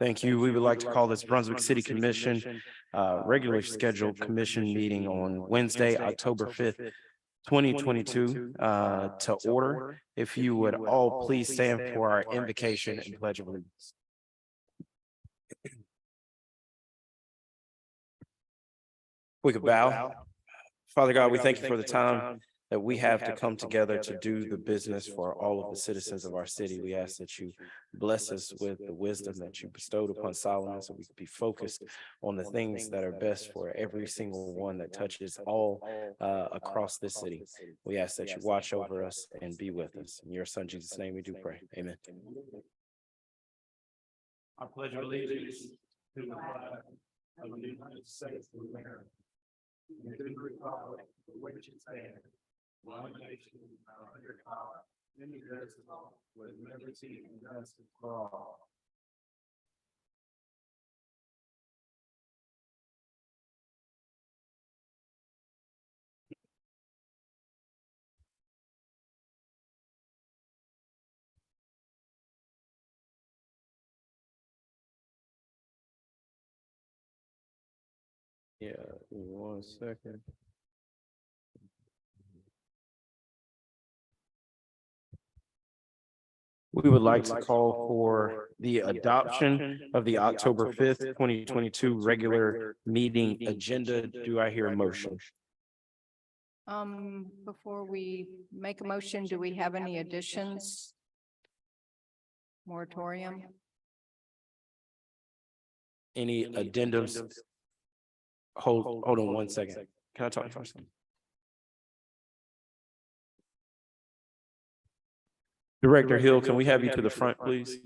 Thank you. We would like to call this Brunswick City Commission regularly scheduled commission meeting on Wednesday, October 5th, 2022 to order. If you would all please stand for our invocation and pledge of allegiance. We could bow. Father God, we thank you for the time that we have to come together to do the business for all of the citizens of our city. We ask that you bless us with the wisdom that you bestowed upon Solomon, so we can be focused on the things that are best for every single one that touches all across this city. We ask that you watch over us and be with us. In your son Jesus' name we do pray. Amen. I pledge allegiance to the flag of the United States of America, and to the republic for which it stands, one nation under God, indivisible, with liberty and justice for all. Yeah, 1 second. We would like to call for the adoption of the October 5th, 2022 regular meeting agenda. Do I hear a motion? Before we make a motion, do we have any additions? Moratorium? Any addendums? Hold on 1 second. Can I talk first? Director Hill, can we have you to the front, please?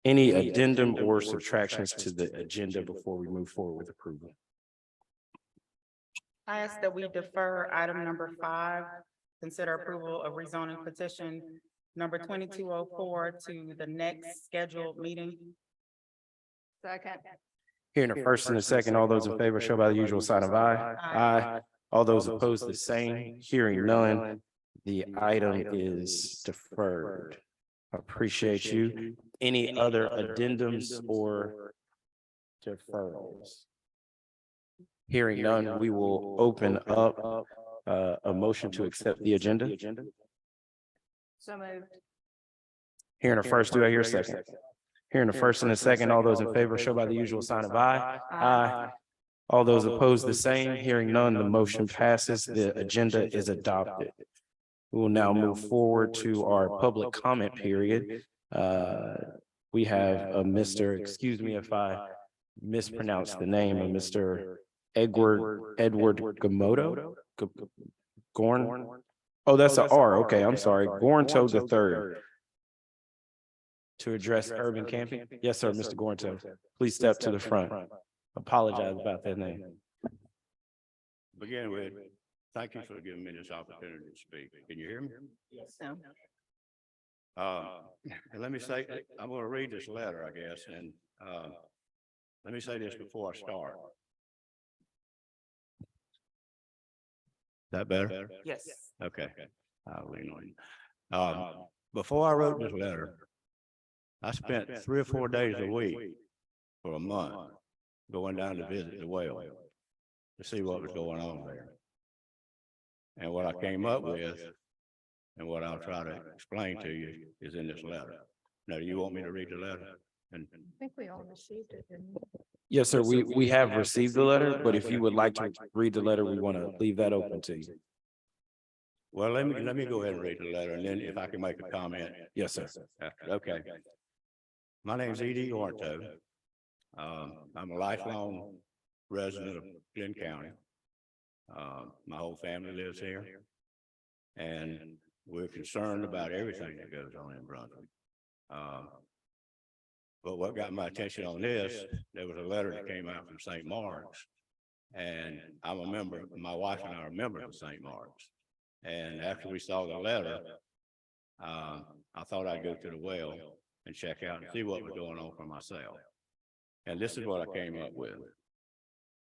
Any addendum or subtractions to the agenda before we move forward with approval? I ask that we defer item number 5, consider approval of rezoning petition number 2204 to the next scheduled meeting. Second. Hearing a first and a second, all those in favor show by the usual sign of aye. Aye. All those opposed, the same. Hearing none, the item is deferred. Appreciate you. Any other addendums or deferrals? Hearing none, we will open up a motion to accept the agenda. So moved. Hearing a first, do I hear a second? Hearing a first and a second, all those in favor show by the usual sign of aye. Aye. All those opposed, the same. Hearing none, the motion passes. The agenda is adopted. We will now move forward to our public comment period. We have a Mr., excuse me if I mispronounce the name of Mr. Edward Gamoto? Gorn? Oh, that's an R. Okay, I'm sorry. Gornto III. To address urban camping? Yes, sir, Mr. Gornto. Please step to the front. Apologize about that name. Begin with, thank you for giving me this opportunity to speak. Can you hear me? Yes. And let me say, I'm going to read this letter, I guess, and let me say this before I start. That better? Yes. Okay. I'll lean on you. Before I wrote this letter, I spent 3 or 4 days a week for a month going down to visit the well to see what was going on there. And what I came up with and what I'll try to explain to you is in this letter. Now, do you want me to read the letter? And I think we all received it, didn't we? Yes, sir. We have received the letter, but if you would like to read the letter, we want to leave that open to you. well, let me go ahead and read the letter, and then if I can make a comment. Yes, sir. After, okay. My name's E.D. Orto. I'm a lifelong resident of Glenn County. My whole family lives here, and we're concerned about everything that goes on in Brunswick. But what got my attention on this, there was a letter that came out from St. Mark's, and I'm a member, my wife and I are members of St. Mark's. And after we saw the letter, I thought I'd go to the well and check out and see what was going on for myself. And this is what I came up with.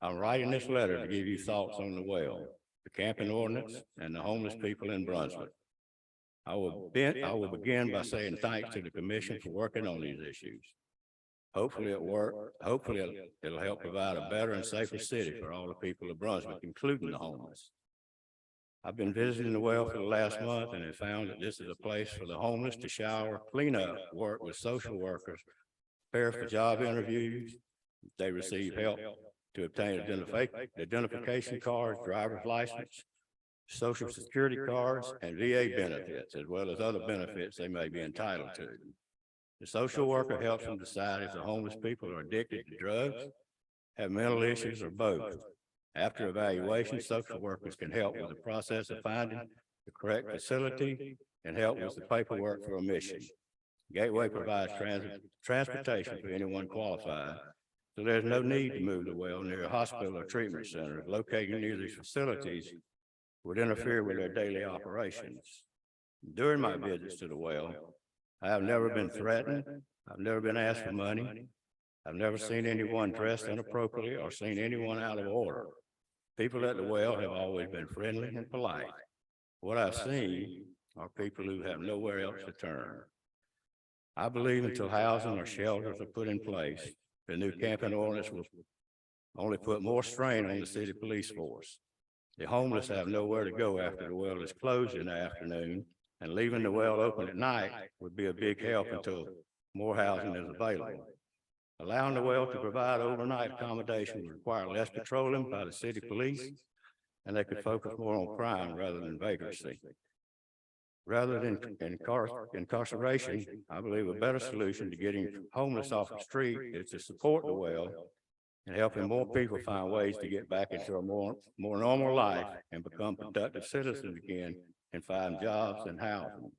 I'm writing this letter to give you thoughts on the well, the camping ordinance, and the homeless people in Brunswick. I will begin by saying thanks to the commission for working on these issues. Hopefully it'll help provide a better and safer city for all the people of Brunswick, including the homeless. I've been visiting the well for the last month and have found that this is a place for the homeless to shower, clean up, work with social workers, prepare for job interviews. They receive help to obtain identification cards, driver's license, social security cards, and VA benefits, as well as other benefits they may be entitled to. The social worker helps them decide if the homeless people are addicted to drugs, have mental issues, or both. After evaluation, social workers can help with the process of finding the correct facility and help with the paperwork for admission. Gateway provides transportation for anyone qualified, so there's no need to move the well near a hospital or treatment center. Locating near these facilities would interfere with their daily operations. During my visits to the well, I have never been threatened. I've never been asked for money. I've never seen anyone dressed inappropriately or seen anyone out of order. People at the well have always been friendly and polite. What I've seen are people who have nowhere else to turn. I believe until housing or shelters are put in place, the new camping ordinance will only put more strain on the city police force. The homeless have nowhere to go after the well is closed in the afternoon, and leaving the well open at night would be a big help until more housing is available. Allowing the well to provide overnight accommodation would require less patrolling by the city police, and they could focus more on crime rather than vagrancy. Rather than incarceration, I believe a better solution to getting homeless off the street is to support the well and helping more people find ways to get back into a more normal life and become productive citizens again and find jobs and housing.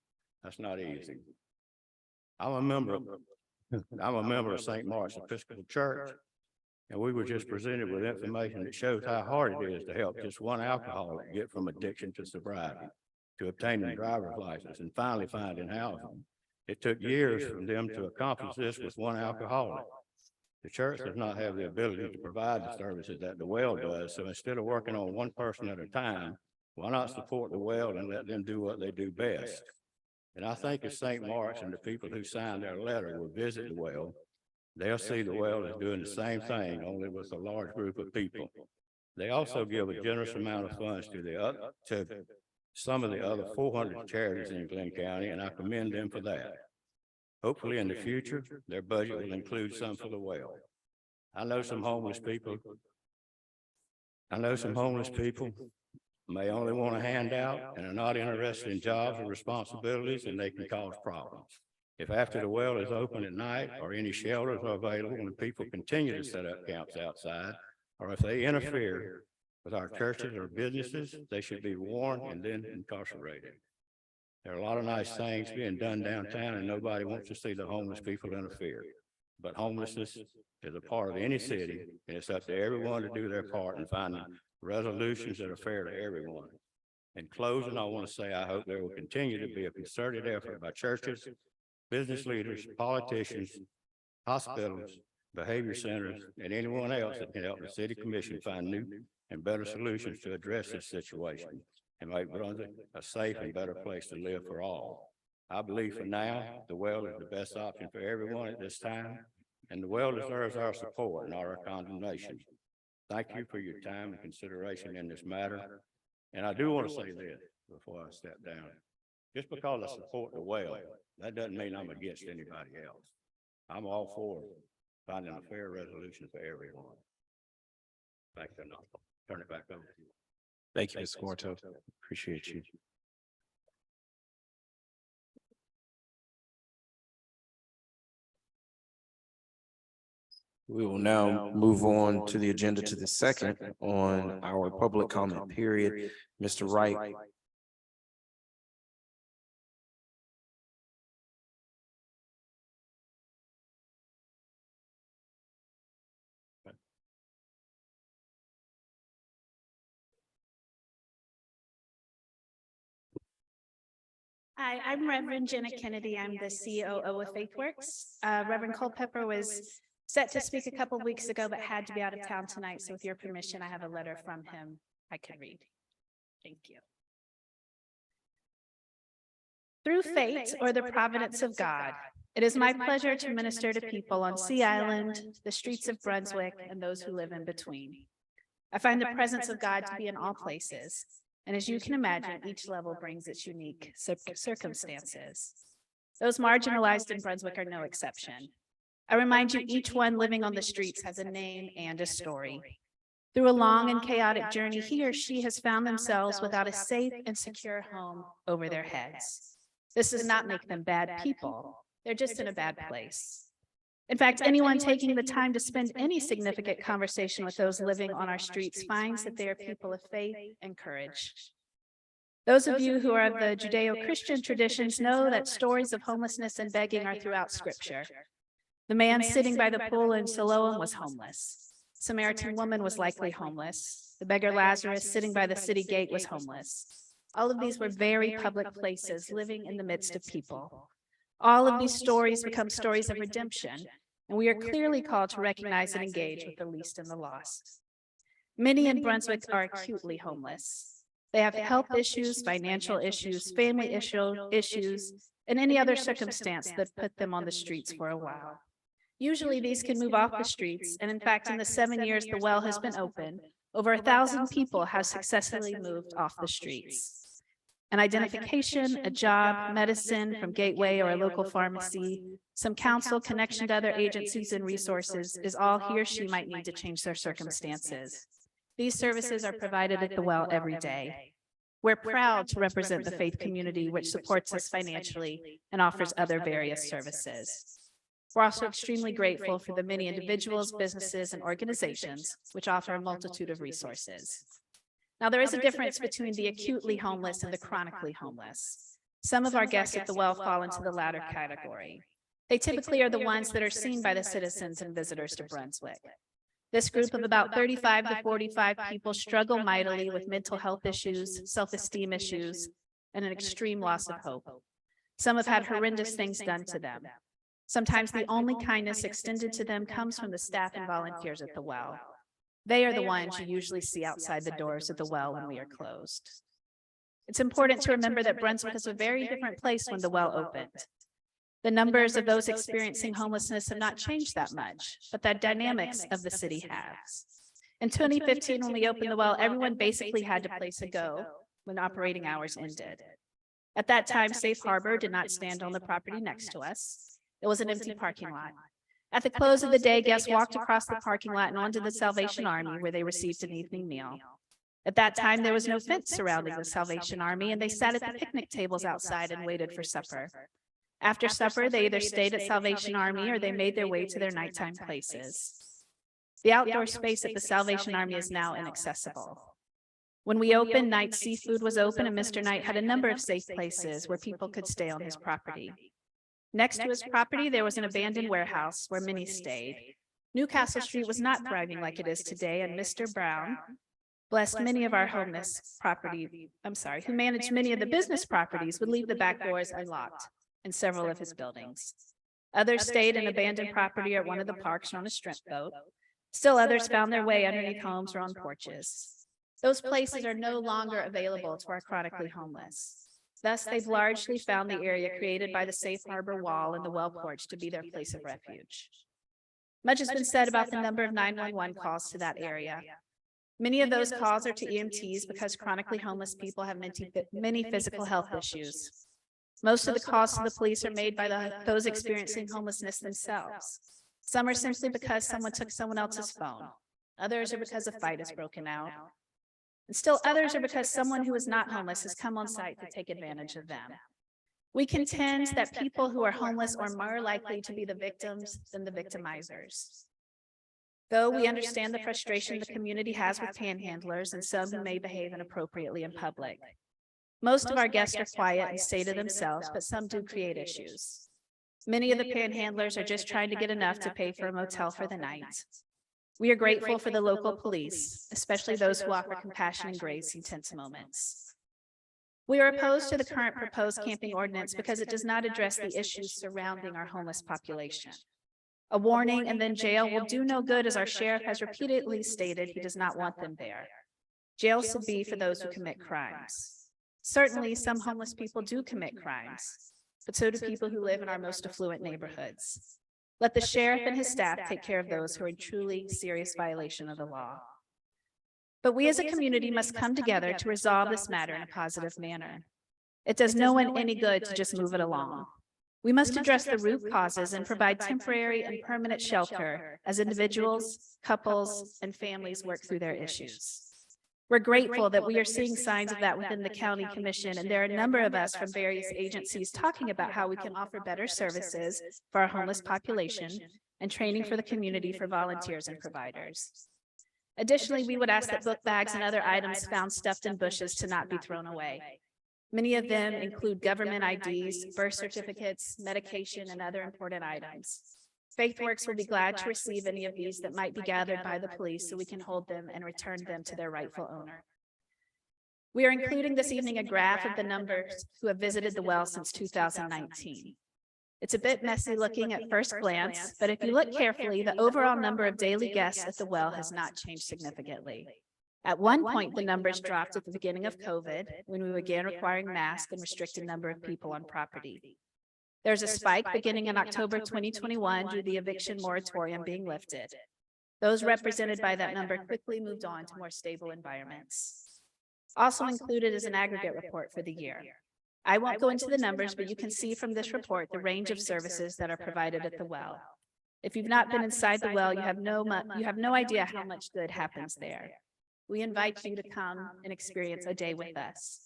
That's not easy. I'm a member of St. Mark's Episcopal Church, and we were just presented with information that shows how hard it is to help just one alcoholic get from addiction to sobriety, to obtaining a driver's license, and finally finding housing. It took years for them to accomplish this with one alcoholic. The church does not have the ability to provide the services that the well does, so instead of working on one person at a time, why not support the well and let them do what they do best? And I think if St. Mark's and the people who signed their letter will visit the well, they'll see the well as doing the same thing, only with a large group of people. They also give a generous amount of funds to some of the other 400 charities in Glenn County, and I commend them for that. Hopefully in the future, their budget will include some for the well. I know some homeless people may only want a handout and are not interested in jobs or responsibilities, and they can cause problems. If after the well is open at night or any shelters are available and people continue to set up camps outside, or if they interfere with our churches or businesses, they should be warned and then incarcerated. There are a lot of nice things being done downtown, and nobody wants to see the homeless people interfere. But homelessness is a part of any city, and it's up to everyone to do their part in finding resolutions that are fair to everyone. In closing, I want to say I hope there will continue to be a concerted effort by churches, business leaders, politicians, hospitals, behavior centers, and anyone else that can help the city commission find new and better solutions to address this situation and make Brunswick a safe and better place to live for all. I believe for now, the well is the best option for everyone at this time, and the well deserves our support, not our condemnation. Thank you for your time and consideration in this matter. And I do want to say this before I step down. Just because I support the well, that doesn't mean I'm against anybody else. I'm all for finding a fair resolution for everyone. Thank you. Turn it back over to you. Thank you, Mr. Gorto. Appreciate you. We will now move on to the agenda to the second on our public comment period. Mr. Wright. Hi, I'm Reverend Jenna Kennedy. I'm the COO of FaithWorks. Reverend Culpepper was set to speak a couple of weeks ago, but had to be out of town tonight. So with your permission, I have a letter from him I could read. Thank you. Through fate or the providence of God, it is my pleasure to minister to people on Sea Island, the streets of Brunswick, and those who live in between. I find the presence of God to be in all places. And as you can imagine, each level brings its unique circumstances. Those marginalized in Brunswick are no exception. I remind you, each one living on the streets has a name and a story. Through a long and chaotic journey, he or she has found themselves without a safe and secure home over their heads. This does not make them bad people. They're just in a bad place. In fact, anyone taking the time to spend any significant conversation with those living on our streets finds that they are people of faith and courage. Those of you who are of the Judeo-Christian traditions know that stories of homelessness and begging are throughout Scripture. The man sitting by the pool in Siloam was homeless. The Samaritan woman was likely homeless. The beggar Lazarus sitting by the city gate was homeless. All of these were very public places living in the midst of people. All of these stories become stories of redemption, and we are clearly called to recognize and engage with the least and the lost. Many in Brunswick are acutely homeless. They have health issues, financial issues, family issues, and any other circumstance that put them on the streets for a while. Usually these can move off the streets, and in fact, in the 7 years the well has been open, over 1,000 people have successfully moved off the streets. An identification, a job, medicine from Gateway or a local pharmacy, some counsel, connection to other agencies and resources is all he or she might need to change their circumstances. These services are provided at the well every day. We're proud to represent the faith community, which supports us financially and offers other various services. We're also extremely grateful for the many individuals, businesses, and organizations which offer a multitude of resources. Now, there is a difference between the acutely homeless and the chronically homeless. Some of our guests at the well fall into the latter category. They typically are the ones that are seen by the citizens and visitors to Brunswick. This group of about 35 to 45 people struggle mightily with mental health issues, self-esteem issues, and an extreme loss of hope. Some have had horrendous things done to them. Sometimes the only kindness extended to them comes from the staff and volunteers at the well. They are the ones you usually see outside the doors of the well when we are closed. It's important to remember that Brunswick is a very different place when the well opened. The numbers of those experiencing homelessness have not changed that much, but the dynamics of the city has. In 2015, when we opened the well, everyone basically had to place a go when operating hours ended. At that time, Safe Harbor did not stand on the property next to us. It was an empty parking lot. At the close of the day, guests walked across the parking lot and onto the Salvation Army, where they received an evening meal. At that time, there was no fence surrounding the Salvation Army, and they sat at the picnic tables outside and waited for supper. After supper, they either stayed at Salvation Army or they made their way to their nighttime places. The outdoor space at the Salvation Army is now inaccessible. When we opened, Night Seafood was open, and Mr. Knight had a number of safe places where people could stay on his property. Next to his property, there was an abandoned warehouse where many stayed. Newcastle Street was not thriving like it is today, and Mr. Brown blessed many of our homeless who managed many of the business properties, would leave the back doors unlocked in several of his buildings. Others stayed in abandoned property at one of the parks or on a shrimp boat. Still others found their way underneath homes or on porches. Those places are no longer available to our chronically homeless. Thus, they've largely found the area created by the Safe Harbor Wall and the Well Porch to be their place of refuge. Much has been said about the number of 911 calls to that area. Many of those calls are to EMTs because chronically homeless people have many physical health issues. Most of the calls to the police are made by those experiencing homelessness themselves. Some are simply because someone took someone else's phone. Others are because a fight has broken out. And still others are because someone who is not homeless has come on site to take advantage of them. We contend that people who are homeless are more likely to be the victims than the victimizers. Though we understand the frustration the community has with panhandlers and some who may behave inappropriately in public. Most of our guests are quiet and stay to themselves, but some do create issues. Many of the panhandlers are just trying to get enough to pay for a motel for the night. We are grateful for the local police, especially those who offer compassion and grace in tense moments. We are opposed to the current proposed camping ordinance because it does not address the issues surrounding our homeless population. A warning and then jail will do no good, as our sheriff has repeatedly stated he does not want them there. Jail should be for those who commit crimes. Certainly, some homeless people do commit crimes, but so do people who live in our most affluent neighborhoods. Let the sheriff and his staff take care of those who are in truly serious violation of the law. But we as a community must come together to resolve this matter in a positive manner. It does no one any good to just move it along. We must address the root causes and provide temporary and permanent shelter as individuals, couples, and families work through their issues. We're grateful that we are seeing signs of that within the county commission, and there are a number of us from various agencies talking about how we can offer better services for our homeless population and training for the community for volunteers and providers. Additionally, we would ask that book bags and other items found stuffed in bushes to not be thrown away. Many of them include government IDs, birth certificates, medication, and other important items. FaithWorks will be glad to receive any of these that might be gathered by the police so we can hold them and return them to their rightful owner. We are including this evening a graph of the numbers who have visited the well since 2019. It's a bit messy looking at first glance, but if you look carefully, the overall number of daily guests at the well has not changed significantly. At one point, the numbers dropped at the beginning of COVID when we began requiring masks and restricted number of people on property. There's a spike beginning in October 2021 due to the eviction moratorium being lifted. Those represented by that number quickly moved on to more stable environments. Also included is an aggregate report for the year. I won't go into the numbers, but you can see from this report the range of services that are provided at the well. If you've not been inside the well, you have no idea how much good happens there. We invite you to come and experience a day with us.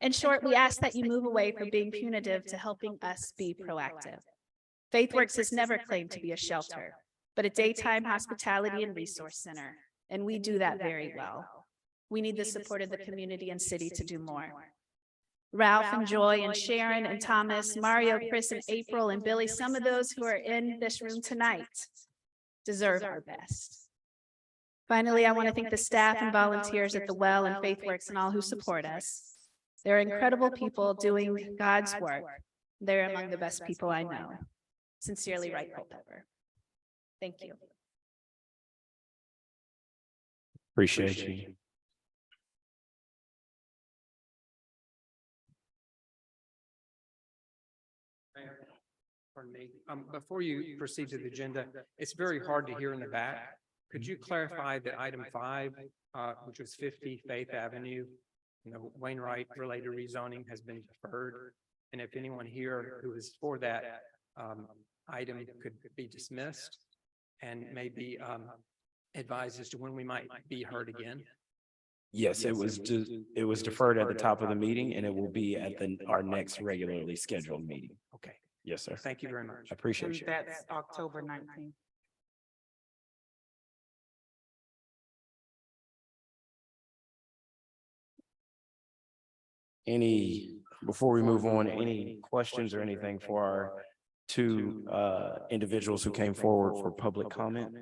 In short, we ask that you move away from being punitive to helping us be proactive. FaithWorks has never claimed to be a shelter, but a daytime hospitality and resource center, and we do that very well. We need the support of the community and city to do more. Ralph and Joy and Sharon and Thomas, Mario, Chris and April and Billy, some of those who are in this room tonight, deserve our best. Finally, I want to thank the staff and volunteers at the well and FaithWorks and all who support us. They're incredible people doing God's work. They're among the best people I know. Sincerely, Wright Culpepper. Thank you. Appreciate you. Pardon me. Before you proceed to the agenda, it's very hard to hear in the back. Could you clarify that item 5, which was 50 Faith Avenue, Wainwright related rezoning has been deferred? And if anyone here who is for that item could be dismissed and maybe advise as to when we might be heard again? Yes, it was deferred at the top of the meeting, and it will be at our next regularly scheduled meeting. Okay. Yes, sir. Thank you very much. I appreciate you. That's October 19th. Before we move on, any questions or anything for our two individuals who came forward for public comment?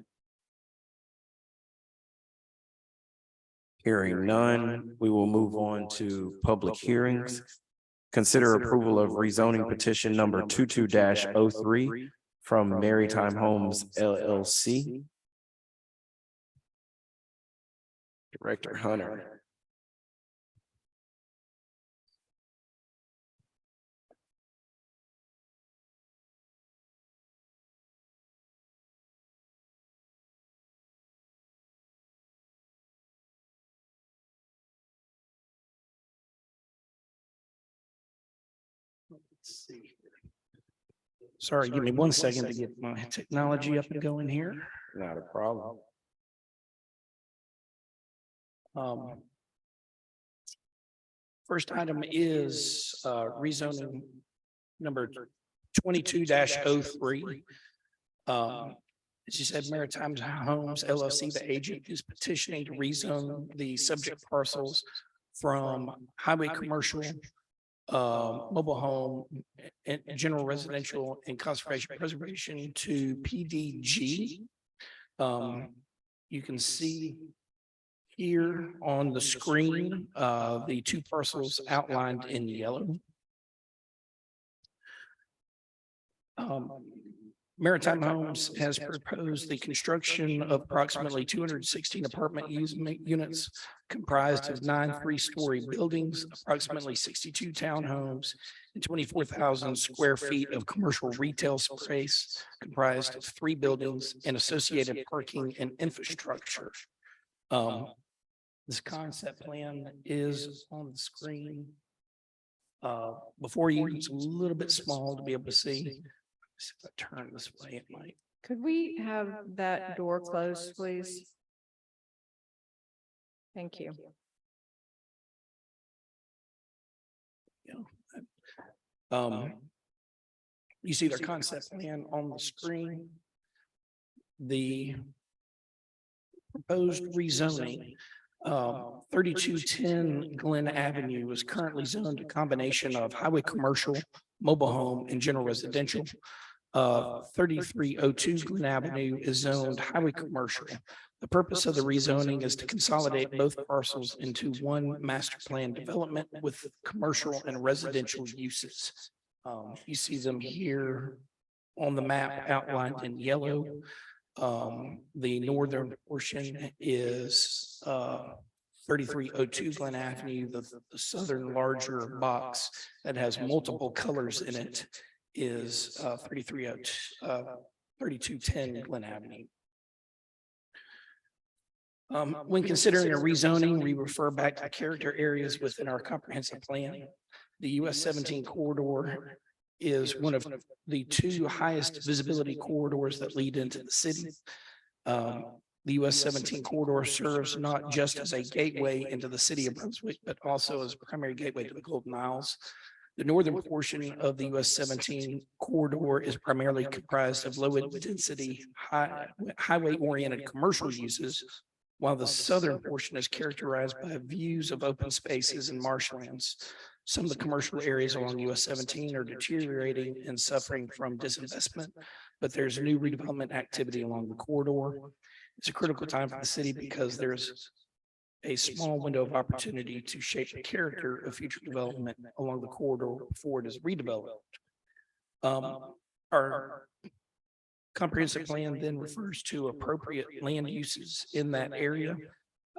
Hearing none, we will move on to public hearings. Consider approval of rezoning petition number 22-03 from Maritime Homes LLC. Director Hunter. Let's see. Sorry, give me 1 second to get my technology up and going here. Not a problem. First item is rezoning number 22-03. As you said, Maritime Homes LLC, the agent, is petitioning to rezone the subject parcels from highway commercial, mobile home, and general residential and conservation preservation to PDG. You can see here on the screen, the two parcels outlined in yellow. Maritime Homes has proposed the construction of approximately 216 apartment units comprised of 9 three-story buildings, approximately 62 townhomes, and 24,000 square feet of commercial retail space comprised of 3 buildings and associated parking and infrastructure. This concept plan is on the screen before you. It's a little bit small to be able to see. If I turn this way, it might. Could we have that door closed, please? Thank you. You see their concept plan on the screen. The proposed rezoning, 3210 Glen Avenue is currently zoned a combination of highway commercial, mobile home, and general residential. 3302 Glen Avenue is zoned highway commercial. The purpose of the rezoning is to consolidate both parcels into one master plan development with commercial and residential uses. You see them here on the map outlined in yellow. The northern portion is 3302 Glen Avenue. The southern larger box that has multiple colors in it is 3210 Glen Avenue. When considering a rezoning, we refer back to character areas within our comprehensive plan. The US 17 corridor is one of the 2 highest visibility corridors that lead into the city. The US 17 corridor serves not just as a gateway into the city of Brunswick, but also as a primary gateway to the Golden Isles. The northern portion of the US 17 corridor is primarily comprised of low density, highway oriented commercial uses, while the southern portion is characterized by views of open spaces and marshlands. Some of the commercial areas along US 17 are deteriorating and suffering from disinvestment, but there's new redevelopment activity along the corridor. It's a critical time for the city because there's a small window of opportunity to shape the character of future development along the corridor before it is redeveloped. Our comprehensive plan then refers to appropriate land uses in that area,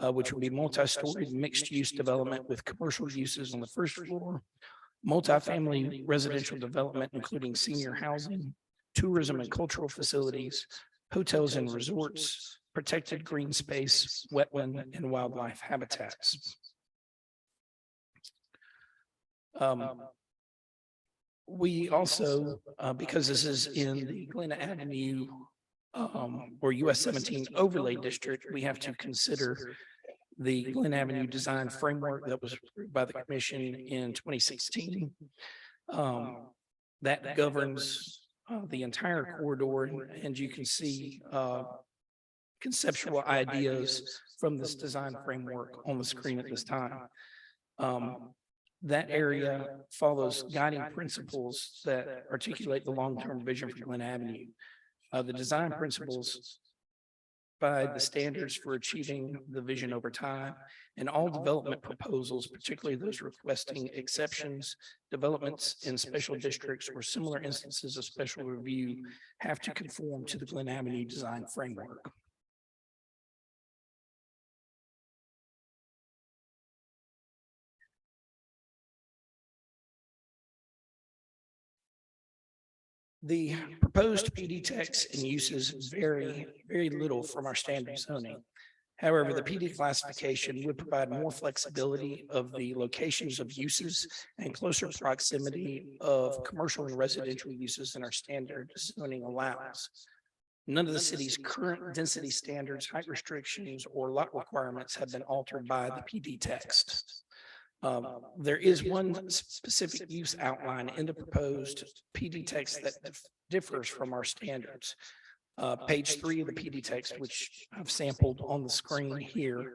which will be multi-story mixed-use development with commercial uses on the first floor, multifamily residential development, including senior housing, tourism and cultural facilities, hotels and resorts, protected green space, wetland, and wildlife habitats. We also, because this is in the Glen Avenue or US 17 overlay district, we have to consider the Glen Avenue design framework that was approved by the commission in 2016. That governs the entire corridor, and you can see conceptual ideas from this design framework on the screen at this time. That area follows guiding principles that articulate the long-term vision for Glen Avenue. The design principles provide the standards for achieving the vision over time, and all development proposals, particularly those requesting exceptions, developments in special districts, or similar instances of special review, have to conform to the Glen Avenue design framework. The proposed PD text and uses vary very little from our standard zoning. However, the PD classification would provide more flexibility of the locations of uses and closer proximity of commercial and residential uses than our standard zoning allows. None of the city's current density standards, height restrictions, or lot requirements have been altered by the PD text. There is one specific use outline in the proposed PD text that differs from our standards. Page 3 of the PD text, which I've sampled on the screen here,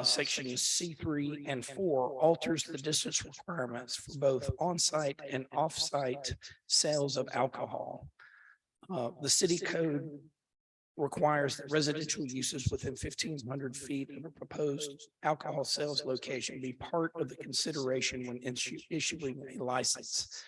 sections C3 and 4 alters the distance requirements for both on-site and off-site sales of alcohol. The city code requires that residential uses within 1,500 feet of a proposed alcohol sales location be part of the consideration when issuing a license.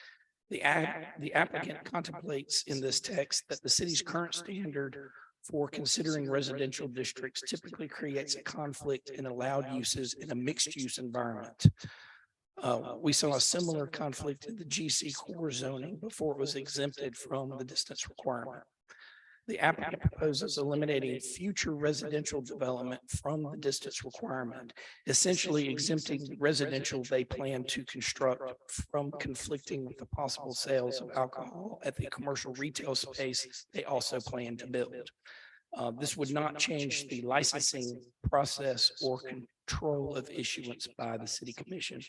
The applicant contemplates in this text that the city's current standard for considering residential districts typically creates a conflict in allowed uses in a mixed-use environment. We saw a similar conflict in the GC core zoning before it was exempted from the distance requirement. The applicant proposes eliminating future residential development from the distance requirement, essentially exempting the residential they plan to construct from conflicting with the possible sales of alcohol at the commercial retail space they also plan to build. This would not change the licensing process or control of issuance by the city commission.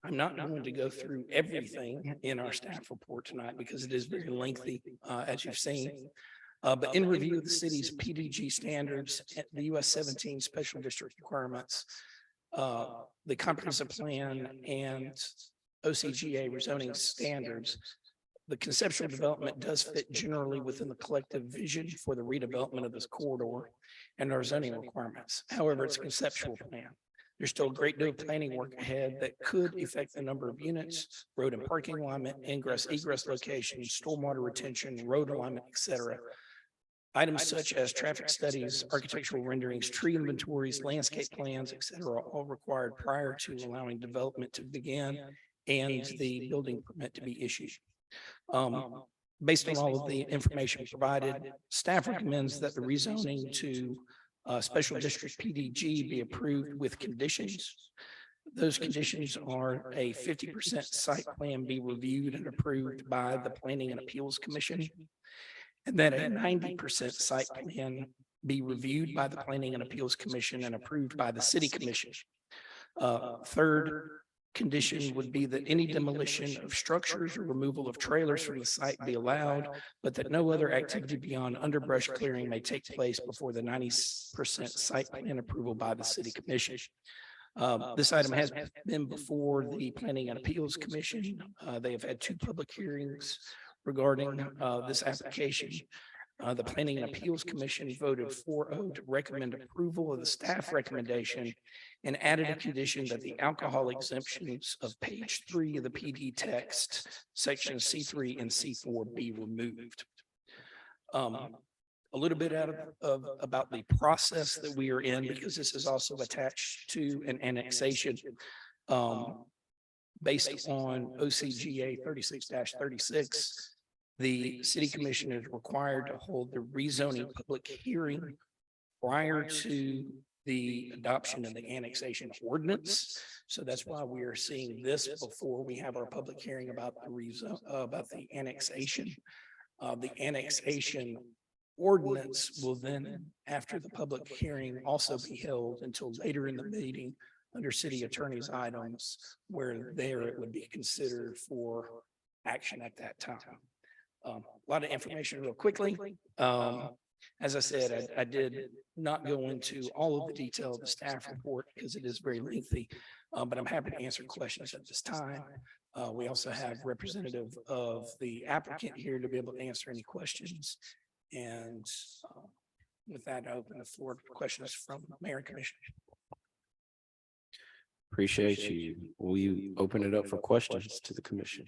I'm not going to go through everything in our staff report tonight because it is very lengthy, as you've seen. But in review of the city's PDG standards, the US 17 special district requirements, the comprehensive plan and OCGA rezoning standards, the conceptual development does fit generally within the collective vision for the redevelopment of this corridor and our zoning requirements. However, it's a conceptual plan. There's still a great deal of planning work ahead that could affect the number of units, road and parking alignment, ingress, egress locations, stormwater retention, road alignment, et cetera. Items such as traffic studies, architectural renderings, tree inventories, landscape plans, et cetera, are all required prior to allowing development to begin and the building permit to be issued. Based on all of the information provided, staff recommends that the rezoning to special district PDG be approved with conditions. Those conditions are a 50% site plan be reviewed and approved by the Planning and Appeals Commission, and that a 90% site plan be reviewed by the Planning and Appeals Commission and approved by the City Commission. Third condition would be that any demolition of structures or removal of trailers from the site be allowed, but that no other activity beyond underbrush clearing may take place before the 90% site plan approval by the City Commission. This item has been before the Planning and Appeals Commission. They have had 2 public hearings regarding this application. The Planning and Appeals Commission voted 4-0 to recommend approval of the staff recommendation and added a condition that the alcohol exemptions of page 3 of the PD text, section C3 and C4 be removed. A little bit about the process that we are in, because this is also attached to an annexation based on OCGA 36-36. The City Commission is required to hold the rezoning public hearing prior to the adoption of the annexation ordinance. So that's why we are seeing this before we have our public hearing about the annexation. The annexation ordinance will then, after the public hearing, also be held until later in the meeting under city attorney's items, where there it would be considered for action at that time. A lot of information real quickly. As I said, I did not go into all of the detail of the staff report because it is very lengthy, but I'm happy to answer questions at this time. We also have representative of the applicant here to be able to answer any questions. And with that, I open the floor for questions from Mayor and Commissioner. Appreciate you. Will you open it up for questions to the commission?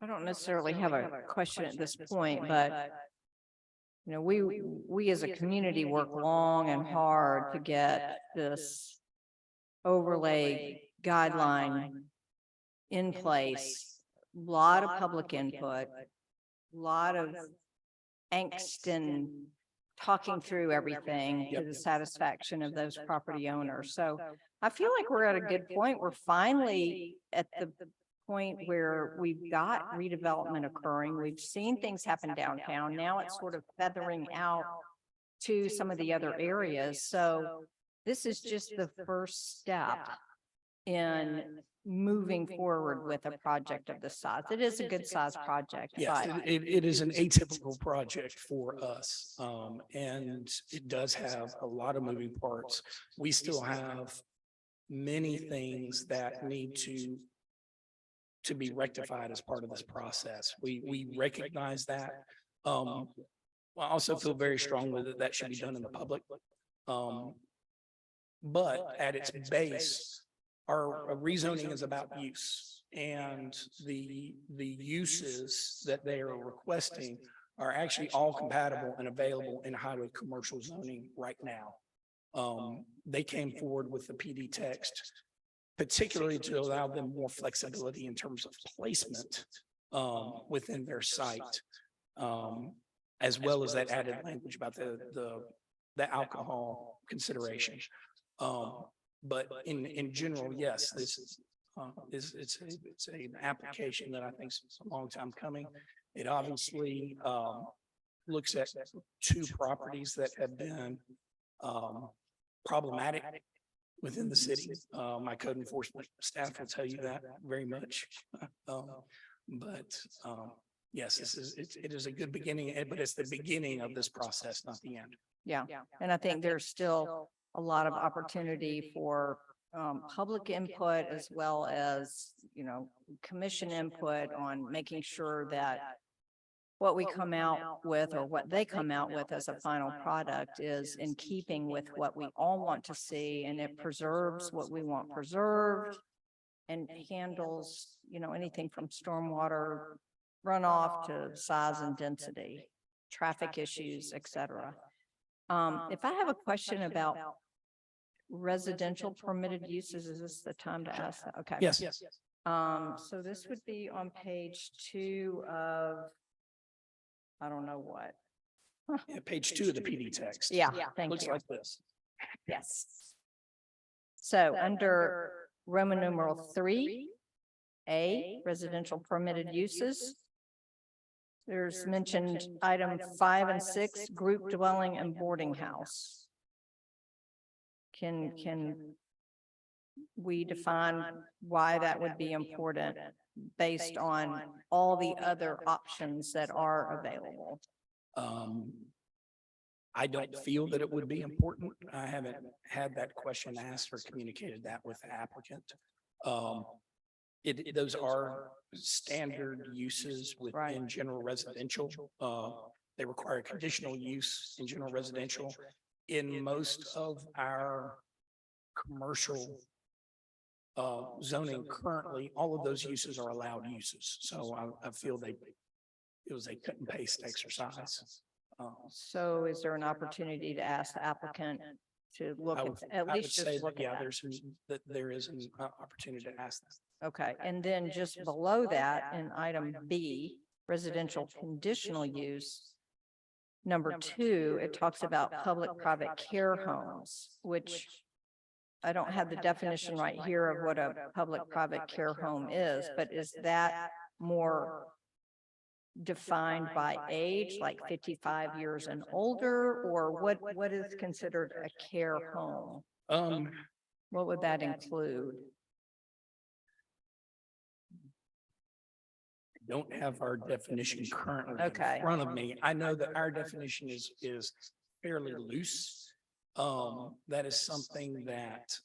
I don't necessarily have a question at this point, but you know, we as a community work long and hard to get this overlay guideline in place, lot of public input, lot of angst and talking through everything to the satisfaction of those property owners. So I feel like we're at a good point. We're finally at the point where we've got redevelopment occurring. We've seen things happen downtown. Now it's sort of feathering out to some of the other areas. So this is just the first step in moving forward with a project of this size. It is a good size project, Yes, but it is an atypical project for us. And it does have a lot of moving parts. We still have many things that need to be rectified as part of this process. We recognize that. I also feel very strongly that that should be done in the public. But at its base, our rezoning is about use, and the uses that they are requesting are actually all compatible and available in highway commercial zoning right now. They came forward with the PD text, particularly to allow them more flexibility in terms of placement within their site, as well as that added language about the alcohol consideration. But in general, yes, this is it's an application that I think is a long time coming. It obviously looks at two properties that have been problematic within the city. My code enforcement staff will tell you that very much. Yes, it is a good beginning, but it's the beginning of this process, not the end. yeah. And I think there's still a lot of opportunity for public input as well as, commission input on making sure that what we come out with or what they come out with as a final product is in keeping with what we all want to see, and it preserves what we want preserved and handles, anything from stormwater runoff to size and density, traffic issues, et cetera. If I have a question about residential permitted uses, is this the time to ask that? Okay. Yes. So this would be on page 2 of, I don't know what. Yeah, page 2 of the PD text. Yeah, thank Looks you. like this. Yes. So under Roman numeral 3A, residential permitted uses. There's mentioned item 5 and 6, group dwelling and boarding house. Can we define why that would be important based on all the other options that are available? I don't feel that it would be important. I haven't had that question asked or communicated that with the applicant. Those are standard uses within general residential. They require conditional use in general residential. In most of our commercial zoning currently, all of those uses are allowed uses. So I feel it was a cut and paste exercise. So is there an opportunity to ask the applicant to look at I least would say just that, look yeah, at that? there is an opportunity to ask that. Okay, and then just below that in item B, residential conditional use. Number 2, it talks about public-private care homes, which I don't have the definition right here of what a public-private care home is, but is that more defined by age, like 55 years and older, or what is considered a care home? What would that include? Don't have our definition currently Okay. in front of me. I know that our definition is fairly loose. That is something that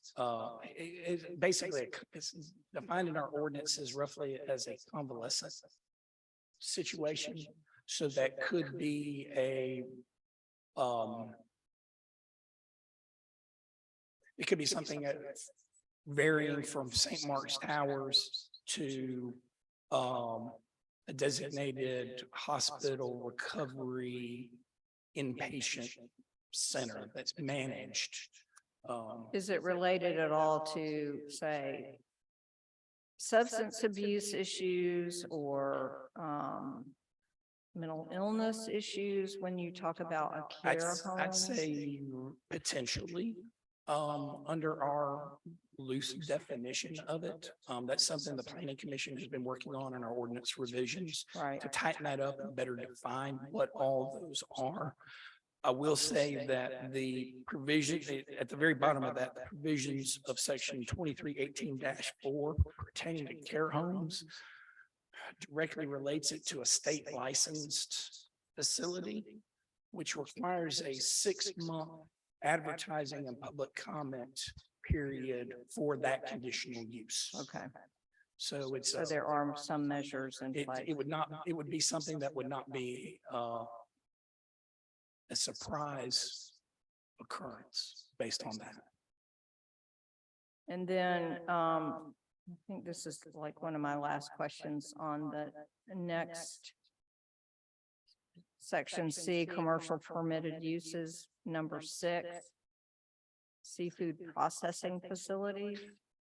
basically it's defined in our ordinances roughly as a convalescent situation. So that could be it could be something varying from St. Mark's Towers to a designated hospital recovery inpatient center that's managed. Is it related at all to, say, substance abuse issues or mental illness issues when you talk about a care home? I'd say potentially, under our loose definition of it. That's something the planning commission has been working on in our ordinance revisions Right. to tighten that up and better define what all those are. I will say that the provision at the very bottom of that, the provisions of section 2318-4 pertaining to care homes directly relates it to a state licensed facility, which requires a 6-month advertising and public comment period for that conditional use. Okay, So it's, so there are some measures in place. it would not, it would be something that would not be a surprise occurrence based on that. And then, I think this is like one of my last questions on the next section C, commercial permitted uses, number 6. Seafood processing facility.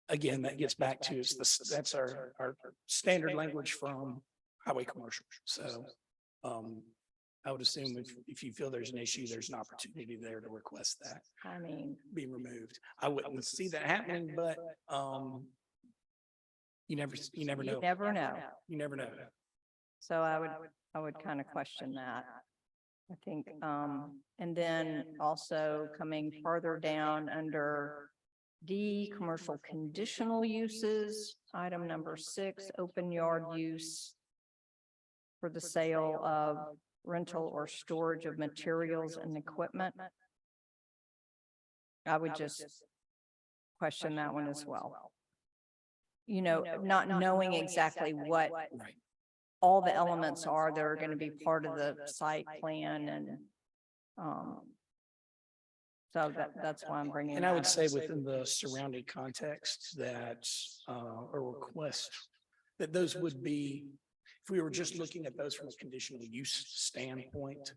Again, that gets back to, that's our standard language from highway commercial. So I would assume if you feel there's an issue, there's an opportunity there to request that I mean, be removed. I wouldn't see that happening, but you never know. you never know. You never know. So I would kind of question that. I think, and then also coming further down under D, commercial conditional uses, item number 6, open yard use for the sale of rental or storage of materials and equipment. I would just question that one as well. You know, not knowing exactly what Right. all the elements are that are going to be part of the site plan and, so that's why I'm bringing. And I would that say up. within the surrounding context that a request, that those would be, if we were just looking at those from a conditional use standpoint,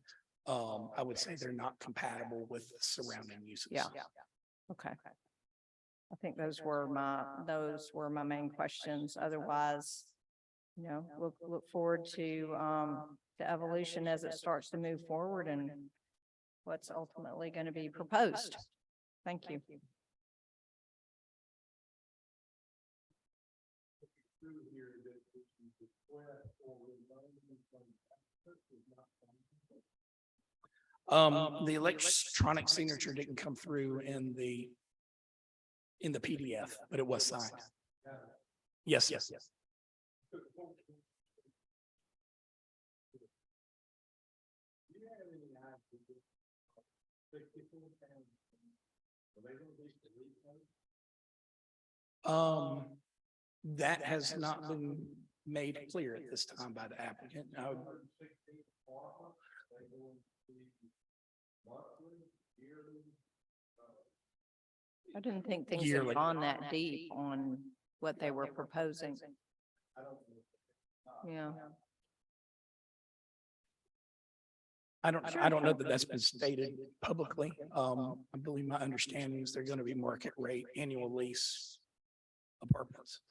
I would say they're not compatible with the surrounding uses. Yeah. Okay. I think those were my main questions. Otherwise, you know, we'll look forward to the evolution as it starts to move forward and what's ultimately going to be proposed. Thank you. The electronic signature didn't come through in the PDF, but it was signed. Yes, yes, yes. That has not been made clear at this time by the applicant. I didn't think things had Yearly. gone that deep on what they were proposing. Yeah. I don't know that that's been stated publicly. I believe my understanding is they're going to be market rate annual lease apartments.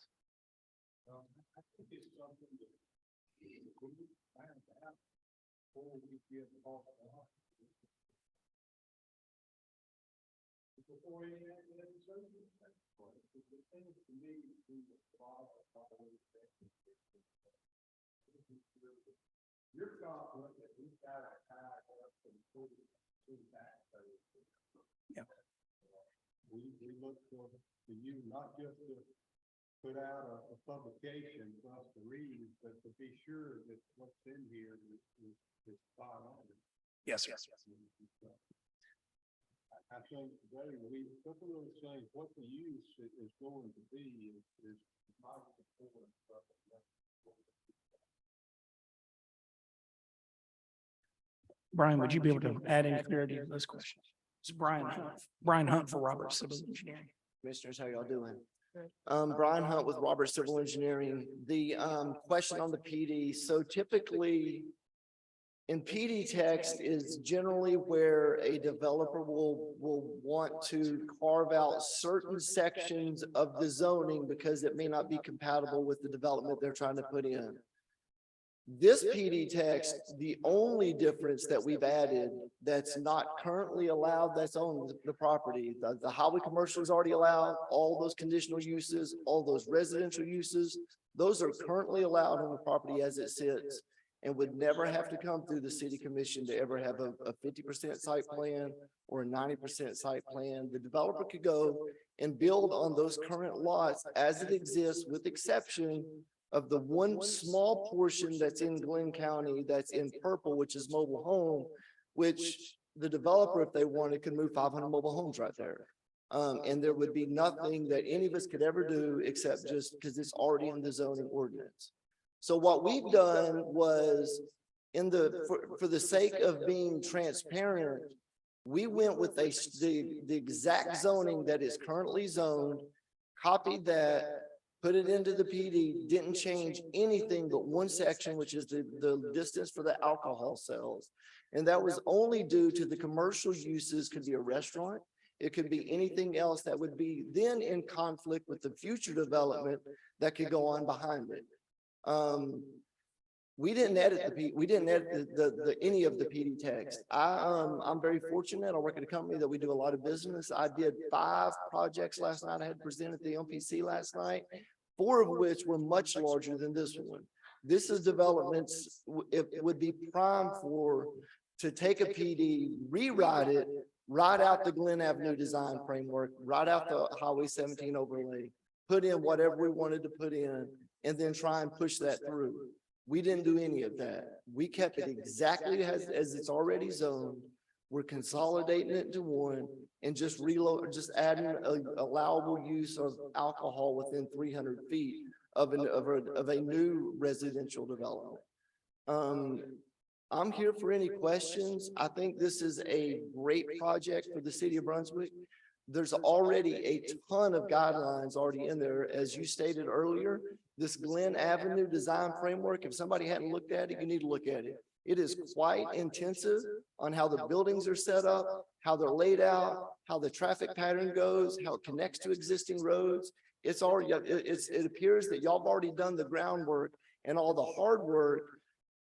Yeah. We look for you not just to put out a publication for us to read, but to be sure that what's in here is spot on. Yes, yes. I think today we took a little saying what the use is going to be is not important. Brian, would you be able to add any clarity to those questions? It's Brian Hunt for Robert Civil Engineering. Commissioners, how y'all doing? Brian Hunt with Robert Civil Engineering. The question on the PD, so typically in PD text is generally where a developer will want to carve out certain sections of the zoning because it may not be compatible with the development they're trying to put in. This PD text, the only difference that we've added that's not currently allowed, that's on the property, the highway commercial is already allowed, all those conditional uses, all those residential uses, those are currently allowed on the property as it sits and would never have to come through the city commission to ever have a 50% site plan or a 90% site plan. The developer could go and build on those current lots as it exists, with exception of the one small portion that's in Glenn County that's in purple, which is mobile home, which the developer, if they wanted, could move 500 mobile homes right there. And there would be nothing that any of us could ever do except just because it's already in the zoning ordinance. So what we've done was, for the sake of being transparent, we went with the exact zoning that is currently zoned, copied that, put it into the PD, didn't change anything but one section, which is the distance for the alcohol sales. And that was only due to the commercial uses, could be a restaurant, it could be anything else that would be then in conflict with the future development that could go on behind it. We didn't edit any of the PD text. I'm very fortunate. I work at a company that we do a lot of business. I did 5 projects last night. I had presented the MPC last night, 4 of which were much larger than this one. This is developments, it would be prime to take a PD, rewrite it, write out the Glen Avenue design framework, write out the Highway 17 overlay, put in whatever we wanted to put in, and then try and push that through. We didn't do any of that. We kept it exactly as it's already zoned. We're consolidating it into one and just adding an allowable use of alcohol within 300 feet of a new residential development. I'm here for any questions. I think this is a great project for the city of Brunswick. There's already a ton of guidelines already in there. As you stated earlier, this Glen Avenue design framework, if somebody hadn't looked at it, you need to look at it. It is quite intensive on how the buildings are set up, how they're laid out, how the traffic pattern goes, how it connects to existing roads. It appears that y'all have already done the groundwork and all the hard work.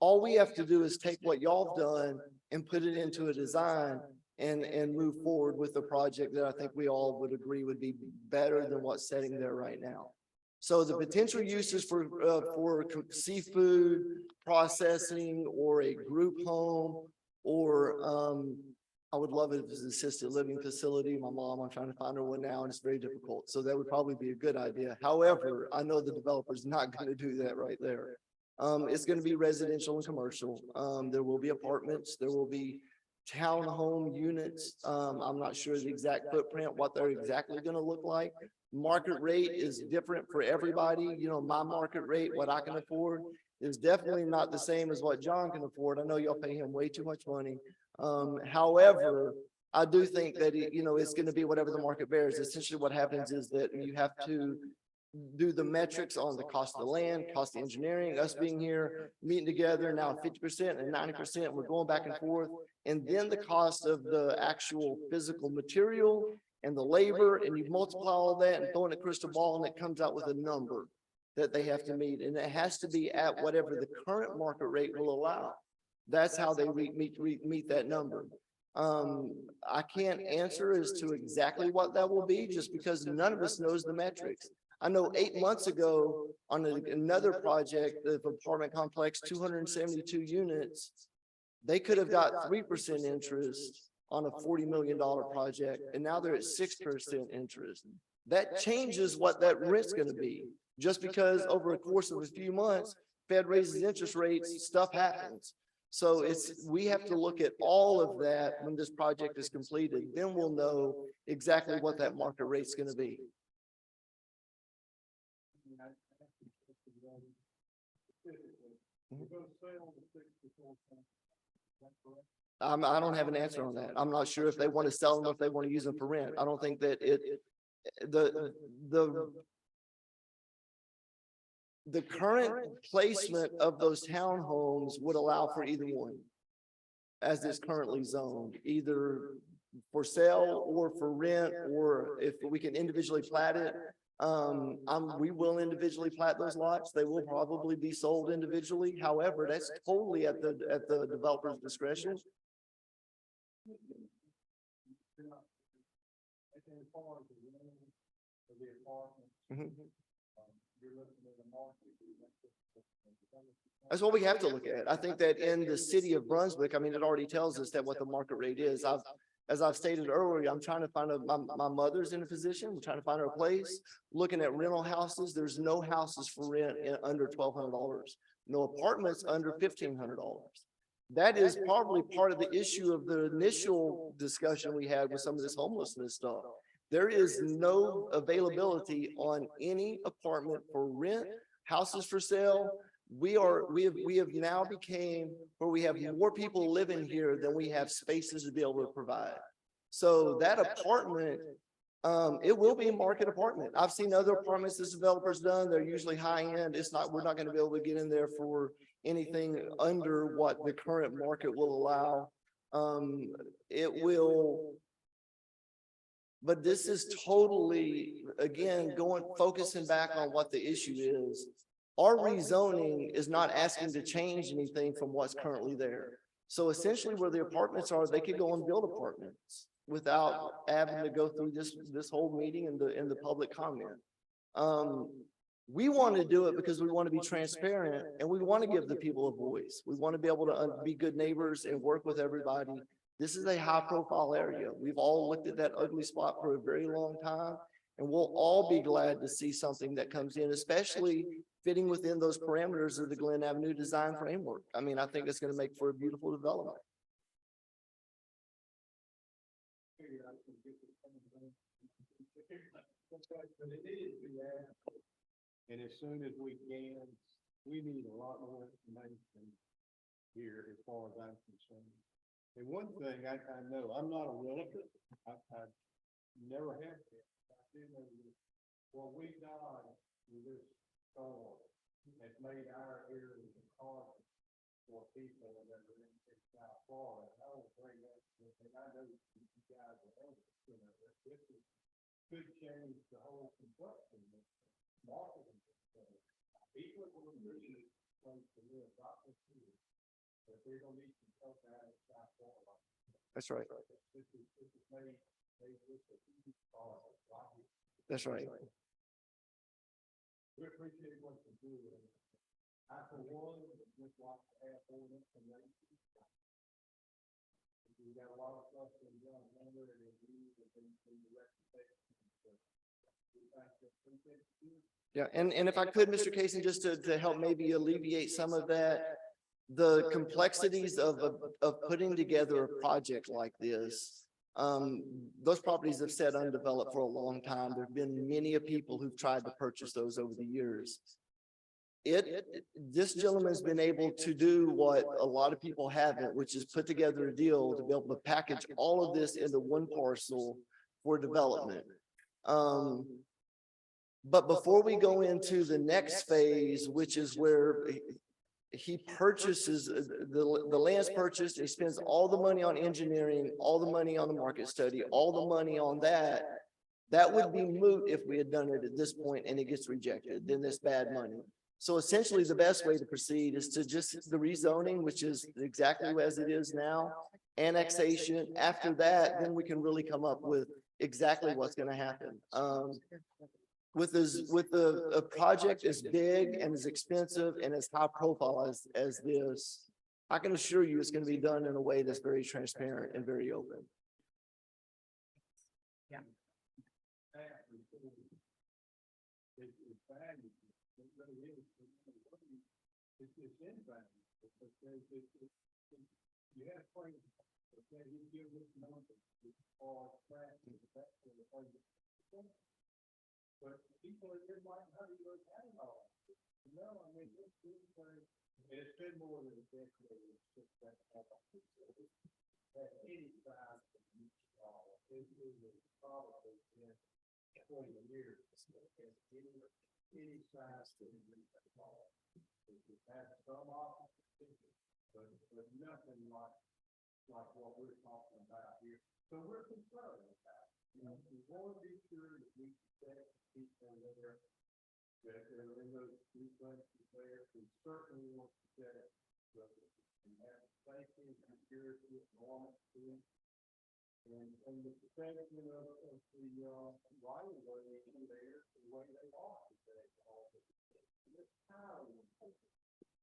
All we have to do is take what y'all have done and put it into a design and move forward with a project that I think we all would agree would be better than what's sitting there right now. So the potential uses for seafood processing or a group home, or I would love it if it's an assisted living facility. My mom, I'm trying to find her one now and it's very difficult. So that would probably be a good idea. However, I know the developer's not going to do that right there. It's going to be residential and commercial. There will be apartments. There will be townhome units. I'm not sure the exact footprint, what they're exactly going to look like. Market rate is different for everybody. You know, my market rate, what I can afford, is definitely not the same as what John can afford. I know y'all pay him way too much money. However, I do think that, it's going to be whatever the market bears. Essentially what happens is that you have to do the metrics on the cost of the land, cost of engineering, us being here, meeting together now 50% and 90%, we're going back and forth. And then the cost of the actual physical material and the labor, and you multiply all that and throw in a crystal ball, and it comes out with a number that they have to meet. And it has to be at whatever the current market rate will allow. That's how they meet that number. I can't answer as to exactly what that will be, just because none of us knows the metrics. I know 8 months ago on another project, the apartment complex, 272 units, they could have got 3% interest on a $40 million project, and now they're at 6% interest. That changes what that rent's going to be. Just because over a course of a few months, Fed raises interest rates, stuff happens. So we have to look at all of that when this project is completed. Then we'll know exactly what that market rate's going to be. I don't have an answer on that. I'm not sure if they want to sell them or if they want to use them for rent. I don't think that the current placement of those townhomes would allow for either one. as it's currently zoned, either for sale or for rent, or if we can individually plat it. We will individually plat those lots. They will probably be sold individually. However, that's totally at the developer's discretion. Mhm. That's what we have to look at. I think that in the city of Brunswick, I mean, it already tells us that what the market rate is. As I've stated earlier, I'm trying to find my mother's in a position, we're trying to find her a place. Looking at rental houses, there's no houses for rent under $1,200. No apartments under $1,500. That is probably part of the issue of the initial discussion we had with some of this homelessness stuff. There is no availability on any apartment for rent, houses for sale. We have now became where we have more people living here than we have spaces to be able to provide. So that apartment, it will be a market apartment. I've seen other apartments this developer's done. They're usually high end. We're not going to be able to get in there for anything under what the current market will allow. But this is totally, again, focusing back on what the issue is. Our rezoning is not asking to change anything from what's currently there. So essentially where the apartments are, they could go and build apartments without having to go through this whole meeting and the public comment. We want to do it because we want to be transparent and we want to give the people a voice. We want to be able to be good neighbors and work with everybody. This is a high profile area. We've all looked at that ugly spot for a very long time, and we'll all be glad to see something that comes in, especially fitting within those parameters of the Glen Avenue design framework. I mean, I think it's going to make for a beautiful development. And as soon as we can, we need a lot more information here as far as I'm concerned. And one thing I know, I'm not a realtor. I never have been. I do know what we've done with this storm has made our area hard for people that are in South Florida. I will bring that, and I know you guys are on it, you know, that this could change the whole construction marketing. People are going to need a place to live, not just here, but they're going to need some help out of South Florida. That's right. This is made this a huge part of life. That's right. We appreciate what you do. I, for one, just like to have more information. We got a lot of stuff in John Hunter and reviews and things in the reputation. Yeah, and if I could, Mr. Casey, just to help maybe alleviate some of that, the complexities of putting together a project like this. Those properties have sat undeveloped for a long time. There have been many people who've tried to purchase those over the years. This gentleman's been able to do what a lot of people haven't, which is put together a deal to be able to package all of this into one parcel for development. But before we go into the next phase, which is where he purchases, the land's purchased, he spends all the money on engineering, all the money on the market study, all the money on that, that would be moot if we had done it at this point and it gets rejected, then it's bad money. So essentially the best way to proceed is to just the rezoning, which is exactly as it is now, annexation. After that, then we can really come up with exactly what's going to happen. With a project as big and as expensive and as high profile as this, I can assure you it's going to be done in a way that's very transparent and very open. Yeah. It's invaluable because you have friends that you give this number or practice that sort of thing. But people are just like, how do you look at it all? No, I mean, it's been more than a decade. It's just that any size of each ball, it is probably been 20 years. Any size to reach that ball. It has some opportunity, but nothing like like what we're talking about here. So we're concerned with that. You know, we want to be sure that we protect people there, that they're in those three places there. We certainly want to protect the safety and security of normal food. And the protection of the right of way there, the way they are today.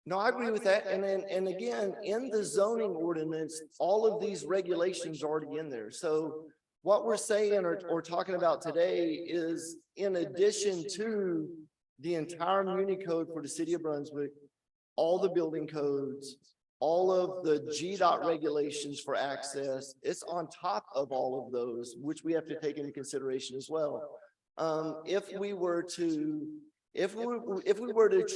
No, I agree with that. And then, and again, in the zoning ordinance, all of these regulations are already in there. So what we're saying or talking about today is in addition to the entire Muni Code for the city of Brunswick, all the building codes, all of the GDOT regulations for access, it's on top of all of those, which we have to take into consideration as well. If we were to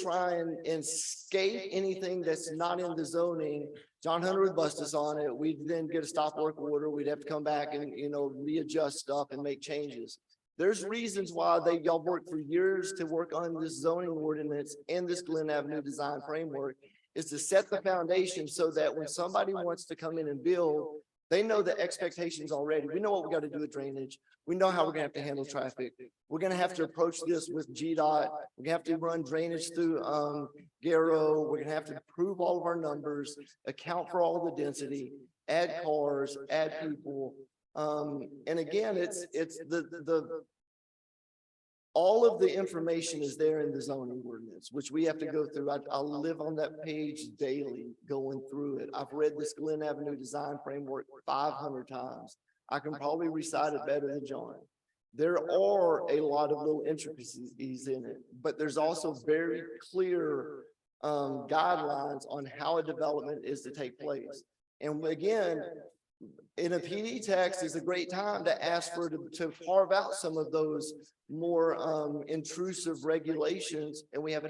try and skate anything that's not in the zoning, John Hunter would bust us on it. We'd then get a stop work order. We'd have to come back and, you know, readjust stuff and make changes. There's reasons why y'all worked for years to work on this zoning ordinance and this Glen Avenue design framework, is to set the foundation so that when somebody wants to come in and build, they know the expectations already. We know what we got to do with drainage. We know how we're gonna have to handle traffic. We're gonna have to approach this with GDOT. We're gonna have to run drainage through Garrow. We're gonna have to prove all of our numbers, account for all the density, add cars, add people. And again, it's all of the information is there in the zoning ordinance, which we have to go through. I live on that page daily going through it. I've read this Glen Avenue design framework 500 times. I can probably recite it better than John. There are a lot of little intricacies in it, but there's also very clear guidelines on how a development is to take place. And again, in a PD text is a great time to ask for to carve out some of those more intrusive regulations, and we haven't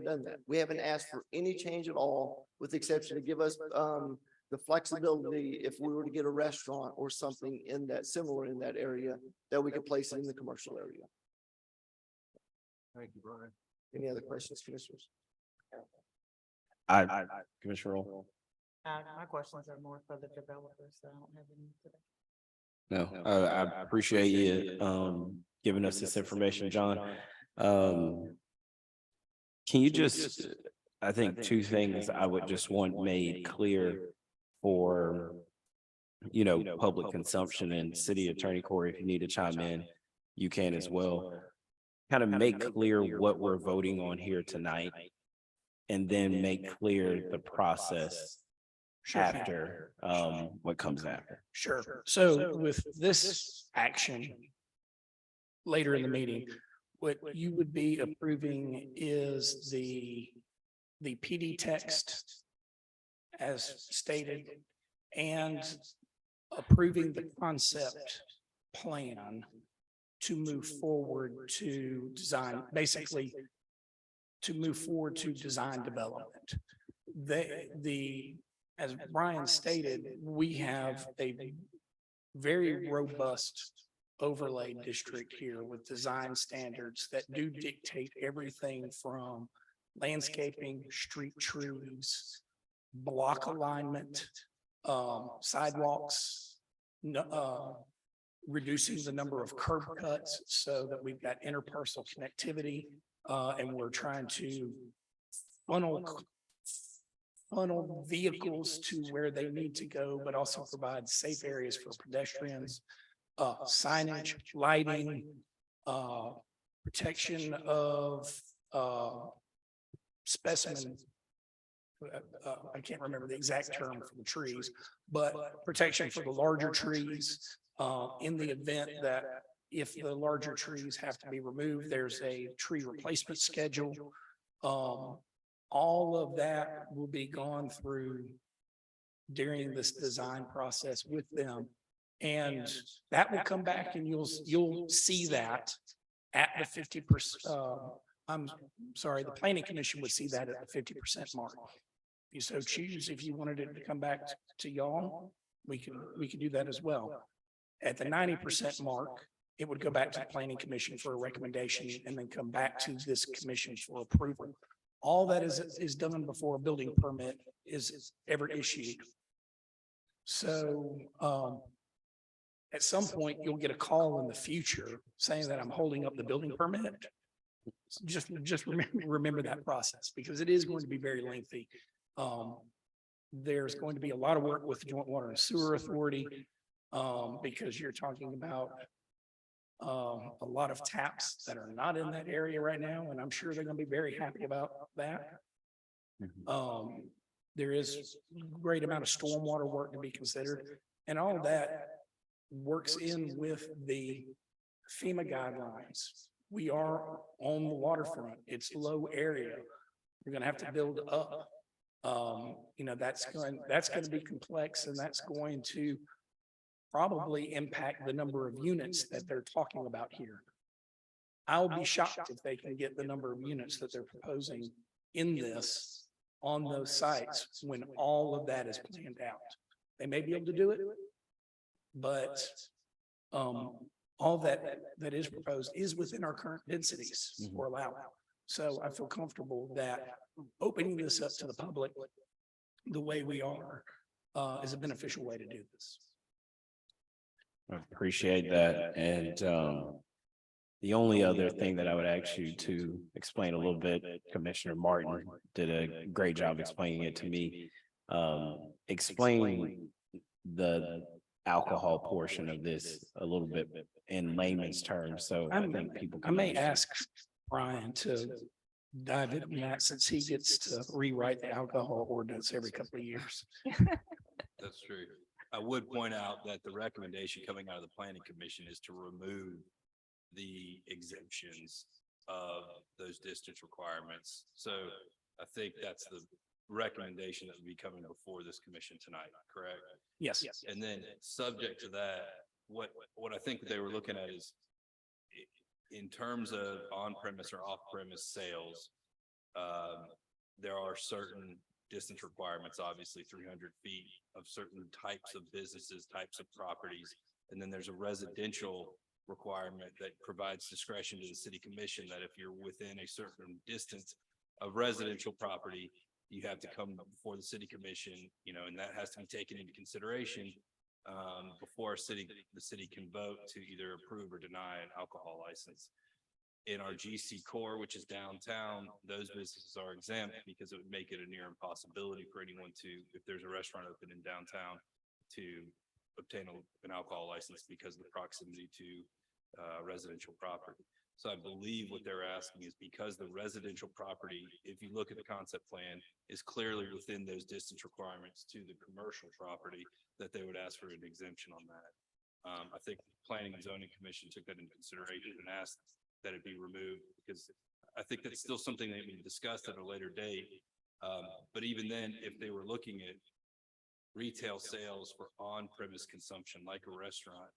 done that. We haven't asked for any change at all, with the exception to give us the flexibility if we were to get a restaurant or something in that similar in that area, that we could place it in the commercial area. Thank you, Brian. Any other questions, commissioners? Commissioner Roll. My questions are more for the developers, so I don't have any today. No, I appreciate you giving us this information, John. Can you just, I think two things I would just want made clear for, you know, public consumption, and City Attorney Corey, if you need to chime in, you can as well. Kind of make clear what we're voting on here tonight, and then make clear the process after what comes after. Sure. So with this action later in the meeting, what you would be approving is the PD text as stated, and approving the concept plan to move forward to design, basically to move forward to design development. As Brian stated, we have a very robust overlay district here with design standards that do dictate everything from landscaping, street trees, block alignment, sidewalks, reducing the number of curb cuts so that we've got interparcel connectivity, and we're trying to funnel vehicles to where they need to go, but also provide safe areas for pedestrians, signage, lighting, protection of specimen. I can't remember the exact term for the trees, but protection for the larger trees, in the event that if the larger trees have to be removed, there's a tree replacement schedule. All of that will be gone through during this design process with them. And that will come back, and you'll see that at the 50%. I'm sorry, the planning commission would see that at the 50% mark. If you so choose, if you wanted it to come back to y'all, we can do that as well. At the 90% mark, it would go back to the planning commission for a recommendation, and then come back to this commission for approval. All that is done before a building permit is ever issued. So, at some point, you'll get a call in the future saying that I'm holding up the building permit. Just remember that process because it is going to be very lengthy. There's going to be a lot of work with the Joint Water and Sewer Authority, because you're talking about a lot of taps that are not in that area right now, and I'm sure they're gonna be very happy about that. There is great amount of stormwater work to be considered, and all of that works in with the FEMA guidelines. We are on the waterfront. It's low area. We're gonna have to build up. That's going to be complex, and that's going to probably impact the number of units that they're talking about here. I'll be shocked if they can get the number of units that they're proposing in this on those sites when all of that is planned out. They may be able to do it, but all that is proposed is within our current densities or allowed. So I feel comfortable that opening this up to the public the way we are is a beneficial way to do this. I appreciate that. And the only other thing that I would ask you to explain a little bit, Commissioner Martin did a great job explaining it to me. Explain the alcohol portion of this a little bit in layman's terms, so I think people I can may understand. ask Brian to dive into that since he gets to rewrite the alcohol ordinance every couple of years. That's true. I would point out that the recommendation coming out of the planning commission is to remove the exemptions of those distance requirements. So I think that's the recommendation that would be coming before this commission tonight, correct? Yes. And then subject to that, what I think they were looking at is in terms of on-premise or off-premise sales, there are certain distance requirements, obviously 300 feet of certain types of businesses, types of properties. And then there's a residential requirement that provides discretion to the city commission that if you're within a certain distance of residential property, you have to come before the city commission, and that has to be taken into consideration before the city can vote to either approve or deny an alcohol license. In our GC core, which is downtown, those businesses are exempt because it would make it a near impossibility for anyone to, if there's a restaurant open in downtown, to obtain an alcohol license because of the proximity to residential property. So I believe what they're asking is because the residential property, if you look at the concept plan, is clearly within those distance requirements to the commercial property, that they would ask for an exemption on that. I think the Planning and Zoning Commission took that into consideration and asked that it be removed because I think that's still something that we discussed at a later date. But even then, if they were looking at retail sales for on-premise consumption like a restaurant,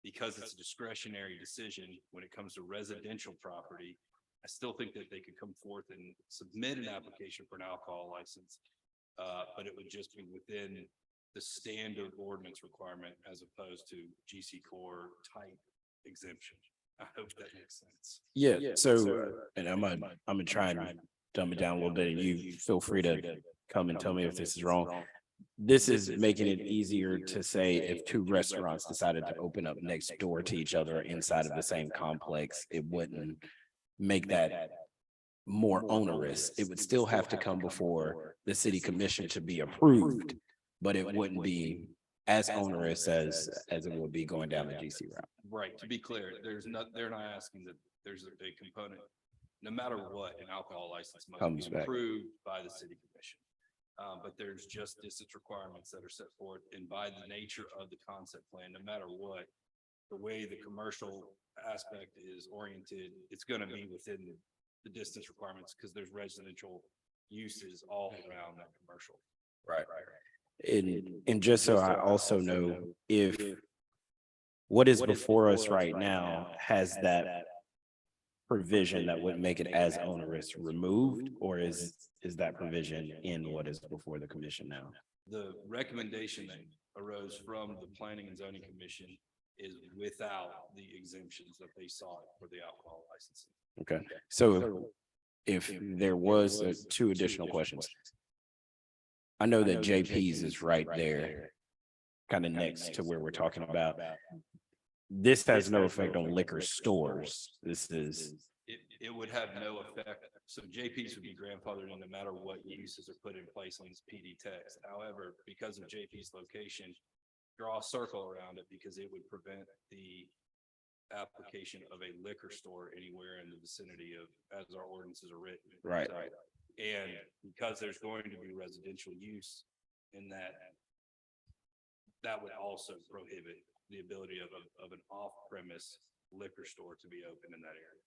because it's a discretionary decision when it comes to residential property, I still think that they could come forth and submit an application for an alcohol license. But it would just be within the standard ordinance requirement as opposed to GC core type exemption. I hope that makes sense. Yeah, so, and I'm gonna try and dumb it down a little bit, and you feel free to come and tell me if this is wrong. This is making it easier to say if two restaurants decided to open up next door to each other inside of the same complex, it wouldn't make that more onerous. It would still have to come before the city commission to be approved, but it wouldn't be as onerous as it would be going down the GC route. Right. To be clear, they're not asking that there's a component, no matter what, an alcohol license must be approved by the city commission. But there's just distance requirements that are set forth, and by the nature of the concept plan, no matter what, the way the commercial aspect is oriented, it's going to be within the distance requirements because there's residential uses all around that commercial. Right. And just so I also know, if what is before us right now has that provision that would make it as onerous removed, or is that provision in what is before the commission now? The recommendation that arose from the Planning and Zoning Commission is without the exemptions that they sought for the alcohol licensing. Okay, so if there was two additional questions. I know that JP's is right there. kind of next to where we're talking about. This has no effect on liquor stores. This is, It would have no effect. So JPs would be grandfathered in no matter what uses are put in place on this PD text. However, because of JP's location, draw a circle around it because it would prevent the application of a liquor store anywhere in the vicinity of, as our ordinances are written. Right. So, and because there's going to be residential use in that, that would also prohibit the ability of an off-premise liquor store to be open in that area.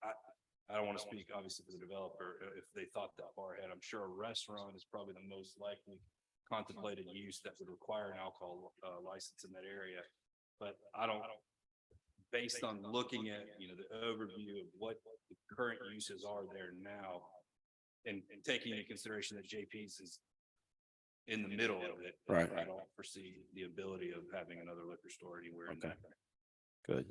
I don't want to speak obviously for the developer if they thought that far ahead. I'm sure a restaurant is probably the most likely contemplated use that would require an alcohol license in that area. But I don't, based on looking at, you know, the overview of what the current uses are there now, and taking into consideration that JP's is in the middle of it. Right. I don't foresee the ability of having another liquor store anywhere. Okay. Good.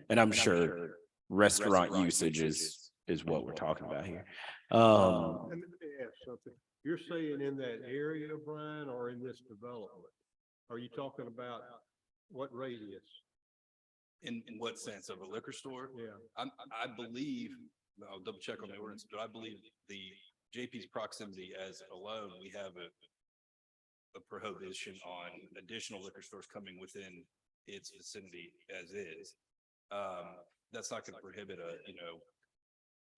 And I'm sure restaurant usage is what we're talking about here. Let me ask something. You're saying in that area, Brian, or in this development? Are you talking about what radius? In what sense of a liquor store? Yeah. I believe, I'll double check on the ordinance, but I believe the JP's proximity as alone, we have a prohibition on additional liquor stores coming within its vicinity as is. That's not going to prohibit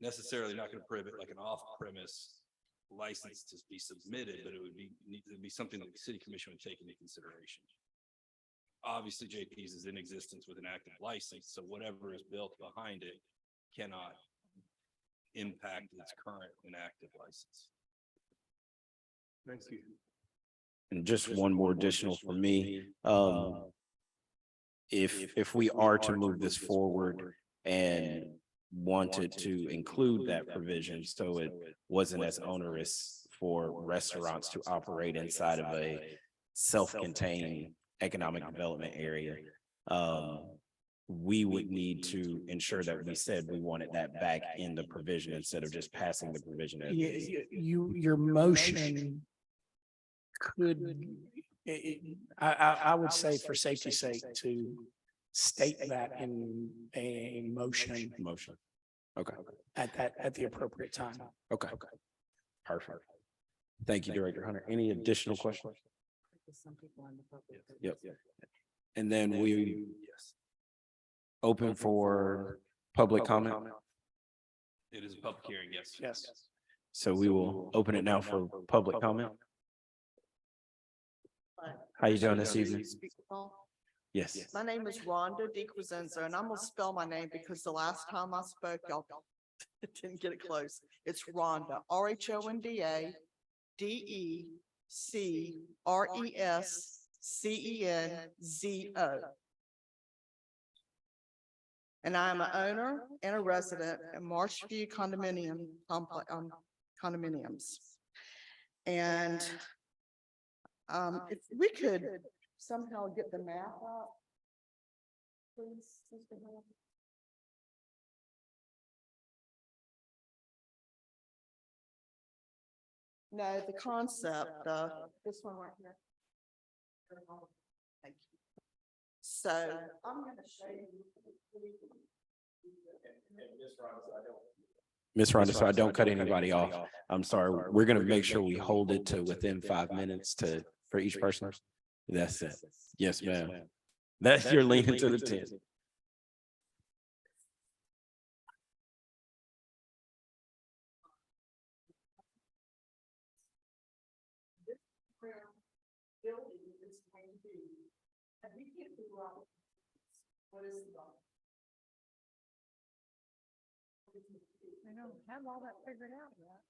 necessarily not going to prohibit like an off-premise license to be submitted, but it would be something that the city commission would take into consideration. Obviously, JP's is in existence with an active license, so whatever is built behind it cannot impact its current and active license. Thank you. And just one more additional for me. If we are to move this forward and wanted to include that provision, so it wasn't as onerous for restaurants to operate inside of a self-contained economic development area, we would need to ensure that we said we wanted that back in the provision instead of just passing the provision. As is. Your motion could, I would say for safety's sake to state that in a motion Okay. at the appropriate time. Okay. Perfect. Thank you, Director Hunter. Any additional questions? Yep. And then we open for public comment. It is a public hearing, yes. Yes. So we will open it now for public comment. How you doing this evening? Yes. My name is Rhonda DeCrescenzo, and I'm gonna spell my name because the last time I spoke, y'all didn't get it close. It's Rhonda, RHONDA, DECRESCENZO. And I am an owner and a resident in Marshview condominiums. And if we could somehow get the map up. Please, Mr. Hill. No, the concept, this one right here. Thank you. So I'm gonna show you. Ms. Rhonda, so I don't cut anybody off. I'm sorry. We're going to make sure we hold it to within 5 minutes for each person. That's it. Yes, ma'am. That's your leaning to the 10. Building is going to be, and we can't figure out what is the. I don't have all that figured out yet.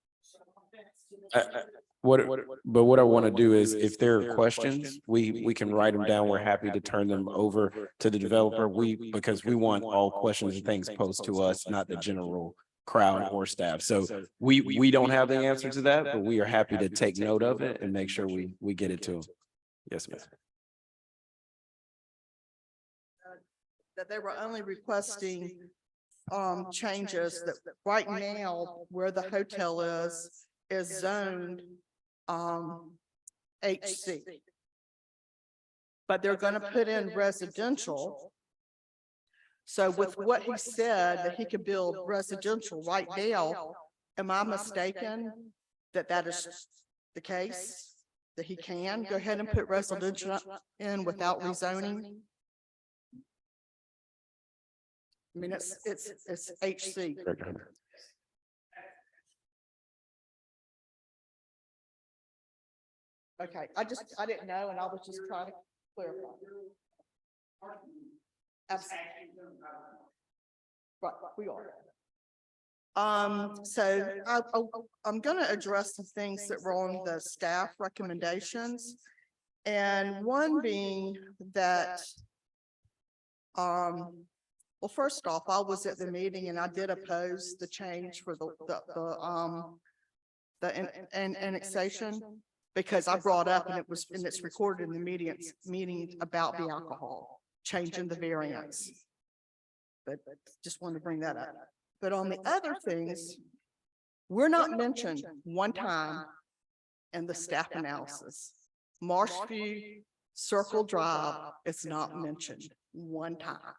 What I want to do is if there are questions, we can write them down. We're happy to turn them over to the developer. Because we want all questions and things posed to us, not the general crowd or staff. So we don't have the answer to that, but we are happy to take note of it and make sure we get it to them. Yes, ma'am. That they were only requesting changes that right now where the hotel is zoned HC. but they're gonna put in residential. So with what he said, that he could build residential right now, am I mistaken that that is the case? That he can go ahead and put residential in without rezoning? I mean, it's HC. Okay, I didn't know, and I was just trying to clarify. Absolutely. Right, we are. So I'm gonna address some things that were on the staff recommendations. And one being that, well, first off, I was at the meeting and I did oppose the change for the annexation, because I brought up, and it's recorded in the meeting about the alcohol, changing the variance. But just wanted to bring that up. But on the other things, we're not mentioned one time in the staff analysis. Marshview Circle Drive is not mentioned one time.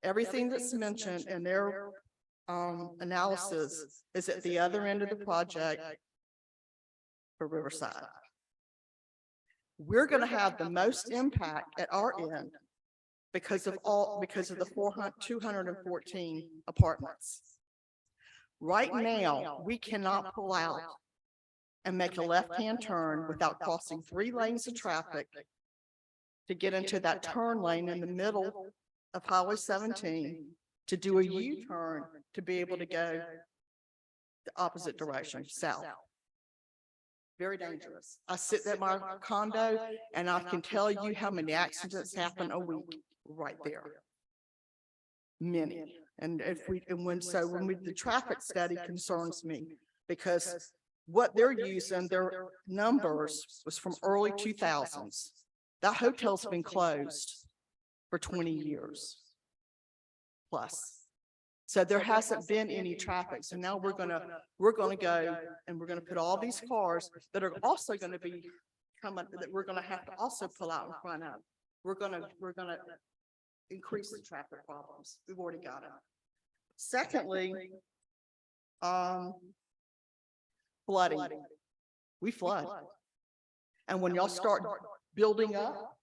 Everything that's mentioned in their analysis is at the other end of the project for Riverside. We're gonna have the most impact at our end because of the 214 apartments. Right now, we cannot pull out and make a left-hand turn without crossing 3 lanes of traffic to get into that turn lane in the middle of Highway 17 to do a U-turn to be able to go the opposite direction, south. Very dangerous. I sit at my condo and I can tell you how many accidents happen a week right there. Many. And the traffic study concerns me, because what they're using, their numbers was from early 2000s. That hotel's been closed for 20 years plus. So there hasn't been any traffic. So now we're gonna go and we're gonna put all these cars that are also gonna be coming, that we're gonna have to also pull out in front of. We're gonna increase the traffic problems. We've already got it. Secondly, flooding. We flood. And when y'all start building up,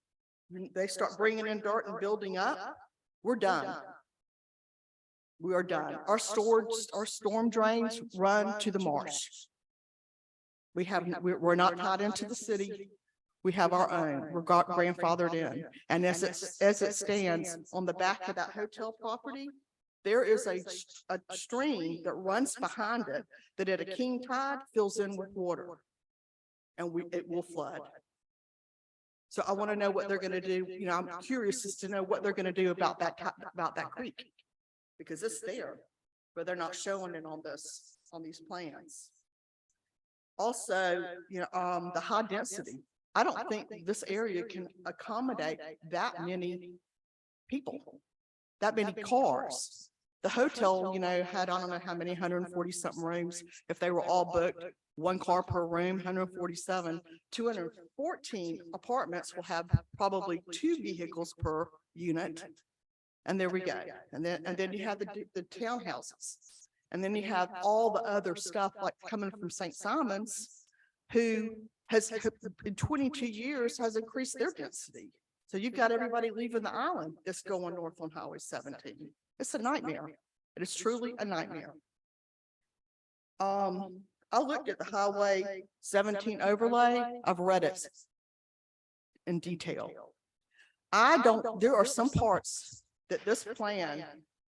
they start bringing in dirt and building up, we're done. We are done. Our storm drains run to the marsh. We're not tied into the city. We have our own. We're grandfathered in. And as it stands on the back of that hotel property, there is a stream that runs behind it that at a king tide fills in with water. And it will flood. So I want to know what they're going to do. You know, I'm curious as to know what they're going to do about that creek. Because it's there, but they're not showing it on these plans. Also, you know, the high density. I don't think this area can accommodate that many people, that many cars. The hotel, you know, had, I don't know how many, 140 something rooms. If they were all booked, 1 car per room, 147, 214 apartments will have probably 2 vehicles per unit. And there we go. And then you have the townhouses. And then you have all the other stuff like coming from St. Simon's, who has in 22 years has increased their density. So you've got everybody leaving the island that's going north on Highway 17. It's a nightmare. It is truly a nightmare. I looked at the Highway 17 overlay. I've read it in detail. There are some parts that this plan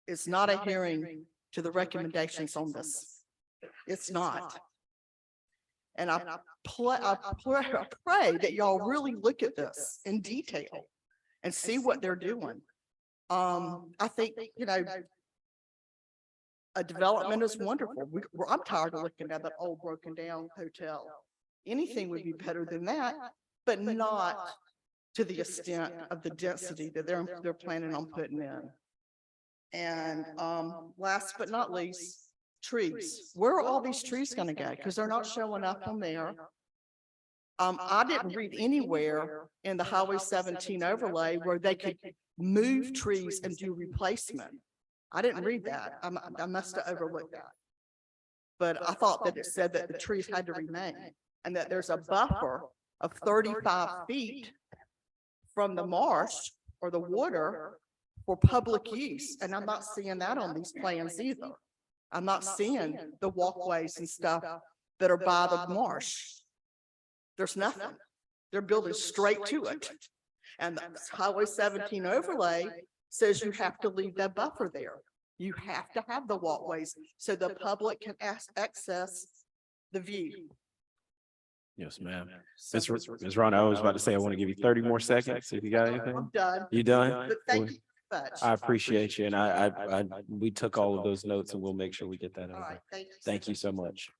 is not adhering to the recommendations on this. It's not. And I pray that y'all really look at this in detail and see what they're doing. I think, you know, a development is wonderful. I'm tired of looking at that old broken down hotel. Anything would be better than that, but not to the extent of the density that they're planning on putting in. And last but not least, trees. Where are all these trees going to go? Because they're not showing up on there. I didn't read anywhere in the Highway 17 overlay where they could move trees and do replacement. I didn't read that. I must have overlooked that. But I thought that it said that the trees had to remain and that there's a buffer of 35 feet from the marsh or the water for public use. And I'm not seeing that on these plans either. I'm not seeing the walkways and stuff that are by the marsh. There's nothing. They're building straight to it. And the Highway 17 overlay says you have to leave that buffer there. You have to have the walkways so the public can access the view. Yes, ma'am. Ms. Ron, I was about to say, I want to give you 30 more seconds. If you got anything, I'm done. you done? But thank you very much. I appreciate you. And we took all of those notes and we'll make sure we get that All over. right, thank you. Thank you so much.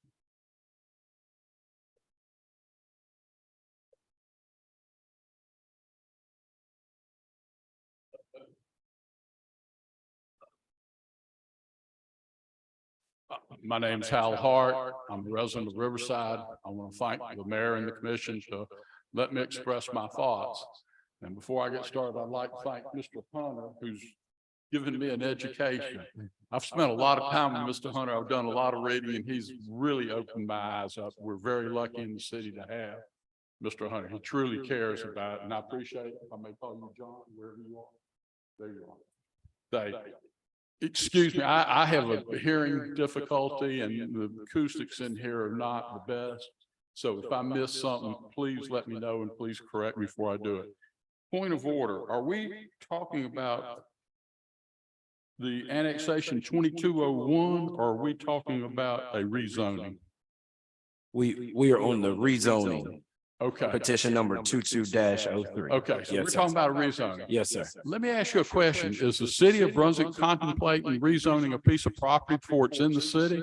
My name's Hal Hart. I'm a resident of Riverside. I want to thank the mayor and the commission to let me express my thoughts. And before I get started, I'd like to thank Mr. Hunter, who's given me an education. I've spent a lot of time with Mr. Hunter. I've done a lot of reading and he's really opened my eyes up. We're very lucky in the city to have Mr. Hunter. He truly cares about it and I appreciate it. If I may call you John, wherever you are. There you are. Thank you. Excuse me, I have a hearing difficulty and the acoustics in here are not the best. So if I miss something, please let me know and please correct me before I do it. Point of order, are we talking about the annexation 2201 or are we talking about a rezoning? We are on the rezoning. Okay. Petition number 22-03. Okay, so we're Yes, sir. talking about a rezoning. Yes, sir. Let me ask you a question. Is the city of Brunswick contemplating rezoning a piece of property before it's in the city?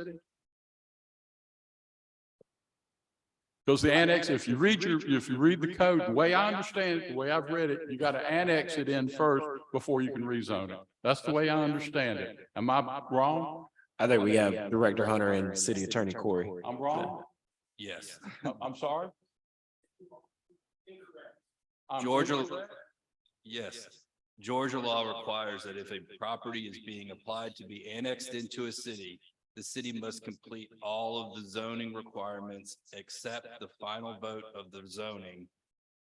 Because the annex, if you read the code, the way I understand it, the way I've read it, you got to annex it in first before you can rezone it. That's the way I understand it. Am I wrong? I think we have Director Hunter and City Attorney Corey. I'm wrong? Yes. I'm sorry? Georgia, yes. Georgia law requires that if a property is being applied to be annexed into a city, the city must complete all of the zoning requirements except the final vote of the zoning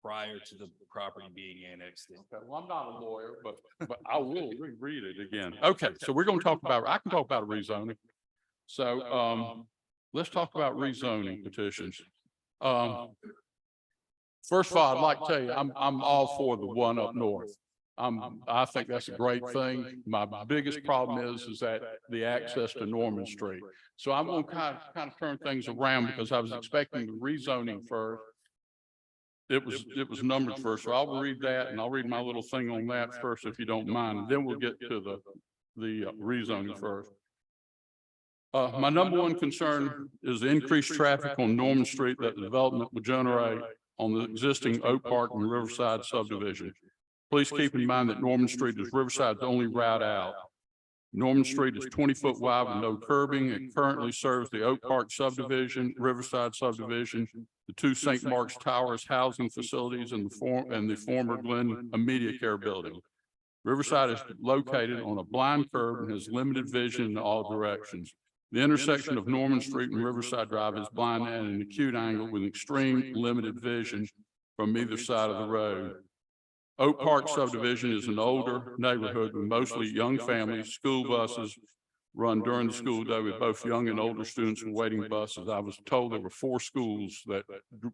prior to the property being annexed in. Okay, well, I'm not a lawyer, but I will reread it again. Okay, so we're going to talk about, I can talk about rezoning. So, let's talk about rezoning petitions. First of all, I'd like to tell you, I'm all for the one up north. I think that's a great thing. My biggest problem is that the access to Norman Street. So I'm going to kind of turn things around because I was expecting the rezoning first. It was numbered first, so I'll read that and I'll read my little thing on that first, if you don't mind. And then we'll get to the rezoning first. My number one concern is the increased traffic on Norman Street that the development will generate on the existing Oak Park and Riverside subdivision. Please keep in mind that Norman Street is Riverside's only route out. Norman Street is 20-foot wide with no curbing. It currently serves the Oak Park subdivision, Riverside subdivision, the two St. Mark's Towers housing facilities and the former Glen Immediate Care building. Riverside is located on a blind curb and has limited vision in all directions. The intersection of Norman Street and Riverside Drive is blind at an acute angle with extreme limited vision from either side of the road. Oak Park subdivision is an older neighborhood with mostly young families. School buses run during the school day with both young and older students and waiting buses. I was told there were 4 schools that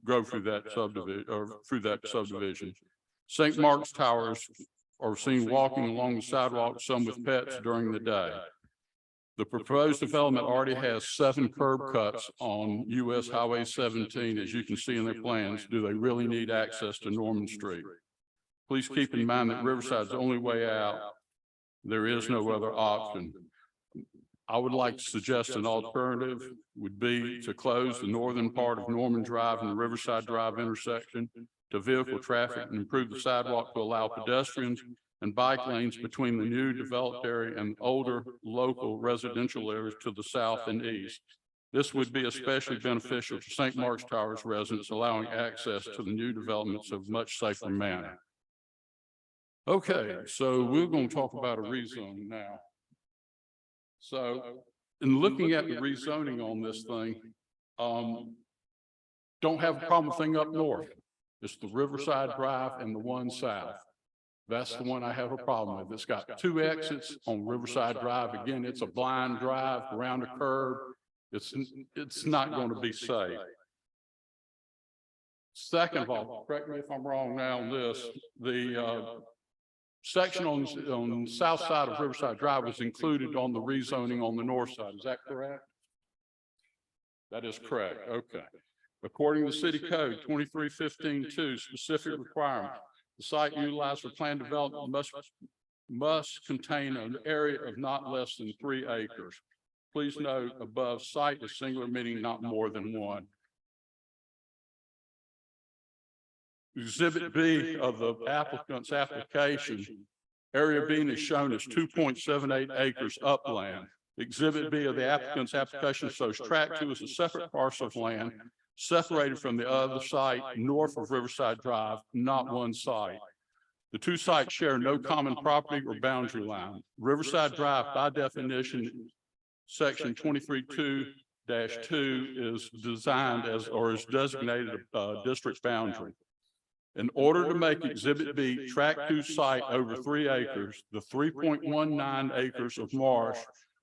go through that subdivision. St. Mark's Towers are seen walking along the sidewalk, some with pets during the day. The proposed development already has 7 curb cuts on US Highway 17, as you can see in their plans. Do they really need access to Norman Street? Please keep in mind that Riverside's the only way out. There is no other option. I would like to suggest an alternative would be to close the northern part of Norman Drive and the Riverside Drive intersection to vehicle traffic and improve the sidewalk to allow pedestrians and bike lanes between the new developed area and older local residential areas to the south and east. This would be especially beneficial to St. Mark's Towers residents, allowing access to the new developments of much safer manner. Okay, so we're going to talk about a rezone now. So in looking at the rezoning on this thing, don't have a problem with thing up north. It's the Riverside Drive and the one south. That's the one I have a problem with. It's got 2 exits on Riverside Drive. Again, it's a blind drive around a curve. It's not going to be safe. Second of all, correct me if I'm wrong now on this, the section on the south side of Riverside Drive was included on the rezoning on the north side. Is that correct? That is correct. Okay. According to City Code 2315-2, specific requirement, the site utilized for planned development must contain an area of not less than 3 acres. Please note above, site is singular, meaning not more than 1. Exhibit B of the applicant's application, area being is shown as 2.78 acres upland. Exhibit B of the applicant's application shows tract 2 as a separate parcel of land separated from the other site north of Riverside Drive, not one site. The 2 sites share no common property or boundary line. Riverside Drive, by definition, section 23.2-2 is designed as, or is designated a district boundary. In order to make Exhibit B tract 2 site over 3 acres, the 3.19 acres of marsh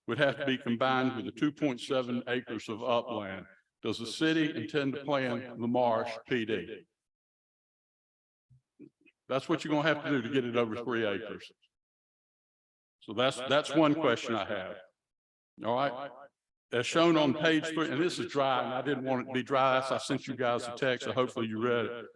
would have to be combined with the 2.7 acres of upland. Does the city intend to plan the marsh PD? That's what you're gonna have to do to get it over 3 acres. So that's one question I have. All right. As shown on page 3, and this is dry, and I didn't want it to be dry, so I sent you guys a text, so hopefully you read it.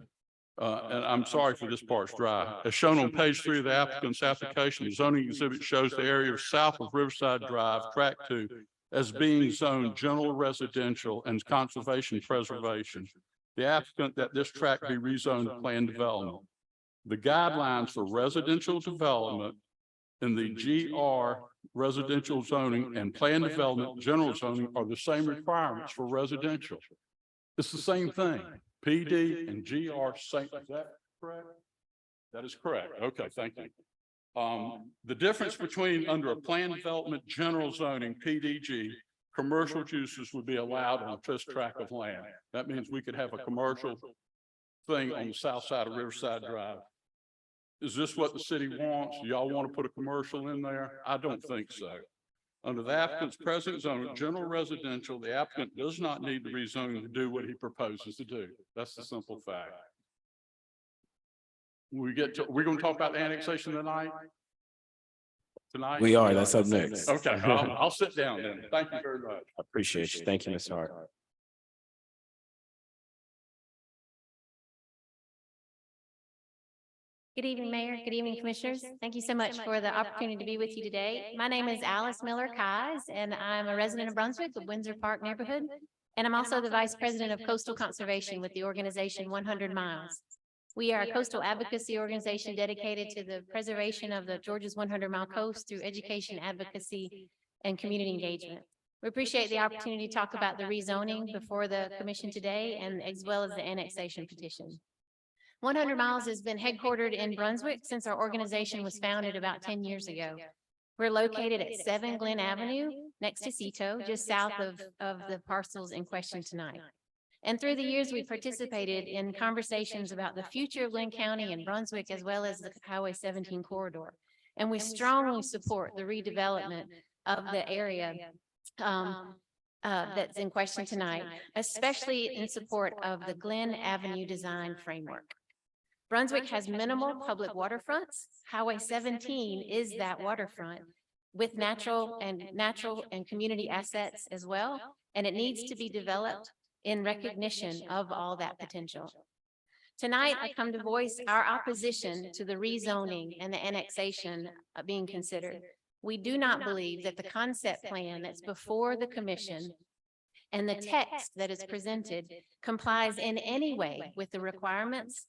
And I'm sorry for this part's dry. As shown on page 3 of the applicant's application, the zoning exhibit shows the area south of Riverside Drive, tract 2, as being zoned general residential and conservation preservation. The applicant that this tract be rezoned to planned development. The guidelines for residential development in the GR residential zoning and planned development general zoning are the same requirements for residential. It's the same thing. PD and GR same. Is that correct? That is correct. Okay, thank you. The difference between under a planned development general zoning PDG, commercial uses would be allowed on this tract of land. That means we could have a commercial thing on the south side of Riverside Drive. Is this what the city wants? Do y'all want to put a commercial in there? I don't think so. Under the applicant's present zone, general residential, the applicant does not need the rezoning to do what he proposes to do. That's the simple fact. We're going to talk about the annexation tonight. We are. That's up next. Okay, I'll sit down then. Thank you very much. I appreciate you. Thank you, Mr. Hart. Good evening, Mayor. Good evening, Commissioners. Thank you so much for the opportunity to be with you today. My name is Alice Miller-Keyes, and I'm a resident of Brunswick, the Windsor Park neighborhood. And I'm also the Vice President of Coastal Conservation with the organization 100 Miles. We are a coastal advocacy organization dedicated to the preservation of the Georgia's 100-mile coast through education, advocacy, and community engagement. We appreciate the opportunity to talk about the rezoning before the commission today, and as well as the annexation petition. 100 Miles has been headquartered in Brunswick since our organization was founded about 10 years ago. We're located at 7 Glen Avenue, next to Cito, just south of the parcels in question tonight. And through the years, we participated in conversations about the future of Glen County and Brunswick, as well as the Highway 17 corridor. And we strongly support the redevelopment of the area that's in question tonight, especially in support of the Glen Avenue design framework. Brunswick has minimal public waterfronts. Highway 17 is that waterfront with natural and community assets as well. And it needs to be developed in recognition of all that potential. Tonight, I come to voice our opposition to the rezoning and the annexation being considered. We do not believe that the concept plan that's before the commission and the text that is presented complies in any way with the requirements,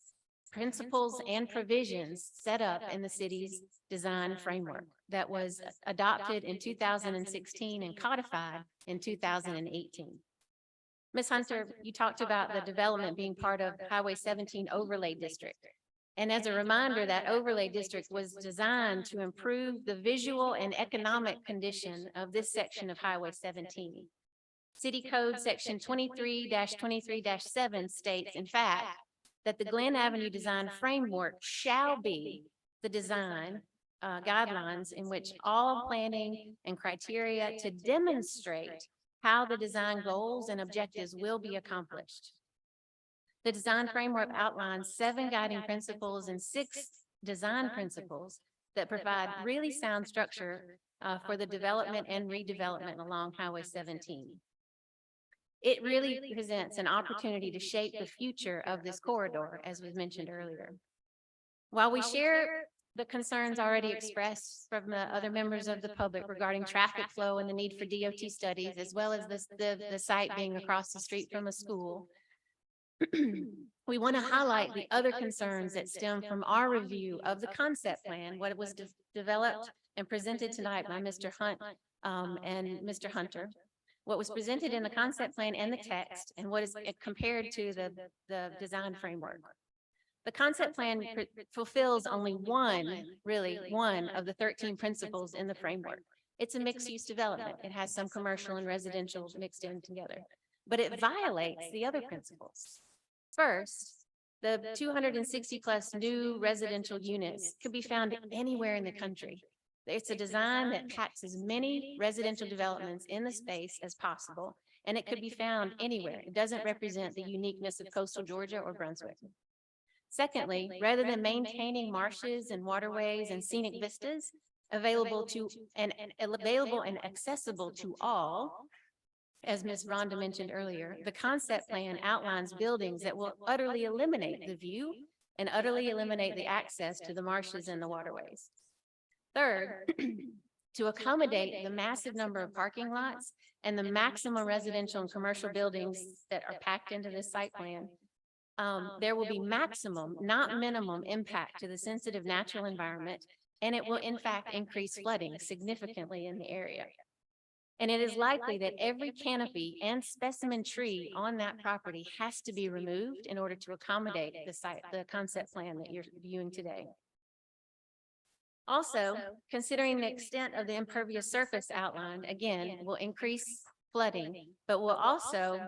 principles, and provisions set up in the city's design framework that was adopted in 2016 and codified in 2018. Ms. Hunter, you talked about the development being part of Highway 17 overlay district. And as a reminder, that overlay district was designed to improve the visual and economic condition of this section of Highway 17. City Code Section 23-23-7 states, in fact, that the Glen Avenue Design Framework shall be the design guidelines in which all planning and criteria to demonstrate how the design goals and objectives will be accomplished. The design framework outlines 7 guiding principles and 6 design principles that provide really sound structure for the development and redevelopment along Highway 17. It really presents an opportunity to shape the future of this corridor, as was mentioned earlier. While we share the concerns already expressed from the other members of the public regarding traffic flow and the need for DOT studies, as well as the site being across the street from a school, we want to highlight the other concerns that stem from our review of the concept plan, what was developed and presented tonight by Mr. Hunt and Mr. Hunter, what was presented in the concept plan and the text, and what is compared to the design framework. The concept plan fulfills only one of the 13 principles in the framework. It's a mixed-use development. It has some commercial and residential mixed in together, but it violates the other principles. First, the 260 plus new residential units could be found anywhere in the country. It's a design that packs as many residential developments in the space as possible, and it could be found anywhere. It doesn't represent the uniqueness of coastal Georgia or Brunswick. Secondly, rather than maintaining marshes and waterways and scenic vistas available and accessible to all, as Ms. Rhonda mentioned earlier, the concept plan outlines buildings that will utterly eliminate the view and utterly eliminate the access to the marshes and the waterways. Third, to accommodate the massive number of parking lots and the maximum residential and commercial buildings that are packed into this site plan, there will be maximum, not minimum, impact to the sensitive natural environment, and it will in fact increase flooding significantly in the area. And it is likely that every canopy and specimen tree on that property has to be removed in order to accommodate the concept plan that you're viewing today. Also, considering the extent of the impervious surface outlined, again, will increase flooding, but will also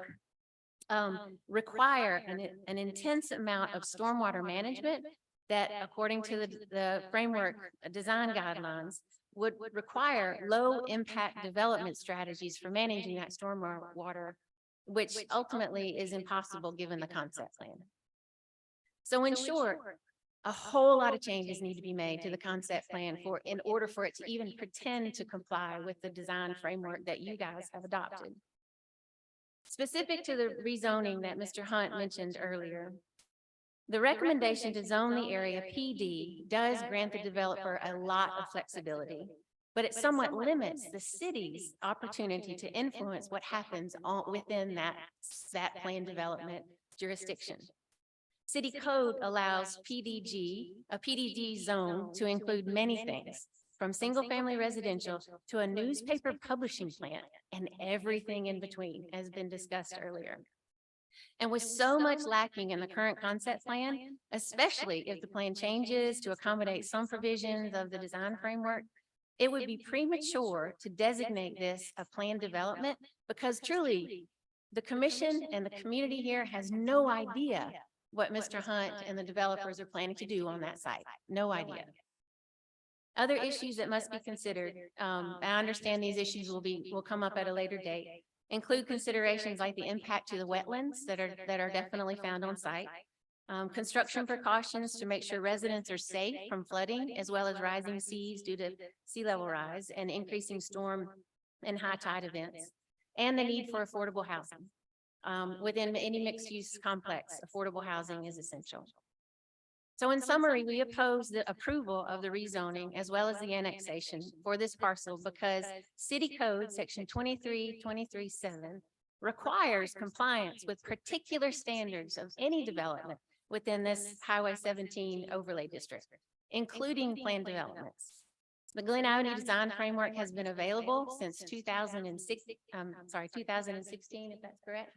require an intense amount of stormwater management that, according to the framework design guidelines, would require low impact development strategies for managing that stormwater, which ultimately is impossible given the concept plan. So in short, a whole lot of changes need to be made to the concept plan in order for it to even pretend to comply with the design framework that you guys have adopted. Specific to the rezoning that Mr. Hunt mentioned earlier, the recommendation to zone the area PD does grant the developer a lot of flexibility, but it somewhat limits the city's opportunity to influence what happens within that planned development jurisdiction. City code allows a PDG zone to include many things, from single-family residential to a newspaper publishing plant and everything in between, has been discussed earlier. And with so much lacking in the current concept plan, especially if the plan changes to accommodate some provisions of the design framework, it would be premature to designate this a planned development, because truly the commission and the community here has no idea what Mr. Hunt and the developers are planning to do on that site. No idea. Other issues that must be considered, I understand these issues will come up at a later date, include considerations like the impact to the wetlands that are definitely found on site, construction precautions to make sure residents are safe from flooding, as well as rising seas due to sea level rise and increasing storm and high tide events, and the need for affordable housing. Within any mixed-use complex, affordable housing is essential. So in summary, we oppose the approval of the rezoning as well as the annexation for this parcel because City Code Section 23-23-7 requires compliance with particular standards of any development within this Highway 17 overlay district, including planned developments. The Glen Avenue Design Framework has been available since 2016, if that's correct.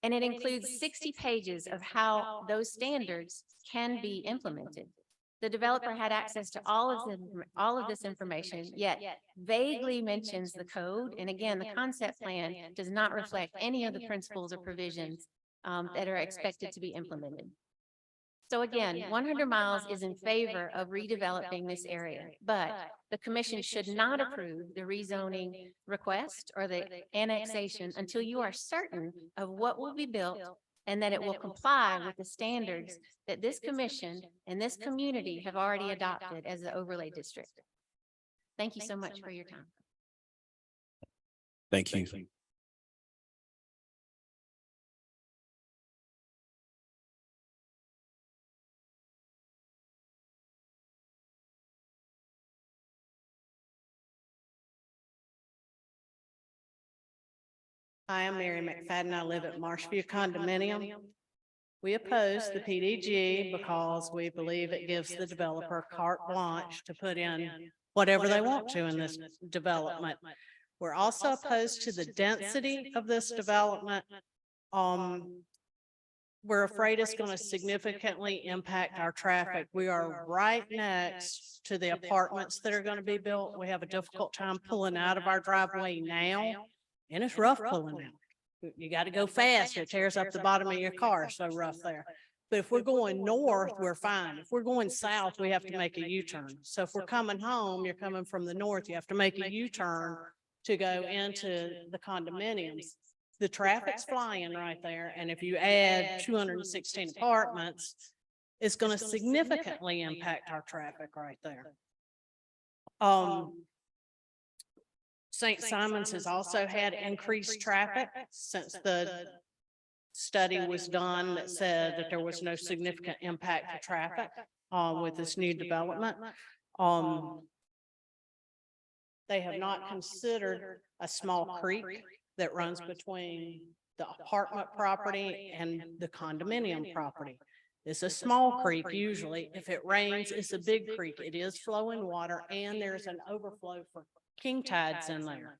And it includes 60 pages of how those standards can be implemented. The developer had access to all of this information, yet vaguely mentions the code. And again, the concept plan does not reflect any of the principles or provisions that are expected to be implemented. So again, 100 Miles is in favor of redeveloping this area, but the commission should not approve the rezoning request or the annexation until you are certain of what will be built and that it will comply with the standards that this commission and this community have already adopted as the overlay district. Thank you so much for your time. Thank you. Hi, I'm Mary McFadden. I live at Marshview Condominium. We oppose the PDG because we believe it gives the developer carte blanche to put in whatever they want to in this development. We're also opposed to the density of this development. We're afraid it's going to significantly impact our traffic. We are right next to the apartments that are going to be built. We have a difficult time pulling out of our driveway now. And it's rough pulling out. You got to go fast. It tears up the bottom of your car. So rough there. But if we're going north, we're fine. If we're going south, we have to make a U-turn. So if we're coming home, you're coming from the north, you have to make a U-turn to go into the condominiums. The traffic's flying right there. And if you add 216 apartments, it's going to significantly impact our traffic right there. St. Simon's has also had increased traffic since the study was done that said that there was no significant impact to traffic with this new development. They have not considered a small creek that runs between the apartment property and the condominium property. It's a small creek usually. If it rains, it's a big creek. It is flowing water and there's an overflow for king tides in there.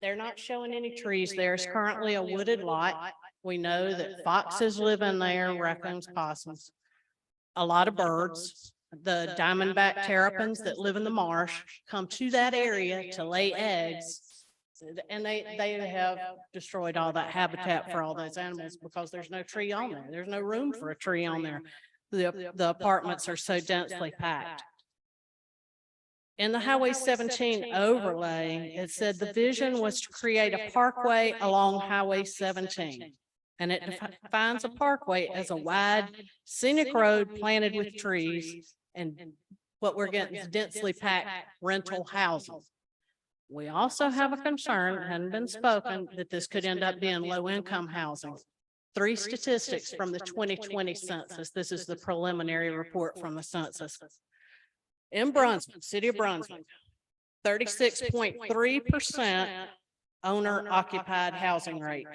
They're not showing any trees there. It's currently a wooded lot. We know that foxes live in there, raccoons, possums, a lot of birds. The diamondback terrapins that live in the marsh come to that area to lay eggs. And they have destroyed all that habitat for all those animals because there's no tree on there. There's no room for a tree on there. The apartments are so densely packed. In the Highway 17 overlay, it said the vision was to create a parkway along Highway 17. And it defines a parkway as a wide scenic road planted with trees, and what we're getting is densely packed rental housing. We also have a concern, that hadn't been spoken, that this could end up being low-income housing. 3 statistics from the 2020 census. This is the preliminary report from the census. In Brunswick, city of Brunswick, 36.3% owner occupied housing rate.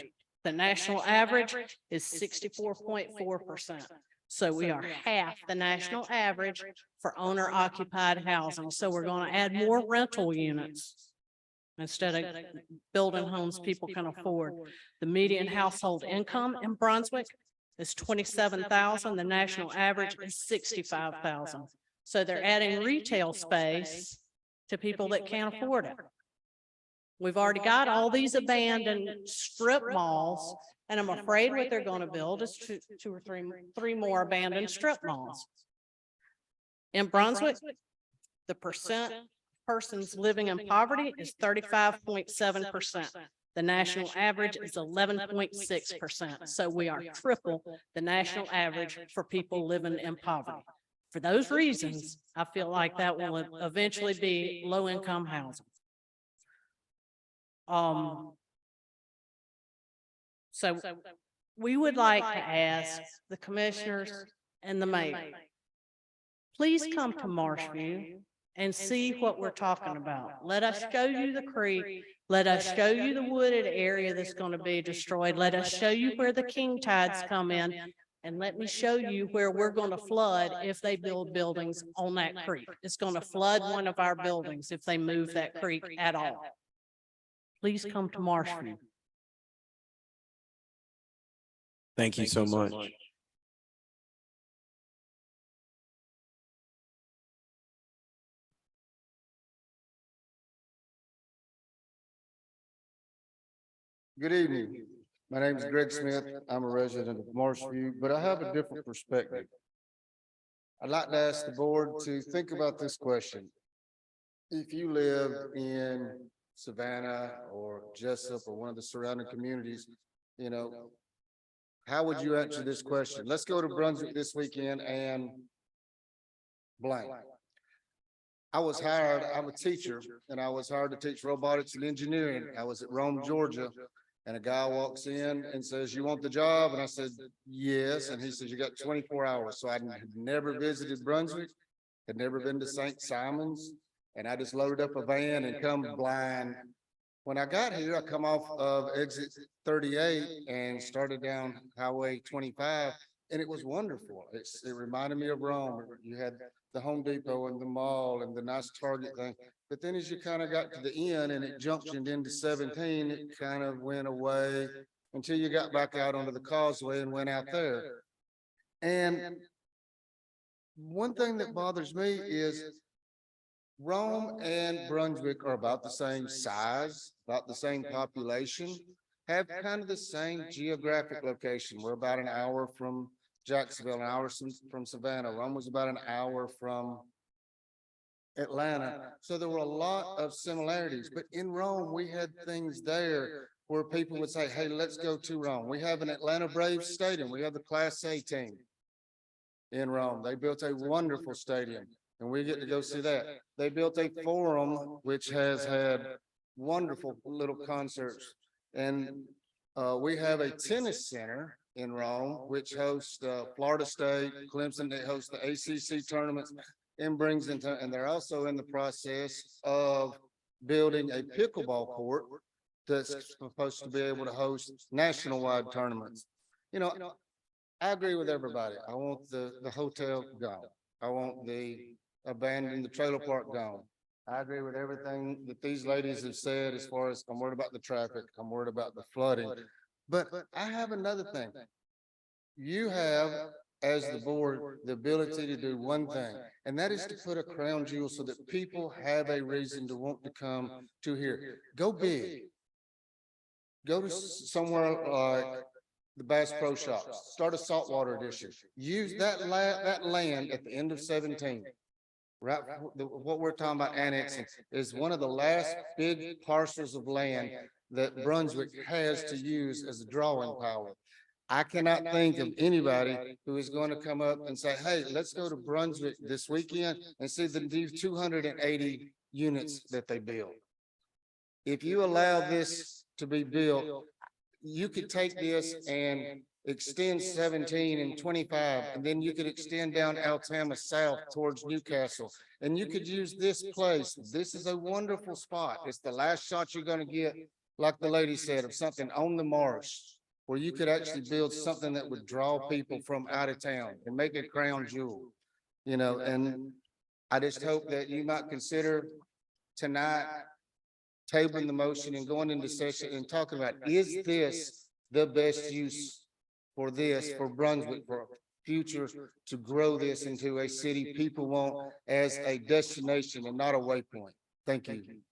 The national average is 64.4%. So we are half the national average for owner occupied housing. So we're going to add more rental units instead of building homes people can afford. The median household income in Brunswick is $27,000. The national average is $65,000. So they're adding retail space to people that can't afford it. We've already got all these abandoned strip malls, and I'm afraid what they're going to build is two or three more abandoned strip malls. In Brunswick, the percent persons living in poverty is 35.7%. The national average is 11.6%. So we are triple the national average for people living in poverty. For those reasons, I feel like that will eventually be low-income housing. So we would like to ask the commissioners and the mayor, please come to Marshview and see what we're talking about. Let us show you the creek. Let us show you the wooded area that's going to be destroyed. Let us show you where the king tides come in. And let me show you where we're going to flood if they build buildings on that creek. It's going to flood one of our buildings if they move that creek at all. Please come to Marshview. Thank you so much. Good evening. My name is Greg Smith. I'm a resident of Marshview, but I have a different perspective. I'd like to ask the board to think about this question. If you live in Savannah or Jessup or one of the surrounding communities, you know, how would you answer this question? Let's go to Brunswick this weekend and blank. I'm a teacher, and I was hired to teach robotics and engineering. I was at Rome, Georgia. And a guy walks in and says, "You want the job?" And I said, "Yes." And he says, "You got 24 hours. So I had never visited Brunswick, had never been to St. Simon's. And I just loaded up a van and come blind. When I got here, I come off of exit 38 and started down Highway 25. And it was wonderful. It reminded me of Rome. You had the Home Depot and the mall and the nice Target thing. But then as you kind of got to the end and it junctioned into 17, it kind of went away until you got back out onto the causeway and went out there. And one thing that bothers me is Rome and Brunswick are about the same size, about the same population, have kind of the same geographic location. We're about an hour from Jacksonville, an hour from Savannah. Rome was about an hour from Atlanta. So there were a lot of similarities, but in Rome, we had things there where people would say, "Hey, let's go to Rome." We have an Atlanta Braves stadium. We have the Class A team in Rome. They built a wonderful stadium and we get to go see that. They built a forum, which has had wonderful little concerts. And we have a tennis center in Rome, which hosts Florida State, Clemson. They host the ACC tournaments and brings into, and they're also in the process of building a pickleball court that's supposed to be able to host national-wide tournaments. You know, I agree with everybody. I want the hotel gone. I want the abandoned trailer park gone. I agree with everything that these ladies have said as far as I'm worried about the traffic. I'm worried about the flooding. But I have another thing. You have, as the board, the ability to do one thing, and that is to put a crown jewel so that people have a reason to want to come to here. Go big. Go to somewhere like the Bass Pro Shops, start a saltwater edition. Use that land at the end of 17. Right, what we're talking about annexing is one of the last big parcels of land that Brunswick has to use as a drawing power. I cannot think of anybody who is going to come up and say, "Hey, let's go to Brunswick this weekend and see the 280 units that they built." If you allow this to be built, you could take this and extend 17 and 25, and then you could extend down Alabama south towards Newcastle. And you could use this place. This is a wonderful spot. It's the last shot you're going to get, like the lady said, of something on the marsh, where you could actually build something that would draw people from out of town and make a crown jewel, you know. And I just hope that you might consider tonight tabling the motion and going into session and talking about, is this the best use for this, for Brunswick, for future, to grow this into a city people want as a destination and not a waypoint. Thank you.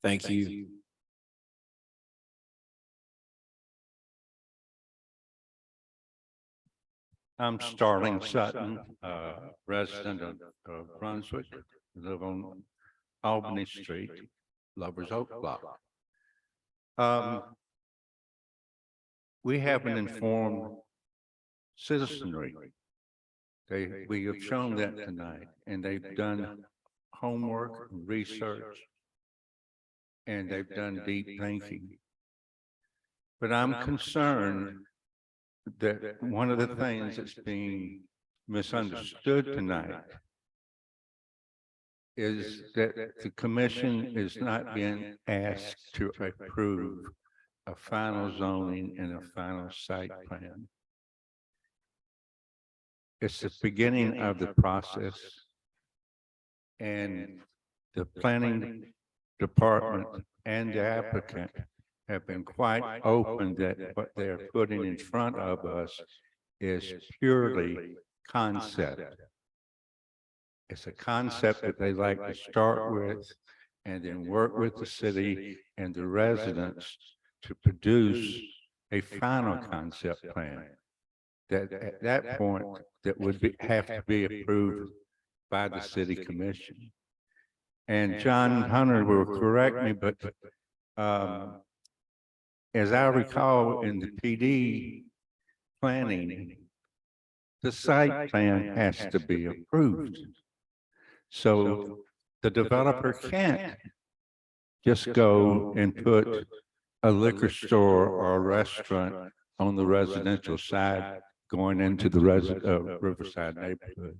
Thank you. I'm Starling Sutton, resident of Brunswick, live on Albany Street, Lover's Oak Block. We have an informed citizenry. We have shown that tonight, and they've done homework, research, and they've done deep thinking. But I'm concerned that one of the things that's being misunderstood tonight is that the commission is not being asked to approve a final zoning and a final site plan. It's the beginning of the process, and the planning department and the applicant have been quite open that what they're putting in front of us is purely concept. It's a concept that they like to start with and then work with the city and the residents to produce a final concept plan. That at that point, that would be, have to be approved by the city commission. And John Hunter will correct me, but as I recall in the PD planning, the site plan has to be approved. So the developer can't just go and put a liquor store or a restaurant on the residential side going into the Riverside neighborhood.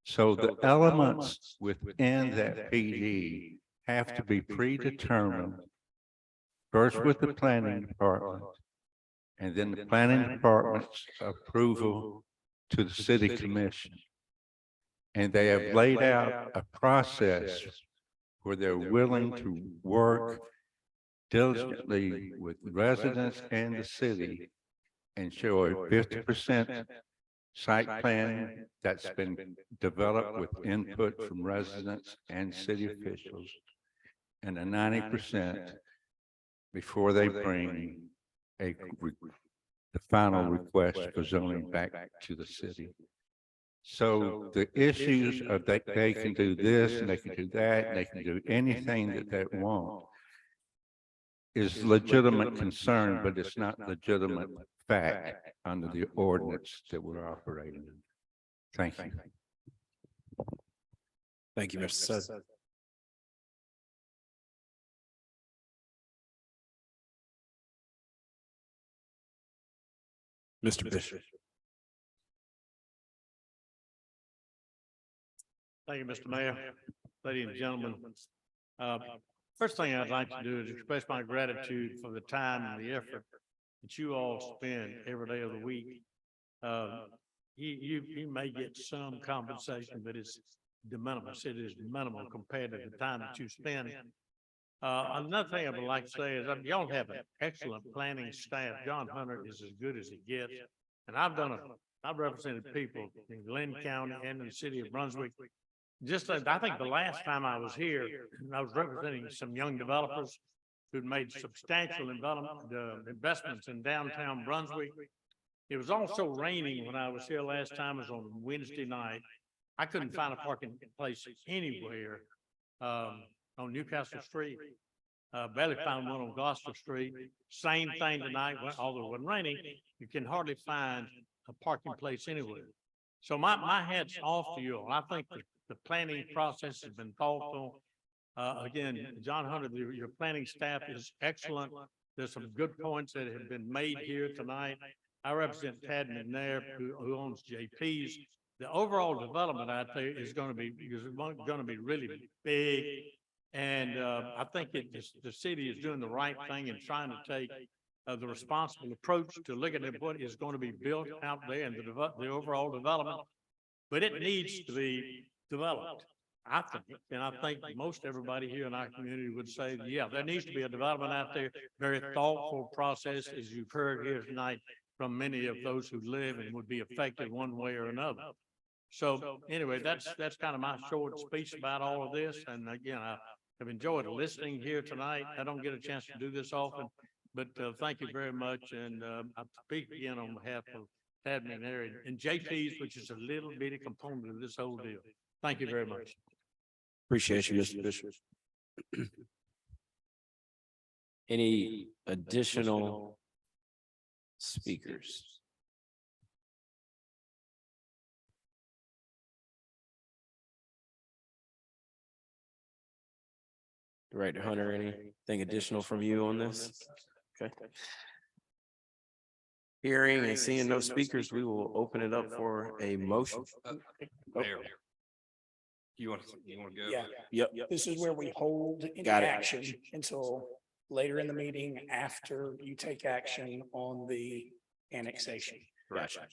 So the elements within that PD have to be predetermined, first with the planning department, and then the planning department's approval to the city commission. And they have laid out a process where they're willing to work diligently with residents and the city and show a 50% site plan that's been developed with input from residents and city officials, and a 90% before they bring the final request for zoning back to the city. So the issues of that they can do this and they can do that, and they can do anything that they want is legitimate concern, but it's not legitimate fact under the ordinance that we're operating in. Thank you. Thank you, Mr. Sutton. Mr. Bishop. Thank you, Mr. Mayor, ladies and gentlemen. First thing I'd like to do is express my gratitude for the time and the effort that you all spend every day of the week. You may get some compensation, but it's de minimis. It is minimal compared to the time that you spend. Another thing I would like to say is y'all have an excellent planning staff. John Hunter is as good as it gets. And I've represented people in Glenn County and in the city of Brunswick. Just as I think the last time I was here, I was representing some young developers who'd made substantial investments in downtown Brunswick. It was also raining when I was here last time. It was on Wednesday night. I couldn't find a parking place anywhere on Newcastle Street. Barely found one on Gloucester Street. Same thing tonight, although it wasn't raining, you can hardly find a parking place anywhere. So my hat's off to you all. I think the planning process has been thoughtful. Again, John Hunter, your planning staff is excellent. There's some good points that have been made here tonight. I represent Tad McNair, who owns JP's. The overall development out there is going to be really big. And I think the city is doing the right thing and trying to take the responsible approach to looking at what is going to be built out there and the overall development. But it needs to be developed, I think. And I think most everybody here in our community would say, yeah, there needs to be a development out there, very thoughtful process, as you've heard here tonight from many of those who live and would be affected one way or another. So anyway, that's kind of my short speech about all of this. And again, I have enjoyed listening here tonight. I don't get a chance to do this often, but thank you very much. And I speak again on behalf of Tad McNair and JP's, which is a little bitty component of this whole deal. Thank you very much. Appreciate you, Mr. Bishop. Any additional speakers? Director Hunter, anything additional from you on this? Okay. Hearing and seeing no speakers, we will open it up for a motion. Mayor, you want to go? Yeah. Yep. This is where we hold any Got it. action until later in the meeting after you take action on the annexation. Gotcha.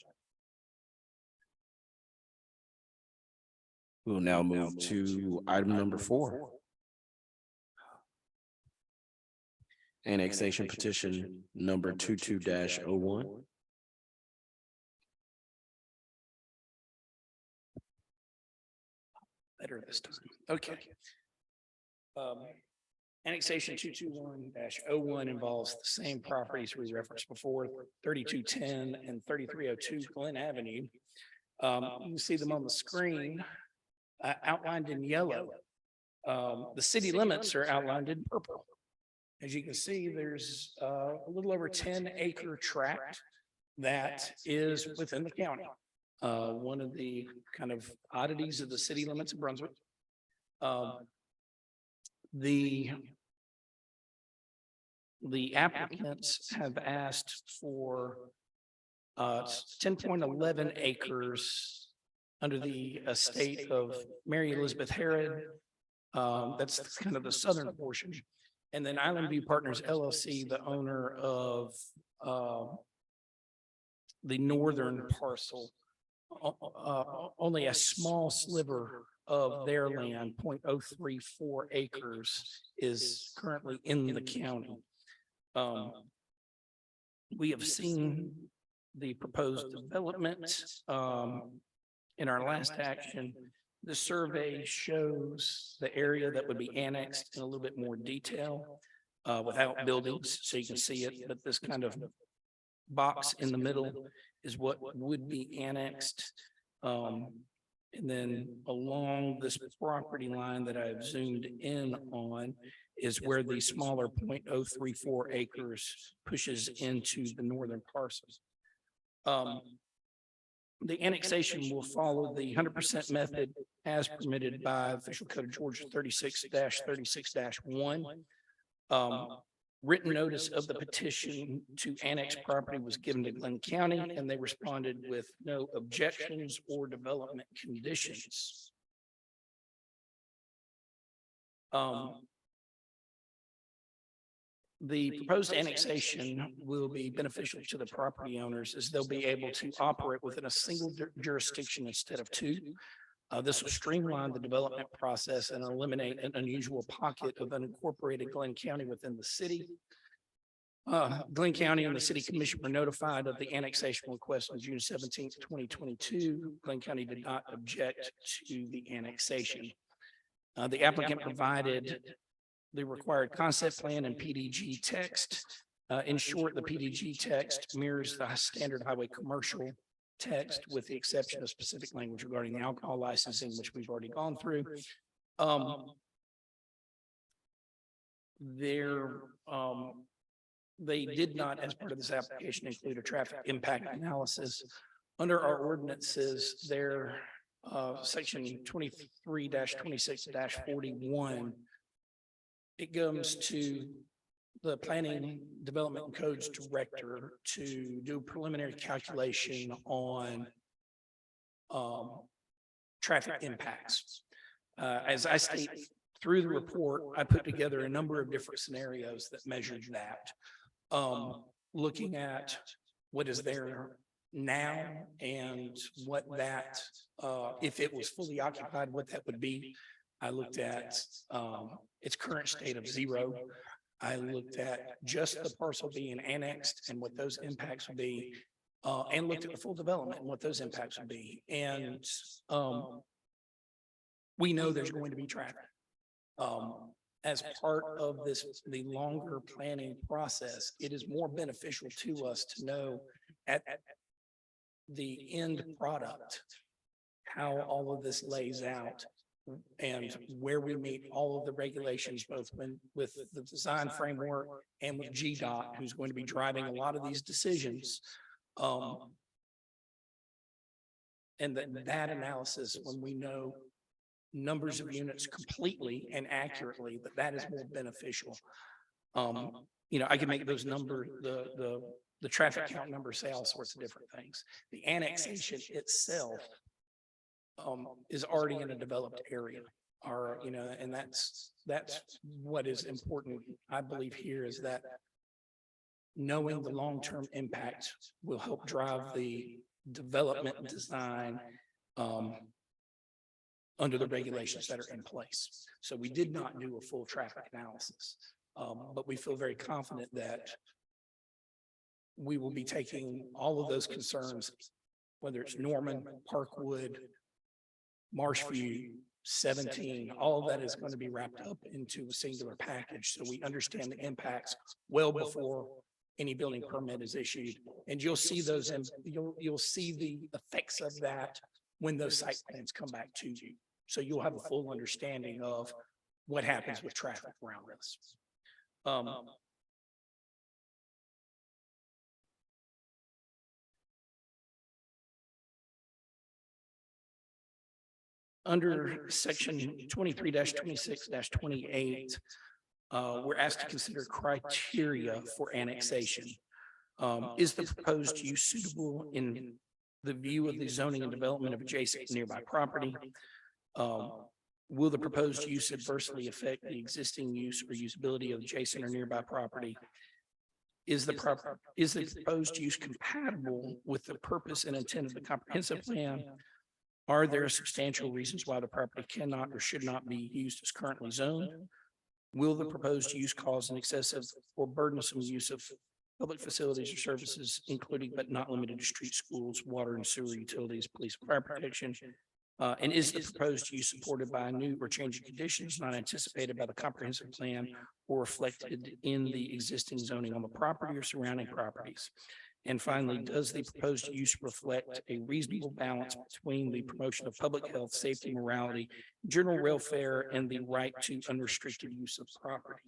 We'll now move to item number 4. Annexation petition number 22-01. Better this time. Okay. Annexation 221-01 involves the same properties we referenced before, 3210 and 3302 Glen Avenue. You can see them on the screen, outlined in yellow. The city limits are outlined in purple. As you can see, there's a little over 10-acre tract that is within the county. One of the kind of oddities of the city limits of Brunswick. The applicants have asked for 10.11 acres under the estate of Mary Elizabeth Herod. That's kind of the southern portion. And then Island View Partners LLC, the owner of the northern parcel, only a small sliver of their land, 0.034 acres, is currently in the county. We have seen the proposed development in our last action. The survey shows the area that would be annexed in a little bit more detail without buildings, so you can see it, but this kind of box in the middle is what would be annexed. And then along this property line that I've zoomed in on is where the smaller 0.034 acres pushes into the northern parcels. The annexation will follow the 100% method as permitted by Official Code of Georgia 36-36-1. Written notice of the petition to annex property was given to Glenn County, and they responded with no objections or development conditions. The proposed annexation will be beneficial to the property owners as they'll be able to operate within a single jurisdiction instead of two. This will streamline the development process and eliminate an unusual pocket of unincorporated Glenn County within the city. Glenn County and the City Commission were notified of the annexation request on June 17th, 2022. Glenn County did not object to the annexation. The applicant provided the required concept plan and PDG text. In short, the PDG text mirrors the standard highway commercial text with the exception of specific language regarding the alcohol licensing, which we've already gone through. They did not, as part of this application, include a traffic impact analysis. Under our ordinances, their section 23-26-41, it goes to the Planning Development and Codes Director to do preliminary calculation on traffic impacts. As I state through the report, I put together a number of different scenarios that measured that. Looking at what is there now and what that, if it was fully occupied, what that would be. I looked at its current state of 0. I looked at just the parcel being annexed and what those impacts would be, and looked at the full development and what those impacts would be. And we know there's going to be traffic. As part of this, the longer planning process, it is more beneficial to us to know at the end product how all of this lays out and where we meet all of the regulations, both with the design framework and with GDOT, who's going to be driving a lot of these decisions. And that analysis, when we know numbers of units completely and accurately, that is more beneficial. You know, I can make those numbers, the traffic count numbers say all sorts of different things. The annexation itself is already in a developed area, or, you know, and that's what is important, I believe, here, is that knowing the long-term impact will help drive the development and design under the regulations that are in place. So we did not do a full traffic analysis. But we feel very confident that we will be taking all of those concerns, whether it's Norman, Parkwood, Marshview, 17, all of that is going to be wrapped up into a singular package. So we understand the impacts well before any building permit is issued. And you'll see those, and you'll see the effects of that when those site plans come back to you. So you'll have a full understanding of what happens with traffic around us. Under section 23-26-28, we're asked to consider criteria for annexation. Is the proposed use suitable in the view of the zoning and development of adjacent nearby property? Will the proposed use adversely affect the existing use or usability of adjacent or nearby property? Is the proposed use compatible with the purpose and intent of the comprehensive plan? Are there substantial reasons why the property cannot or should not be used as currently zoned? Will the proposed use cause an excessive or burdensome use of public facilities or services, including but not limited to street, schools, water and sewer utilities, police and fire protection? And is the proposed use supported by new or changing conditions not anticipated by the comprehensive plan or reflected in the existing zoning on the property or surrounding properties? And finally, does the proposed use reflect a reasonable balance between the promotion of public health, safety, morality, general welfare, and the right to unrestricted use of property?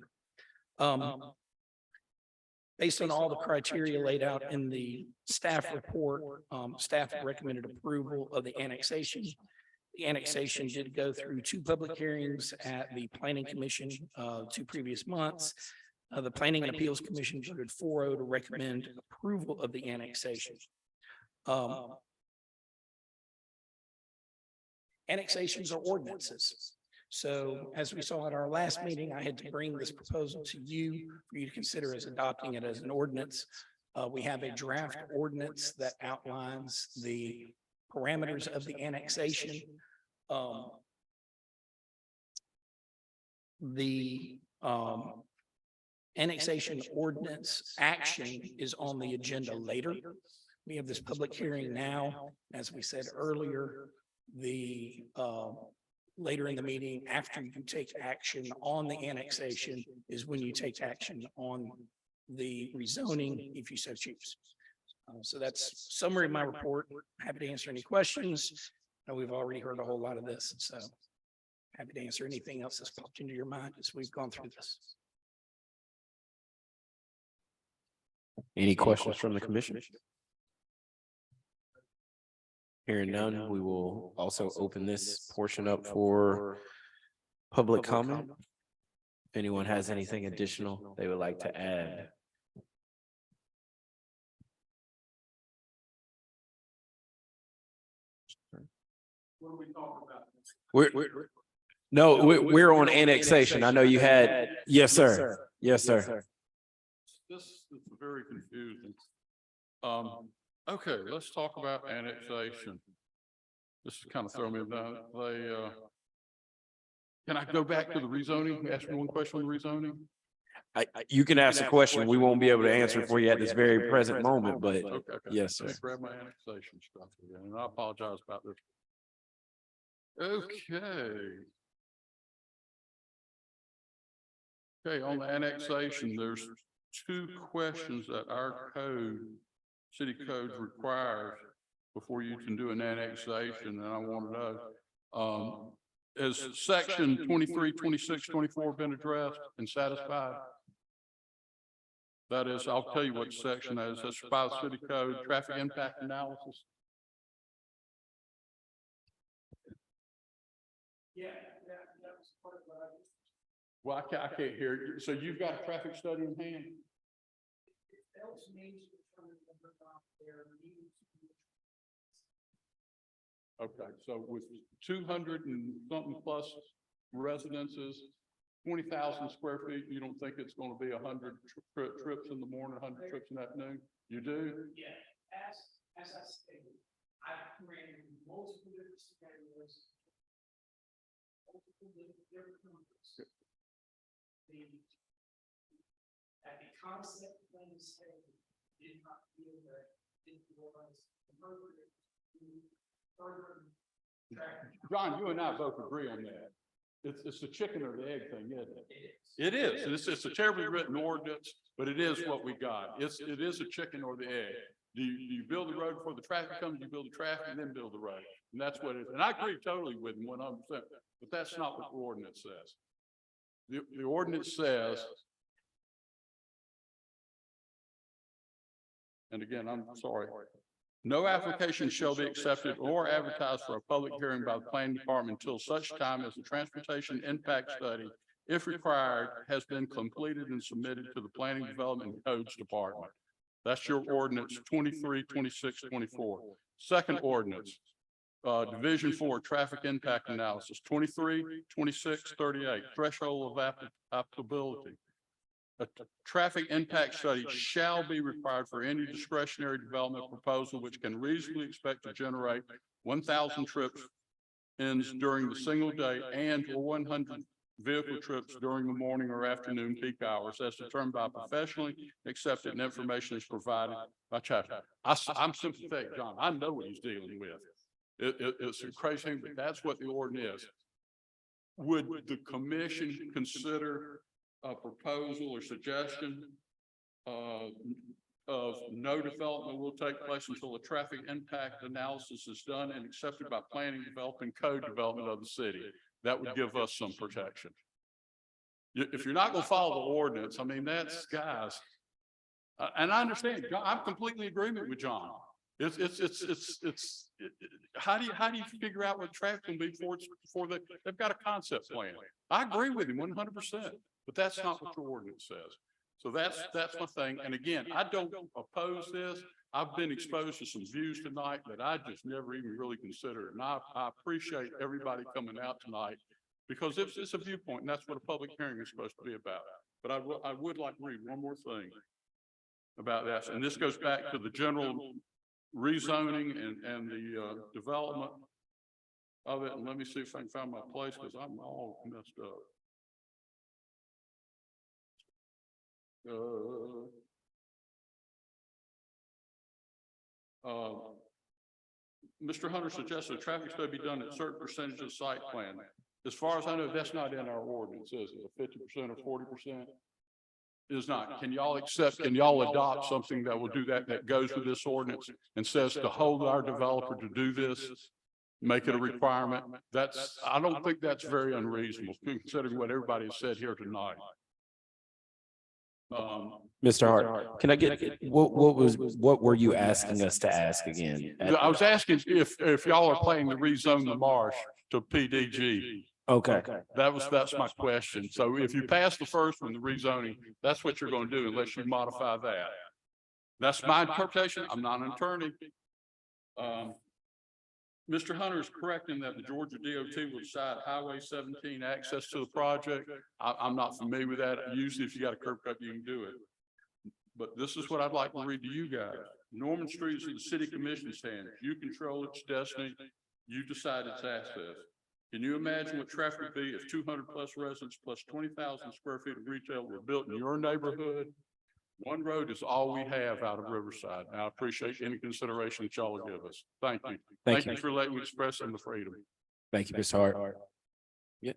Based on all the criteria laid out in the staff report, staff recommended approval of the annexation. The annexation did go through 2 public hearings at the Planning Commission 2 previous months. The Planning and Appeals Commission voted 4-0 to recommend approval of the annexation. Annexations are ordinances. So as we saw at our last meeting, I had to bring this proposal to you for you to consider as adopting it as an ordinance. We have a draft ordinance that outlines the parameters of the annexation. The annexation ordinance action is on the agenda later. We have this public hearing now, as we said earlier, later in the meeting, after you take action on the annexation is when you take action on the rezoning, if you so choose. So that's summary of my report. Happy to answer any questions. I know we've already heard a whole lot of this, so happy to answer anything else that's popped into your mind as we've gone through this. Any questions from the commission? Hearing none, we will also open this portion up for public comment. If anyone has anything additional they would like to add. What are we talking about? We're on annexation. I know you had, yes, sir. Yes, sir. This is very confusing. Okay, let's talk about annexation. This is kind of throwing me down. Can I go back to the rezoning? Ask me one question on the rezoning? You can ask a question. We won't be able to answer it for you at this very present moment, but Okay. yes, sir. Let me grab my annexation stuff again, and I apologize about this. Okay. Okay, on the annexation, there's 2 questions that our code, city code requires before you can do an annexation, and I want to know, has section 23, 26, 24 been addressed and satisfied? That is, I'll tell you what section that is. That's by the city code, traffic impact analysis. Yeah, that was part of what I was. Well, I can't hear you. So you've got a traffic study in hand? Else needs to determine whether or not there needs to be. Okay, so with 200 and something plus residences, 20,000 square feet, you don't think it's going to be 100 trips in the morning, 100 trips in the afternoon? You do? Yeah, as I stated, I've ran multiple different scenarios. Multiple different numbers. at the concept plan stage, did not feel that it was appropriate to further track. John, you and I both agree on that. It's the chicken or the egg thing, isn't it? It is. It's a terribly written ordinance, but it is what we got. It is a chicken or the egg. Do you build the road before the traffic comes, you build the traffic and then build the road? And that's what it is. And I agree totally with him 100%, but that's not what the ordinance says. The ordinance says, and again, I'm sorry, no application shall be accepted or advertised for a public hearing by the planning department until such time as the transportation impact study, if required, has been completed and submitted to the planning development and codes department. That's your ordinance 23, 26, 24. Second ordinance, Division 4, traffic impact analysis, 23, 26, 38, threshold of applicability. A traffic impact study shall be required for any discretionary development proposal which can reasonably expect to generate 1,000 trips during the single day and or 100 vehicle trips during the morning or afternoon peak hours as determined by professionally accepted and information is provided by traffic. I'm sympathetic, John. I know what he's dealing with. It's a crazy thing, but that's what the ordinance is. Would the commission consider a proposal or suggestion of no development will take place until the traffic impact analysis is done and accepted by planning, development, code development of the city? That would give us some protection. If you're not going to follow the ordinance, I mean, that's guys. And I understand, I'm completely in agreement with John. How do you figure out what traffic can be before they've got a concept plan? I agree with him 100%, but that's not what your ordinance says. So that's my thing. And again, I don't oppose this. I've been exposed to some views tonight that I just never even really considered. And I appreciate everybody coming out tonight because it's a viewpoint and that's what a public hearing is supposed to be about. But I would like to read one more thing about that. And this goes back to the general rezoning and the development of it. And let me see if I can find my place because I'm all messed up. Mr. Hunter suggested a traffic study be done at a certain percentage of site plan. As far as I know, that's not in our ordinance, is it? 50% or 40%? It is not. Can y'all adopt something that will do that goes with this ordinance and says to hold our developer to do this, make it a requirement? I don't think that's very unreasonable considering what everybody has said here tonight. Mr. Hart, can I get, what were you asking us to ask again? I was asking if y'all are planning to rezone the marsh to PDG. Okay. That's my question. So if you pass the first one, the rezoning, that's what you're going to do unless you modify that. That's my interpretation. I'm not an attorney. Mr. Hunter is correct in that the Georgia DOT will decide Highway 17 access to the project. I'm not familiar with that. Usually if you got a curb cut, you can do it. But this is what I'd like to read to you guys. Norman Street is in the city commission's hands. You control its destiny. You decide its access. Can you imagine what traffic would be if 200 plus residents plus 20,000 square feet of retail were built in your neighborhood? One road is all we have out of Riverside. And I appreciate any consideration that y'all will give us. Thank you. Thank you for letting me express the freedom. Thank you, Mr. Hart. Yes.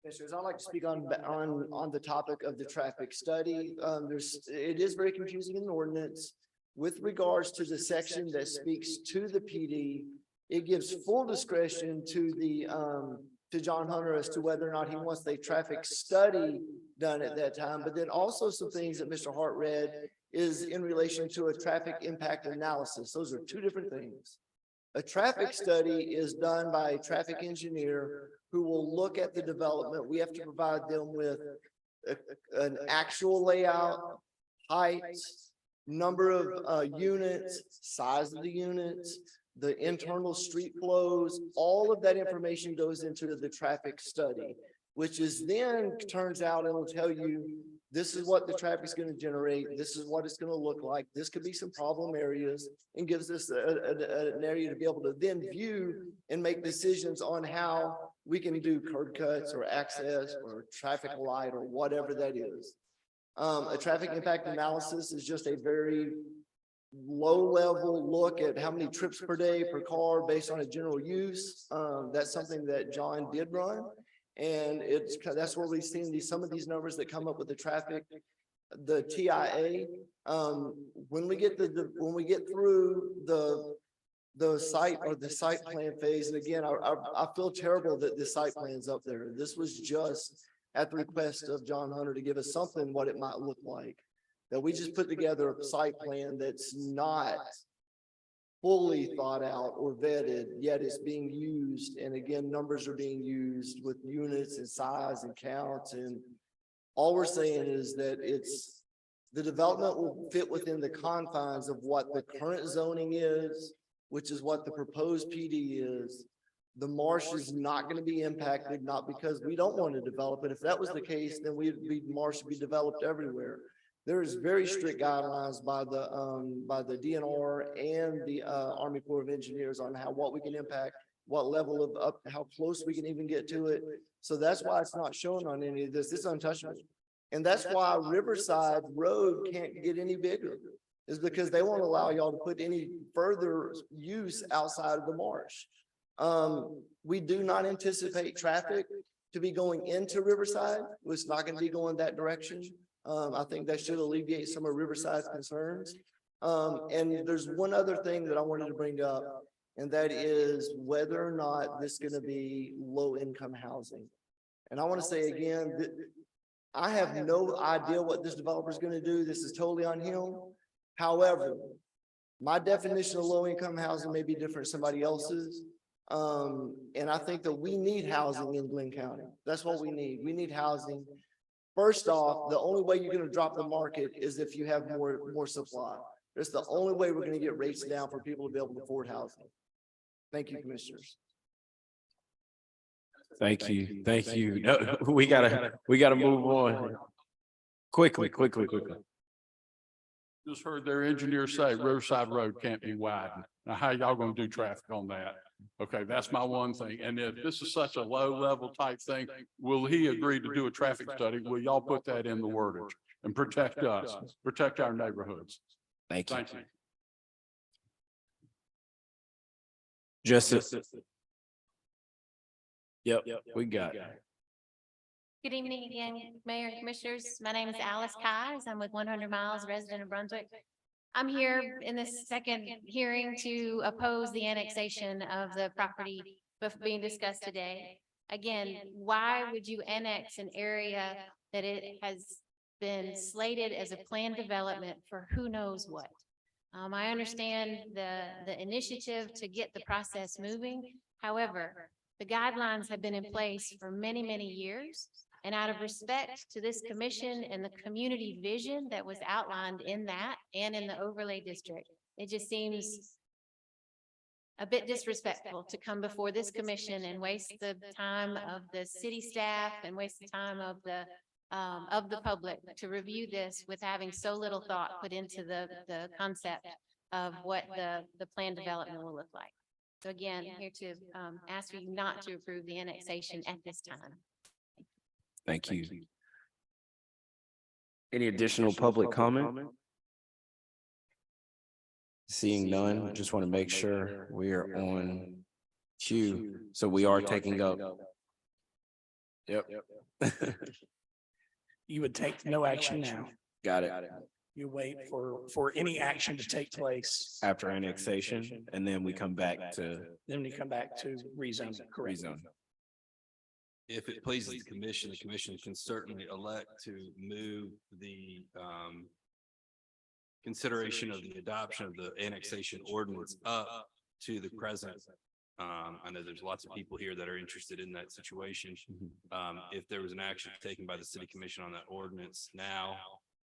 Commissioners, I'd like to speak on the topic of the traffic study. It is very confusing in the ordinance. With regards to the section that speaks to the PD, it gives full discretion to John Hunter as to whether or not he wants a traffic study done at that time. But then also some things that Mr. Hart read is in relation to a traffic impact analysis. Those are two different things. A traffic study is done by a traffic engineer who will look at the development. We have to provide them with an actual layout, heights, number of units, size of the units, the internal street flows. All of that information goes into the traffic study, which is then turns out and will tell you this is what the traffic's gonna generate, this is what it's gonna look like, this could be some problem areas, and gives us an area to be able to then view and make decisions on how we can do curb cuts or access or traffic light or whatever that is. A traffic impact analysis is just a very low-level look at how many trips per day per car based on a general use. That's something that John did run. And that's where we've seen some of these numbers that come up with the traffic, the TIA. When we get through the site plan phase, and again, I feel terrible that the site plan's up there. This was just at the request of John Hunter to give us something what it might look like. That we just put together a site plan that's not fully thought out or vetted, yet it's being used. And again, numbers are being used with units and size and counts. And all we're saying is that the development will fit within the confines of what the current zoning is, which is what the proposed PD is. The marsh is not going to be impacted, not because we don't want to develop it. If that was the case, then marsh would be developed everywhere. There is very strict guidelines by the DNR and the Army Corps of Engineers on what we can impact, what level of how close we can even get to it. So that's why it's not shown on any of this. It's untouchable. And that's why Riverside Road can't get any bigger, is because they won't allow y'all to put any further use outside of the marsh. We do not anticipate traffic to be going into Riverside. It's not going to be going that direction. I think that should alleviate some of Riverside's concerns. And there's one other thing that I wanted to bring up, and that is whether or not this is going to be low-income housing. And I want to say again, that I have no idea what this developer is going to do. This is totally on him. However, my definition of low-income housing may be different than somebody else's. And I think that we need housing in Glenn County. That's what we need. We need housing. First off, the only way you're going to drop the market is if you have more supply. That's the only way we're going to get rates down for people to be able to afford housing. Thank you, commissioners. Thank you. Thank you. No, we gotta move on. Quickly. Just heard their engineer say Riverside Road can't be widened. Now, how y'all gonna do traffic on that? Okay, that's my one thing. And if this is such a low level type thing, will he agree to do a traffic study? Will y'all put that in the wordage and protect us, protect our neighborhoods? Thank you. Thank you. Justice. Yep, we got it. Good evening again, Mayor and Commissioners. My name is Alice Keyes. I'm with 100 Miles, resident of Brunswick. I'm here in this second hearing to oppose the annexation of the property being discussed today. Again, why would you annex an area that it has been slated as a planned development for who knows what? I understand the initiative to get the process moving. However, the guidelines have been in place for many, many years. And out of respect to this commission and the community vision that was outlined in that and in the overlay district, it just seems a bit disrespectful to come before this commission and waste the time of the city staff and waste the time of the public to review this with having so little thought put into the concept of what the planned development will look like. So again, here to ask you not to approve the annexation at this time. Thank you. Any additional public comment? Seeing none, just want to make sure we are on cue. So we are taking up. Yep. You would take no action now. Got it. You wait for any action to take place. After annexation, and then we come back to. Then we come back to rezone, correct? Rezone. If it pleases the commission can certainly elect to move the consideration of the adoption of the annexation ordinance up to the present. I know there's lots of people here that are interested in that situation. If there was an action taken by the city commission on that ordinance now,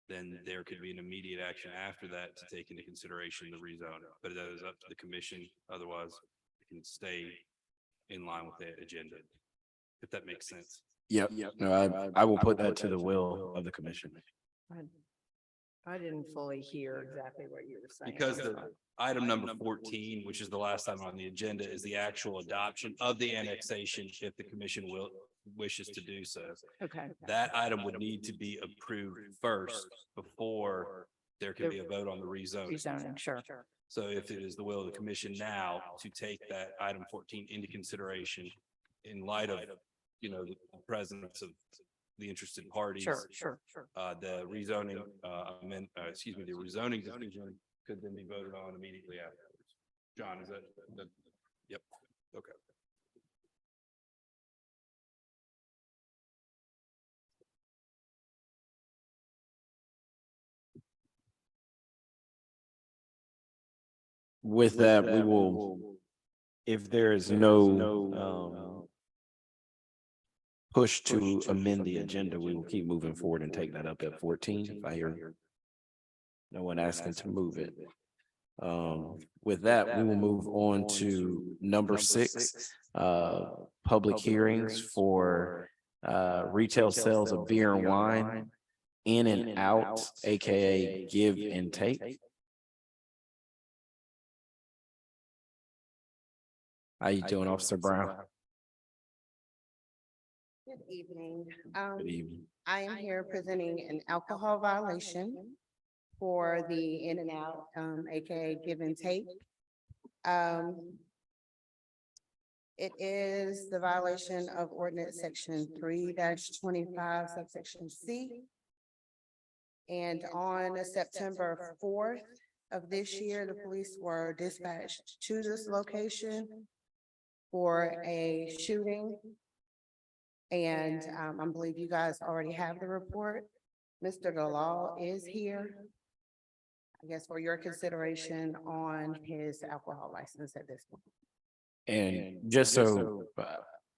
then there could be an immediate action after that to take into consideration the rezone. But that is up to the commission. Otherwise, it can stay in line with the agenda. If that makes sense. Yep, no, I will put that to the will of the commission. I didn't fully hear exactly what you were saying. Because the item number 14, which is the last item on the agenda, is the actual adoption of the annexation if the commission wishes to do so. Okay. That item would need to be approved first before there can be a vote on the rezoning. Rezoning, sure. So if it is the will of the commission now to take that item 14 into consideration in light of, you know, the presence of the interested parties. Sure. The rezoning, the rezoning decision could then be voted on immediately afterwards. John, is that? Yep, okay. With that, we will, if there is no push to amend the agenda, we will keep moving forward and take that up at 14. If I hear no one asking to move it. With that, we will move on to number 6, public hearings for retail sales of beer and wine in and out, AKA give and take. How you doing, Officer Brown? Good evening. Good evening. I am here presenting an alcohol violation for the in and out, AKA give and take. It is the violation of ordinance section 3-25 subsection C. And on September 4th of this year, the police were dispatched to this location for a shooting. And I believe you guys already have the report. Mr. Dalal is here, I guess, for your consideration on his alcohol license at this point. And just so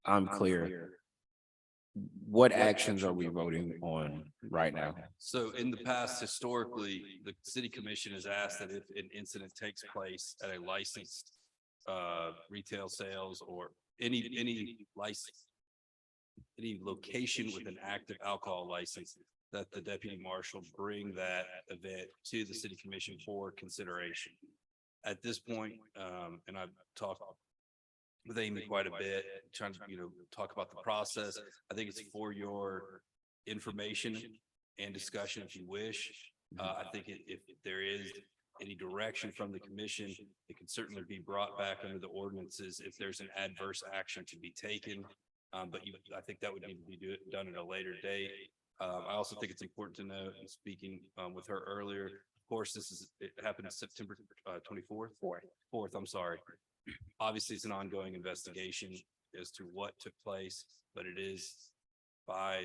I'm clear, what actions are we voting on right now? So in the past, historically, the city commission has asked that if an incident takes place at a licensed retail sales or any license, any location with an active alcohol license, that the deputy marshal bring that event to the city commission for consideration. At this point, and I've talked with Amy quite a bit, trying to, talk about the process. I think it's for your information and discussion if you wish. I think if there is any direction from the commission, it can certainly be brought back under the ordinances if there's an adverse action to be taken. But I think that would need to be done at a later date. I also think it's important to know, and speaking with her earlier, of course, it happened September 24th? 4th, I'm sorry. Obviously, it's an ongoing investigation as to what took place, but it is by,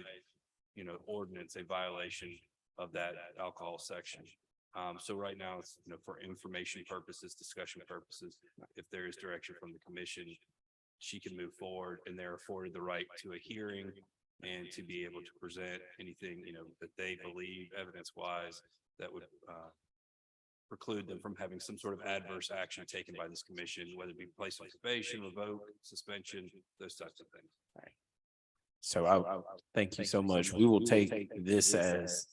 ordinance, a violation of that alcohol section. So right now it's, for information purposes, discussion purposes, if there is direction from the commission, she can move forward and they're afforded the right to a hearing and to be able to present anything, that they believe evidence wise that would, preclude them from having some sort of adverse action taken by this commission, whether it be placed on probation, revoke, suspension, those types of things. So I thank you so much. We will take this as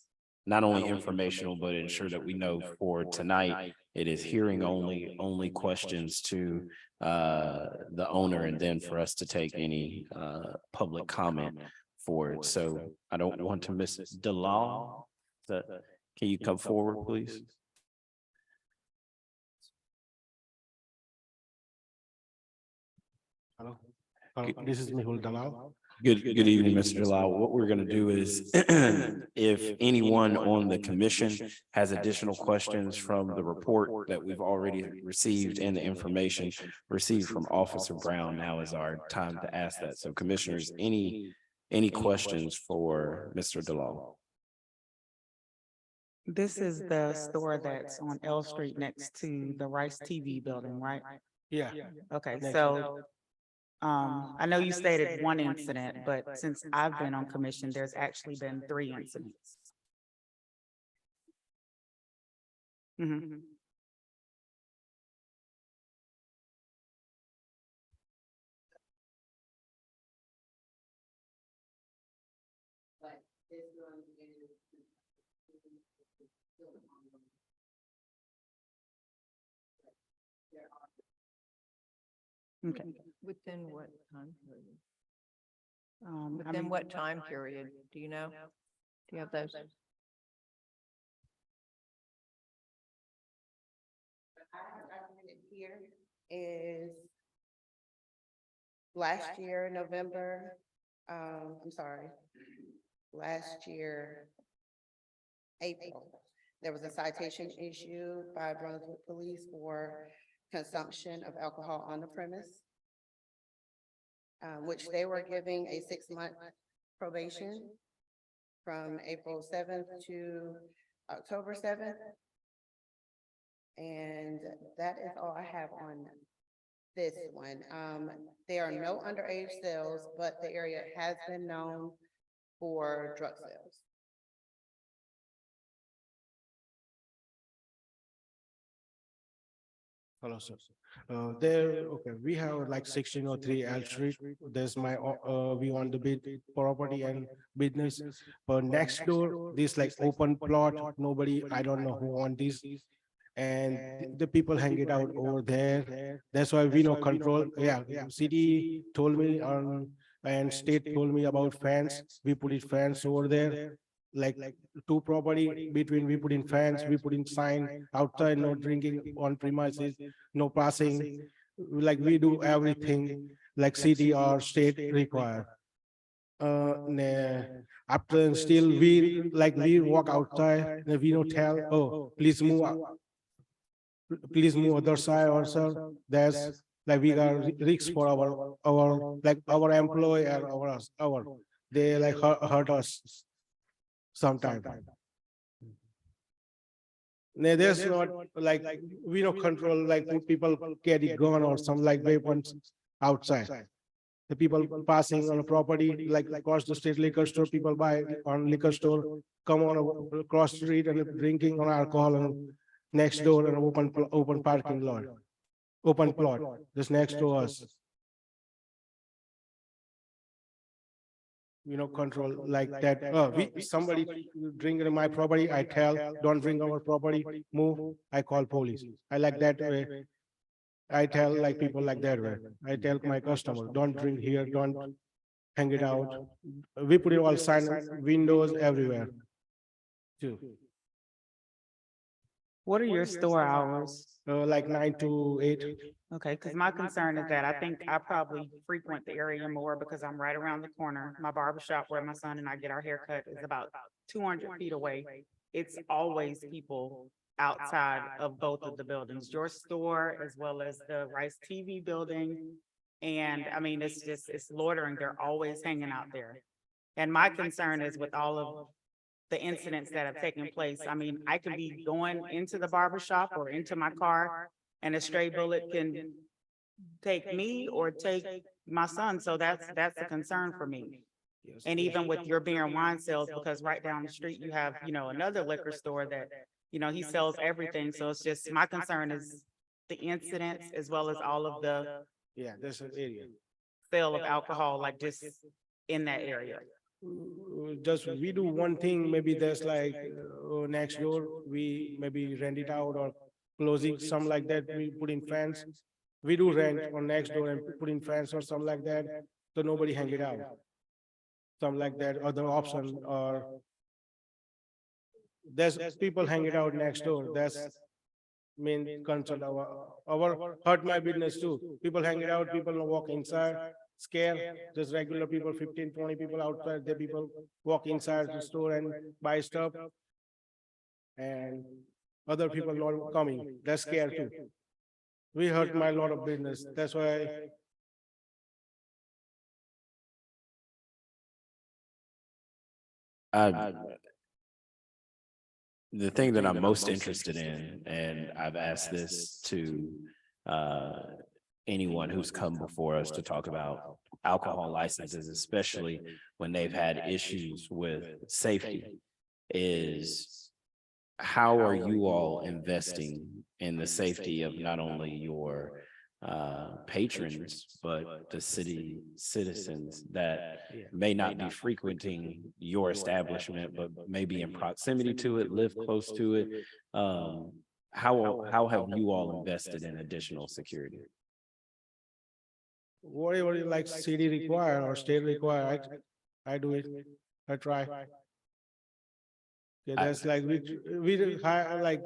not only informational, but ensure that we know for tonight, it is hearing only questions to the owner, and then for us to take any public comment for it. So I don't want to miss Dalal. Can you come forward, please? Hello, this is Mehul Dalal. Good evening, Mr. Dalal. What we're going to do is if anyone on the commission has additional questions from the report that we've already received and the information received from Officer Brown, now is our time to ask that. So commissioners, any questions for Mr. Dalal? This is the store that's on L Street next to the Rice TV building, right? Yeah. Okay, so I know you stated one incident, but since I've been on commission, there's actually been 3 incidents. Mhm. Okay. Within what time period? I Within mean, what time period? Do you know? Do you have those? Here is last year, November, I'm sorry, last year, April, there was a citation issued by Brunswick Police for consumption of alcohol on the premise, which they were giving a 6-month probation from April 7th to October 7th. And that is all I have on this one. There are no underage sales, but the area has been known for drug sales. Hello, sir. Okay, we have like 1603 L Street. There's my, we want the bid property and business. But next door, this like open plot, nobody, I don't know who want this. And the people hang it out over there. That's why we no control. Yeah, city told me and state told me about fence. We put it fence over there. Like two property between, we put in fence, we put in sign outside, no drinking on premises, no passing. Like we do everything like city or state require. Nah, after still we like we walk outside, we don't tell, oh, please move other side also. There's like we got risks for our like our employee and our they like hurt us sometime. No, there's not like we don't control like people carry gun or some like weapons outside. The people passing on a property like across the street liquor store, people buy on liquor store, come on across the street and drinking on alcohol and next door an open parking lot, open plot, just next to us. Control like that. Somebody drink in my property, I tell, don't drink our property, move, I call police. I like that way. I tell like people like that way. I tell my customer, don't drink here, don't hang it out. We put it all sign, windows everywhere too. what are your store hours? Like 9 to 8. Okay, because my concern is that I think I probably frequent the area more because I'm right around the corner. My barber shop where my son and I get our haircut is about 200 feet away. It's always people outside of both of the buildings, your store as well as the Rice TV building. And I mean, it's loitering. They're always hanging out there. And my concern is with all of the incidents that have taken place. I mean, I can be going into the barber shop or into my car and a stray bullet can take me or take my son. So that's a concern for me. And even with your beer and wine sales, because right down the street, you have, another liquor store that, he sells everything. So it's just, my concern is the incidents as well as all of the Yeah, there's an area. sale of alcohol, like just in that area. Just we do one thing, maybe there's like next door, we maybe rent it out or closing, some like that, we put in fence. We do rent on next door and put in fence or something like that, so nobody hang it out. Something like that, other option, or there's people hang it out next door, that's main concern. Our hurt my business too. People hang it out, people walk inside, scare, just regular people, 15, 20 people outside, the people walk inside the store and buy stuff. And other people not coming, that's scare too. We hurt my lot of business, that's why. The thing that I'm most interested in, and I've asked this to anyone who's come before us to talk about alcohol licenses, especially when they've had issues with safety, is how are you all investing in the safety of not only your patrons, but the city citizens that may not be frequenting your establishment, but maybe in proximity to it, live close to it. How have you all invested in additional security? Whatever like city require or state require, I do it. I try. Yeah, that's like we hire like.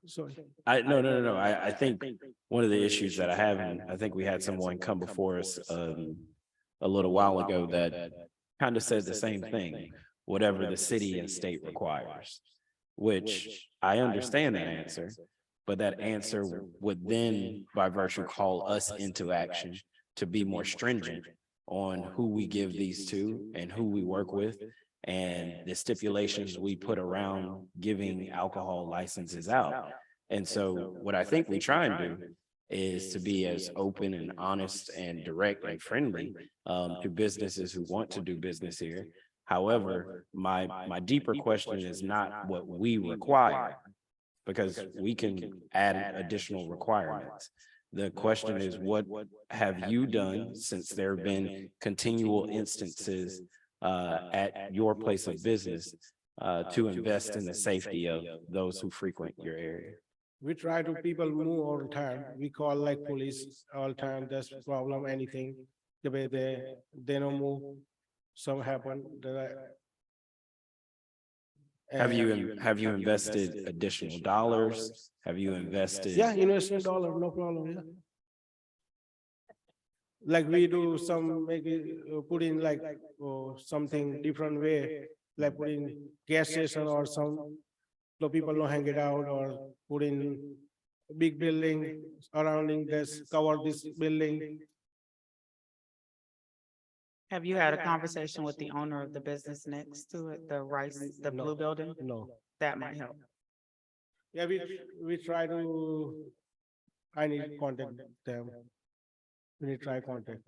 Sorry. No. I think one of the issues that I have, and I think we had someone come before us a little while ago that kind of said the same thing, whatever the city and state requires, which I understand that answer, but that answer would then by virtue call us into action to be more stringent on who we give these to and who we work with, and the stipulations we put around giving alcohol licenses out. And so what I think we try and do is to be as open and honest and direct and friendly to businesses who want to do business here. However, my deeper question is not what we require, because we can add additional requirements. The question is, what have you done since there have been continual instances at your place of business to invest in the safety of those who frequent your area? We try to people move all the time. We call like police all the time. That's the problem, anything. The way they don't move, some happen. Have you invested additional dollars? Have you invested? Yeah, investing dollar, no problem, yeah. Like we do some, maybe put in like something different way, like put in gas station or some, so people don't hang it out, or put in big building surrounding this, cover this building. Have you had a conversation with the owner of the business next to it, the blue building? No. That might help. Yeah, we try to, I need to contact them. We need to try contact.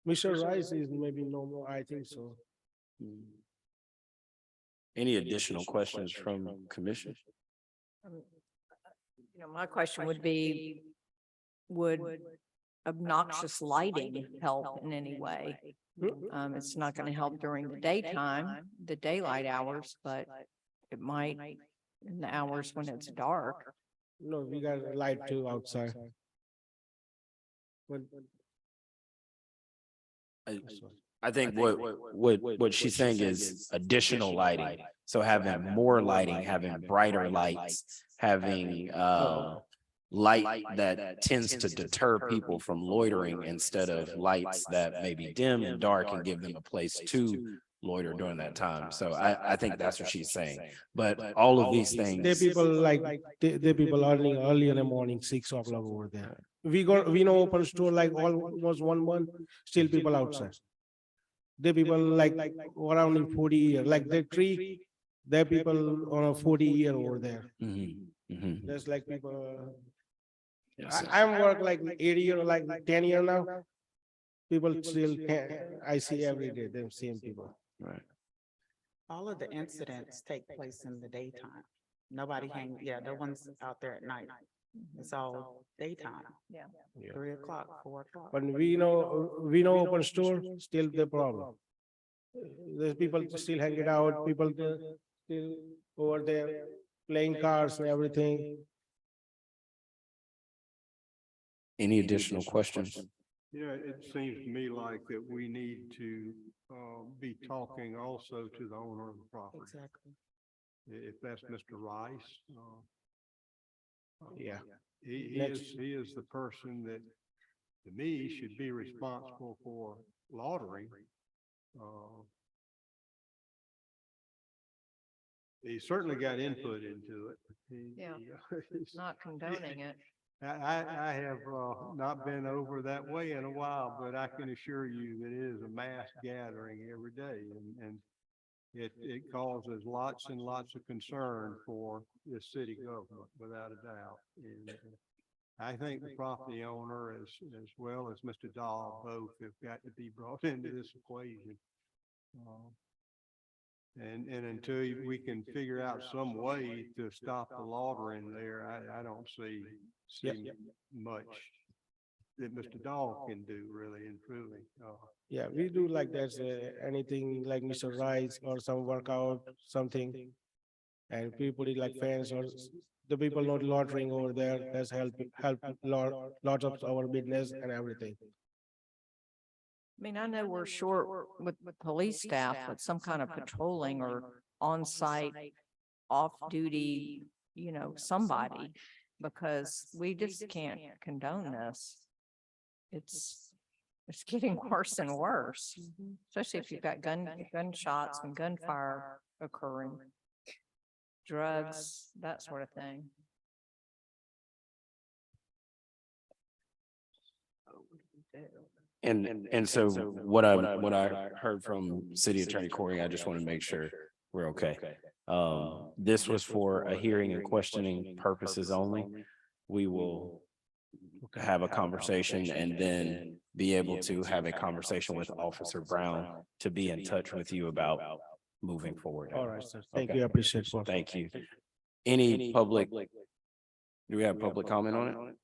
Mr. Rice is maybe no more, I think so. Any additional questions from commission? My question would be, would obnoxious lighting help in any way? It's not going to help during the daytime, the daylight hours, but it might in the hours when it's dark. No, we got a light too outside. I think what she's saying is additional lighting. So having more lighting, having brighter lights, having light that tends to deter people from loitering instead of lights that may be dim and dark and give them a place to loiter during that time. So I think that's what she's saying. But all of these things. They people like, they people early in the morning, 6 o'clock over there. We know open store like almost 1 month, still people outside. They people like around in 40 years, like the tree, there people on a 40-year over there. There's like people. I'm work like 80 years, like 10 years now. People still, I see every day, them same people. Right. All of the incidents take place in the daytime. Nobody no one's out there at night. It's all daytime. Yeah. 3 o'clock, 4 o'clock. But we know open store, still the problem. There's people still hanging out, people still over there playing cards and everything. Any additional questions? Yeah, it seems to me like that we need to be talking also to the owner of the property. Exactly. If that's Mr. Rice. Yeah. He is the person that, to me, should be responsible for laundering. He certainly got input into it. He's not condoning it. I have not been over that way in a while, but I can assure you that it is a mass gathering every day, and it causes lots and lots of concern for the city government, without a doubt. And I think the property owner as well as Mr. Dahl both have got to be brought into this equation. And until we can figure out some way to stop the loitering there, I don't see much that Mr. Dahl can do really and truly. Yeah, we do like that, anything like Mr. Rice or some workout, something. And people like fans or the people not loitering over there, that's help lot of our business and everything. I mean, I know we're short with police staff, but some kind of patrolling or on-site, off-duty, somebody, because we just can't condone this. It's getting worse and worse, especially if you've got gunshots and gunfire occurring, drugs, that sort of thing. And so what I heard from City Attorney Corey, I just want to make sure we're okay. This was for a hearing and questioning purposes only. We will have a conversation and then be able to have a conversation with Officer Brown to be in touch with you about moving forward. All right, sir. Thank Okay. you. I appreciate it. Thank you. Any public, do we have public comment on it?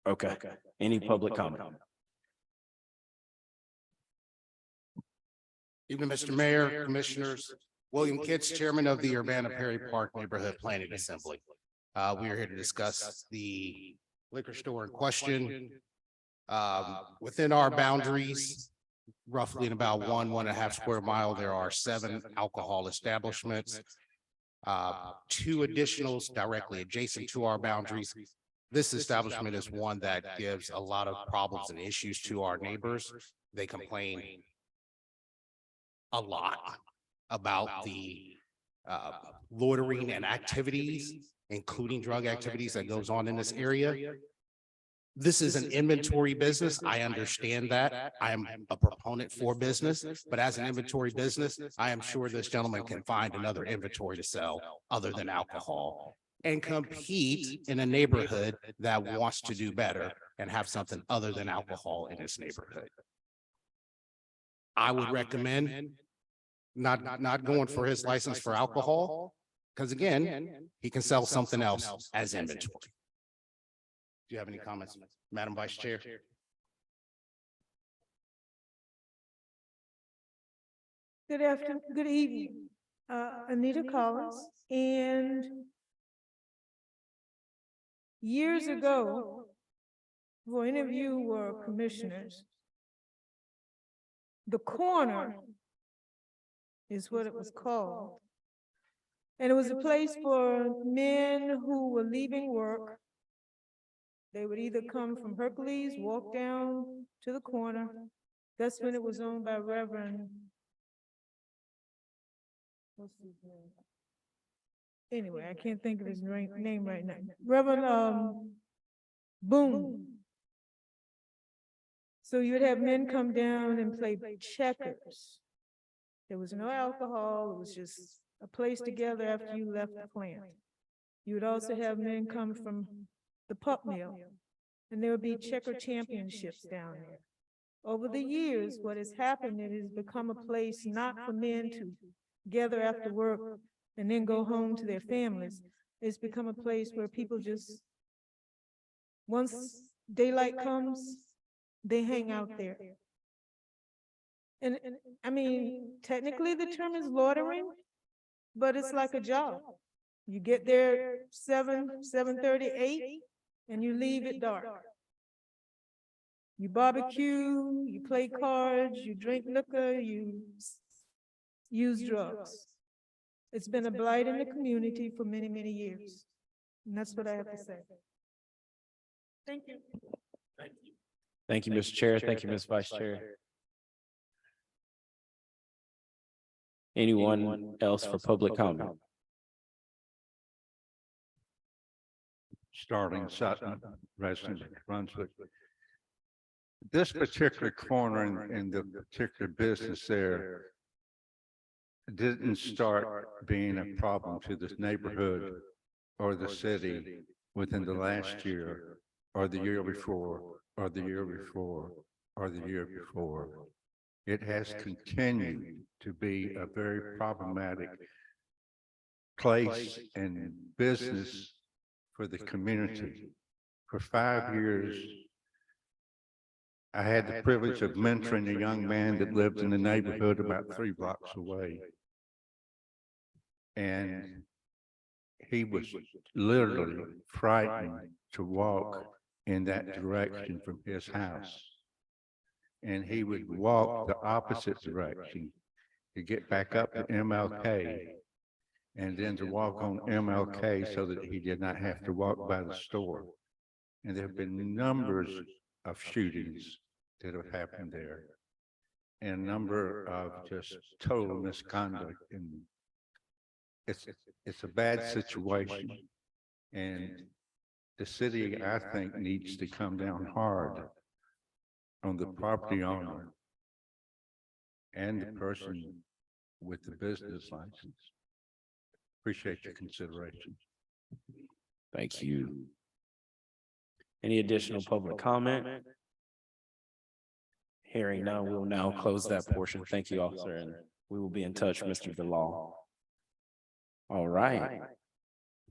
Okay, any public comment? Evening, Mr. Mayor, Commissioners. William Kitts, Chairman of the Urbana Perry Park Neighborhood Planning Assembly. We are here to discuss the liquor store in question. Within our boundaries, roughly in about 1.5 square mile, there are 7 alcohol establishments. 2 additionals directly adjacent to our boundaries. This establishment is one that gives a lot of problems and issues to our neighbors. They complain a lot about the loitering and activities, including drug activities that goes on in this area. This is an inventory business. I understand that. I am a proponent for business, but as an inventory business, I am sure this gentleman can find another inventory to sell other than alcohol and compete in a neighborhood that wants to do better and have something other than alcohol in its neighborhood. I would recommend not going for his license for alcohol, because again, he can sell something else as inventory. Do you have any comments, Madam Vice Chair? Good evening, Anita Collins, and years ago, for any of you were commissioners, the corner is what it was called. And it was a place for men who were leaving work. They would either come from Hercules, walk down to the corner. That's when it was owned by Reverend. What's his name? Anyway, I can't think of his name right now. Reverend Boone. So you would have men come down and play checkers. There was no alcohol. It was just a place together after you left the plant. You would also have men come from the pup mill, and there would be checker championships down there. Over the years, what has happened, it has become a place not for men to gather after work and then go home to their families. It's become a place where people just, once daylight comes, they hang out there. And I mean, technically the term is loitering, but it's like a job. You get there 7:30, 8, and you leave at dark. You barbecue, you play cards, you drink liquor, you use drugs. It's been a blight in the community for many, many years. And that's what I have to say. Thank you. Thank you, Mr. Chair. Thank you, Ms. Vice Chair. Anyone else for public comment? Starling Sutton, resident of Brunswick. This particular corner and the particular business there didn't start being a problem to this neighborhood or the city within the last year or the year before or the year before or the year before. it has continued to be a very problematic place and business for the community. For 5 years, I had the privilege of mentoring a young man that lived in the neighborhood about 3 blocks away. And he was literally frightened to walk in that direction from his house. And he would walk the opposite direction to get back up to MLK and then to walk on MLK so that he did not have to walk by the store. And there have been numbers of shootings that have happened there, and a number of just total misconduct. And it's a bad situation. And the city, I think, needs to come down hard on the property owner and the person with the business license. Appreciate your consideration. Thank you. Any additional public comment? Hearing none, we will now close that portion. Thank you, officer, and we will be in touch, Mr. DeLaw. All right.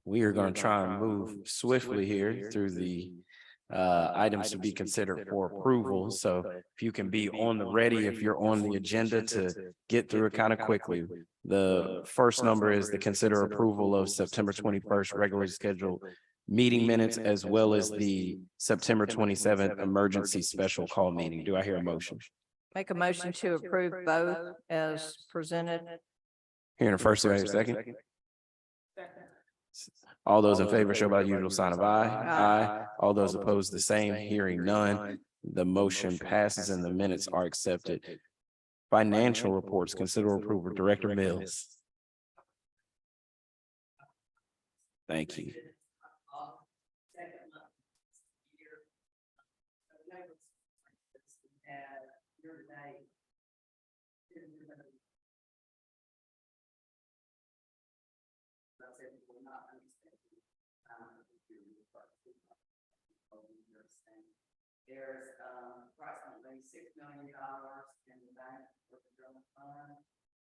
We are going to try and move swiftly here through the items to be considered for approval. So if you can be on the ready, if you're on the agenda to get through it kind of quickly. The first number is the consider approval of September 21st regularly scheduled meeting minutes, as well as the September 27th emergency special call meeting. Do I hear a motion? Make a motion to approve both as presented. Hearing a first, do I hear a second? All those in favor show by the usual sign of aye. Aye. All those opposed, the same. Hearing none, the motion passes and the minutes are accepted. Financial reports, consider approval. Director Mills. Thank you. There's approximately $6 million in the bank for the general fund.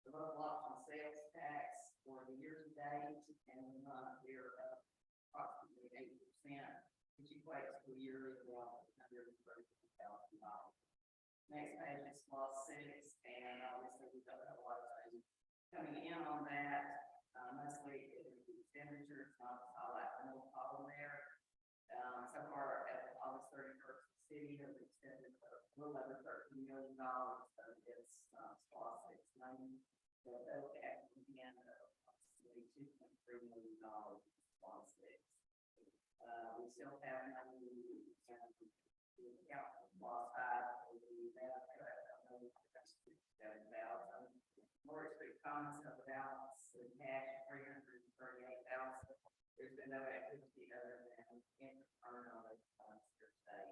The local option sales tax for the year to date and the month, we're up approximately 8%, which equates to a yearly wealth of $133,000. Next page is clause 6, and obviously we've got a lot of things coming in on that. Monthly expenditures, not highlight the little column there. So far at August 31st, the city has extended a little over $13 million of its clause 6 money. So they'll actually be in approximately $2.3 million clause 6. We still have money to account for clause 5 for the more strict comments of the balance in cash, $338,000. There's been no activity other than in earn on those funds here today.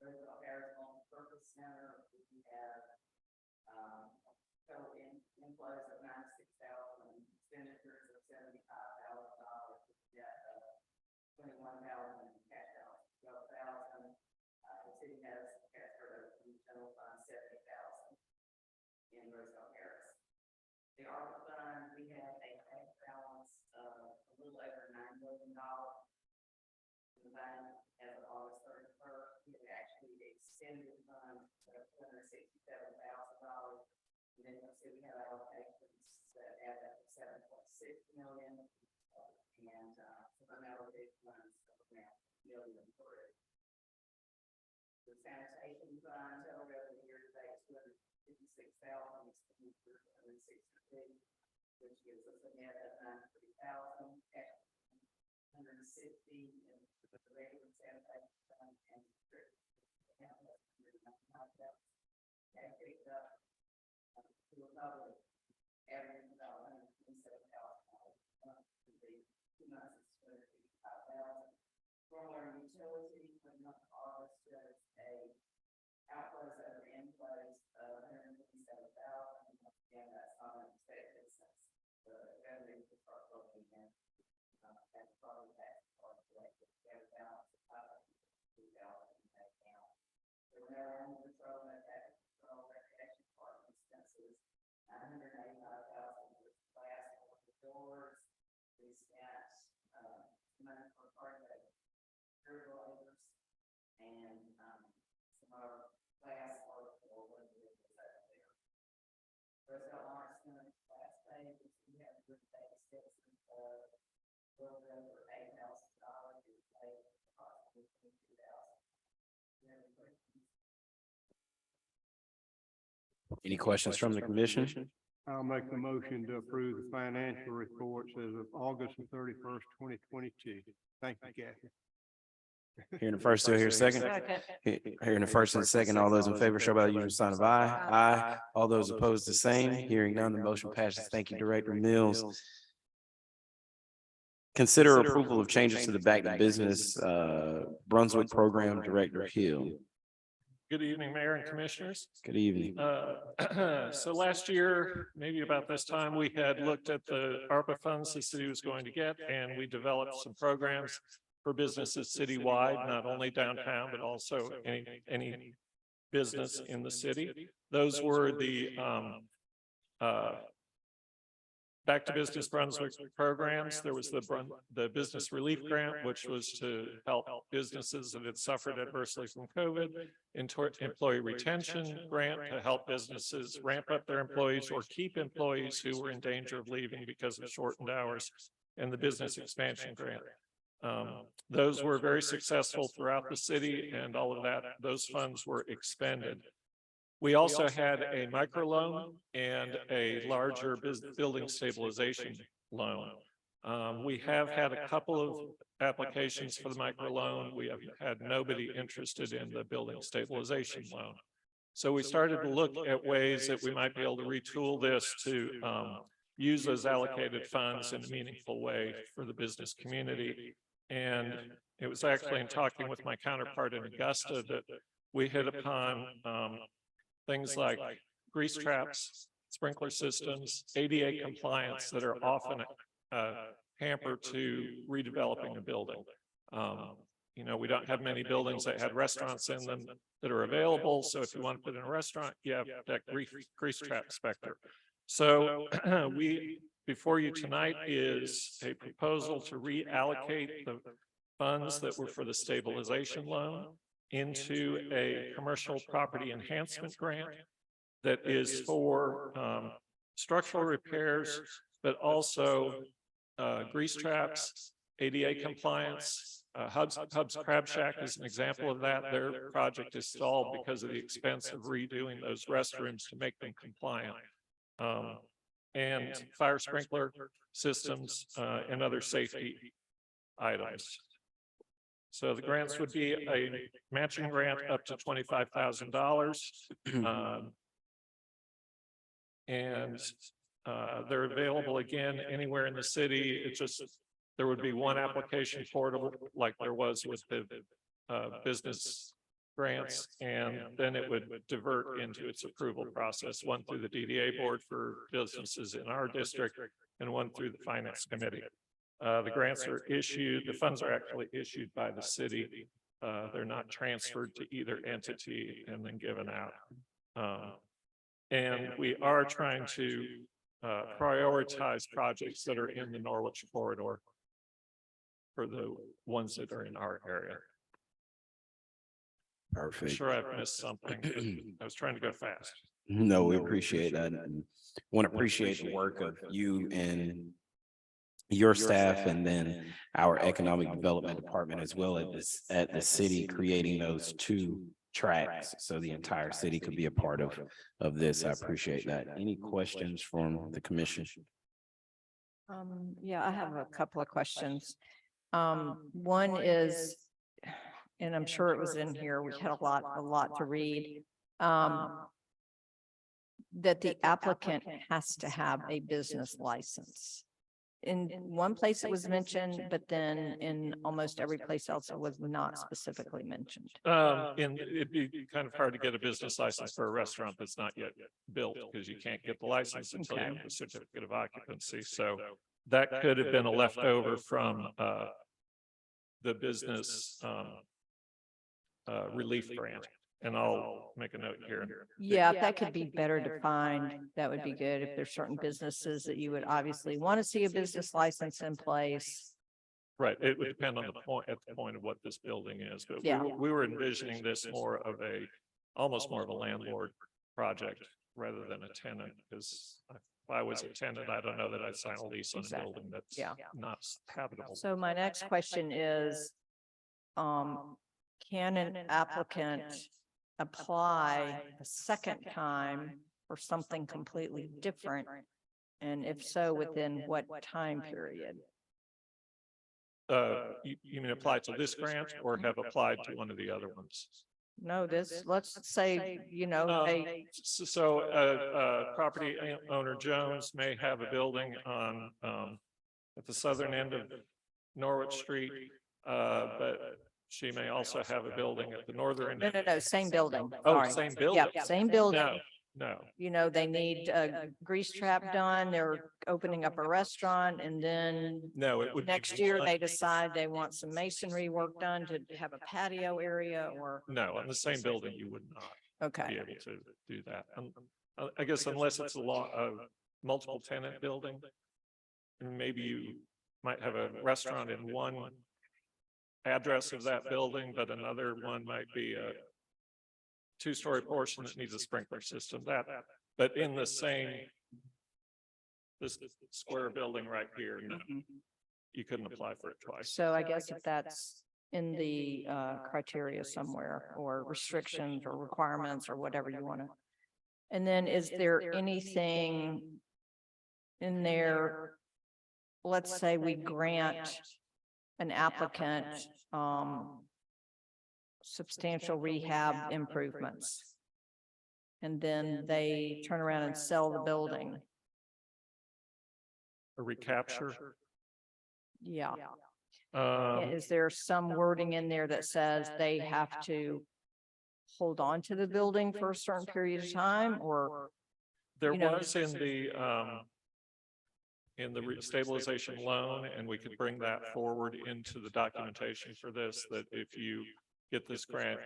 Roosevelt Arizona Purpose Center, we have total inflows of $96,000, expenditures of $75,000. We got $21,000 in cash out, $12,000. The city has cash for the general fund $70,000 in Roosevelt Harris. The ARPA fund, we have a cash balance of a little over $9 million in the bank as of August 31st. We have actually extended the fund of $267,000. And then you'll see we have allocations that add up to $7.6 million. And some unallocated funds of around $1.3 million. The sanitation fund total revenue year to date $256,000, expenditures $162,000, which gives us a net of $93,000, $160,000 in the regular sanitation fund and strict account of $195,000. That picked up to a public average about $127,000 to the 2 months is $255,000. Stormwater utilities for the month of August shows a outflows over inflows of $127,000. Again, that's unexpected since the revenue will start looking in at the property tax part collected. We have a balance of $502,000 in that account. There were no animal control, no tax control, recreation department, Any questions from the commission? I'll make the motion to approve the financial reports as of August the 31st, 2022. Thank you, Kathy. Hearing the first, do I hear a second? Hearing the first and the second, all those in favor show by the usual sign of aye. Aye. All those opposed, the same. Hearing none, the motion passes. Thank you, Director Mills. Consider approval of changes to the Back to Business Brunswick Program, Director Hill. Good evening, Mayor and Commissioners. Good evening. So last year, maybe about this time, we had looked at the ARPA funds the city was going to get, and we developed some programs for businesses citywide, not only downtown, but also any business in the city. Those were the Back to Business Brunswick programs. There was the Business Relief Grant, which was to help businesses that had suffered adversely from COVID. Employee Retention Grant to help businesses ramp up their employees or keep employees who were in danger of leaving because of shortened hours. And the Business Expansion Grant. Those were very successful throughout the city, and all of that, those funds were expended. We also had a microloan and a larger building stabilization loan. We have had a couple of applications for the microloan. We have had nobody interested in the building stabilization loan. So we started to look at ways that we might be able to retool this to use those allocated funds in a meaningful way for the business community. And it was actually in talking with my counterpart in Augusta that we hit upon things like grease traps, sprinkler systems, ADA compliance that are often hamper to redeveloping a building. You know, we don't have many buildings that had restaurants in them that are available. So if you want to put in a restaurant, you have that grease trap specter. So before you tonight is a proposal to reallocate the funds that were for the stabilization loan into a commercial property enhancement grant that is for structural repairs, but also grease traps, ADA compliance. Hub's Crab Shack is an example of that. Their project is stalled because of the expense of redoing those restrooms to make them compliant. And fire sprinkler systems and other safety items. So the grants would be a matching grant up to $25,000. And they're available again anywhere in the city. It's just, there would be one application portal like there was with the business grants, and then it would divert into its approval process, one through the DDA board for businesses in our district and one through the finance committee. The grants are issued, the funds are actually issued by the city. They're not transferred to either entity and then given out. And we are trying to prioritize projects that are in the Norwich corridor for the ones that are in our area. Perfect. I'm sure I've missed something. I was trying to go fast. No, we appreciate that. And want to appreciate the work of you and your staff, and then our economic development department as well at the city, creating those two tracks so the entire city could be a part of this. I appreciate that. Any questions from the commission? Yeah, I have a couple of questions. One is, and I'm sure it was in here, we had a lot to read. That the applicant has to have a business license. In one place it was mentioned, but then in almost every place else it was not specifically mentioned. And it'd be kind of hard to get a business license for a restaurant that's not yet built, because you can't get the license until you have the certificate of occupancy. So that could have been a leftover from the business relief grant. And I'll make a note here. Yeah, if that could be better defined, that would be good. If there's certain businesses that you would obviously want to see a business license in place. Right, it would depend on the point, at the point of what this building is, but Yeah. we were envisioning this more of almost more of a landlord project rather than a tenant, because I was a tenant, I don't know that I'd sign a lease on a Exactly. building that's Yeah. not habitable. So my next question is, can an applicant apply a second time for something completely different? And if so, within what time period? You mean apply to this grant or have applied to one of the other ones? No, this, let's say, they, Property owner Jones may have a building on, at the southern end of Norwich Street. But she may also have a building at the northern end. no, same building. Oh, Sorry. same building. Yeah, same building. No, They need a grease trap done, they're opening up a restaurant, and then no, it would. be- next year they decide they want some masonry work done to have a patio area or, No, on the same building, you would not be okay. able to do that. I guess unless it's a multiple tenant building. And maybe you might have a restaurant in one address of that building, but another one might be a two-story portion that needs a sprinkler system, but in the same, this square building right here, no, you couldn't apply for it twice. So I guess if that's in the criteria somewhere, or restrictions or requirements or whatever you want to. And then is there anything in there? Let's say we grant an applicant substantial rehab improvements. And then they turn around and sell the building. A recapture. Yeah. Um, Is there some wording in there that says they have to hold on to the building for a certain period of time, or? There you know, was in the stabilization loan, and we could bring that forward into the documentation for this, that if you get this grant,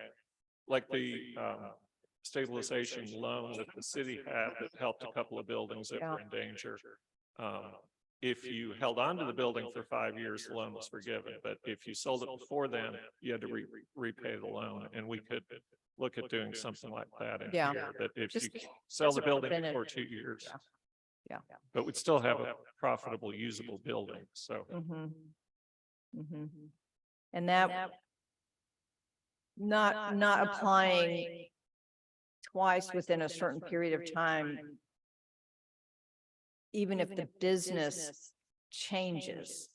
like the stabilization loan that the city had that helped a couple of buildings that were in danger. If you held on to the building for 5 years, the loan was forgiven, but if you sold it before then, you had to repay the loan, and we could look at doing something like that in Yeah. here, that if you Just sell as the a building preventative before 2 years. Yeah. But we'd still have a profitable, usable building, so. And that not applying twice within a certain period of time, even if the business changes.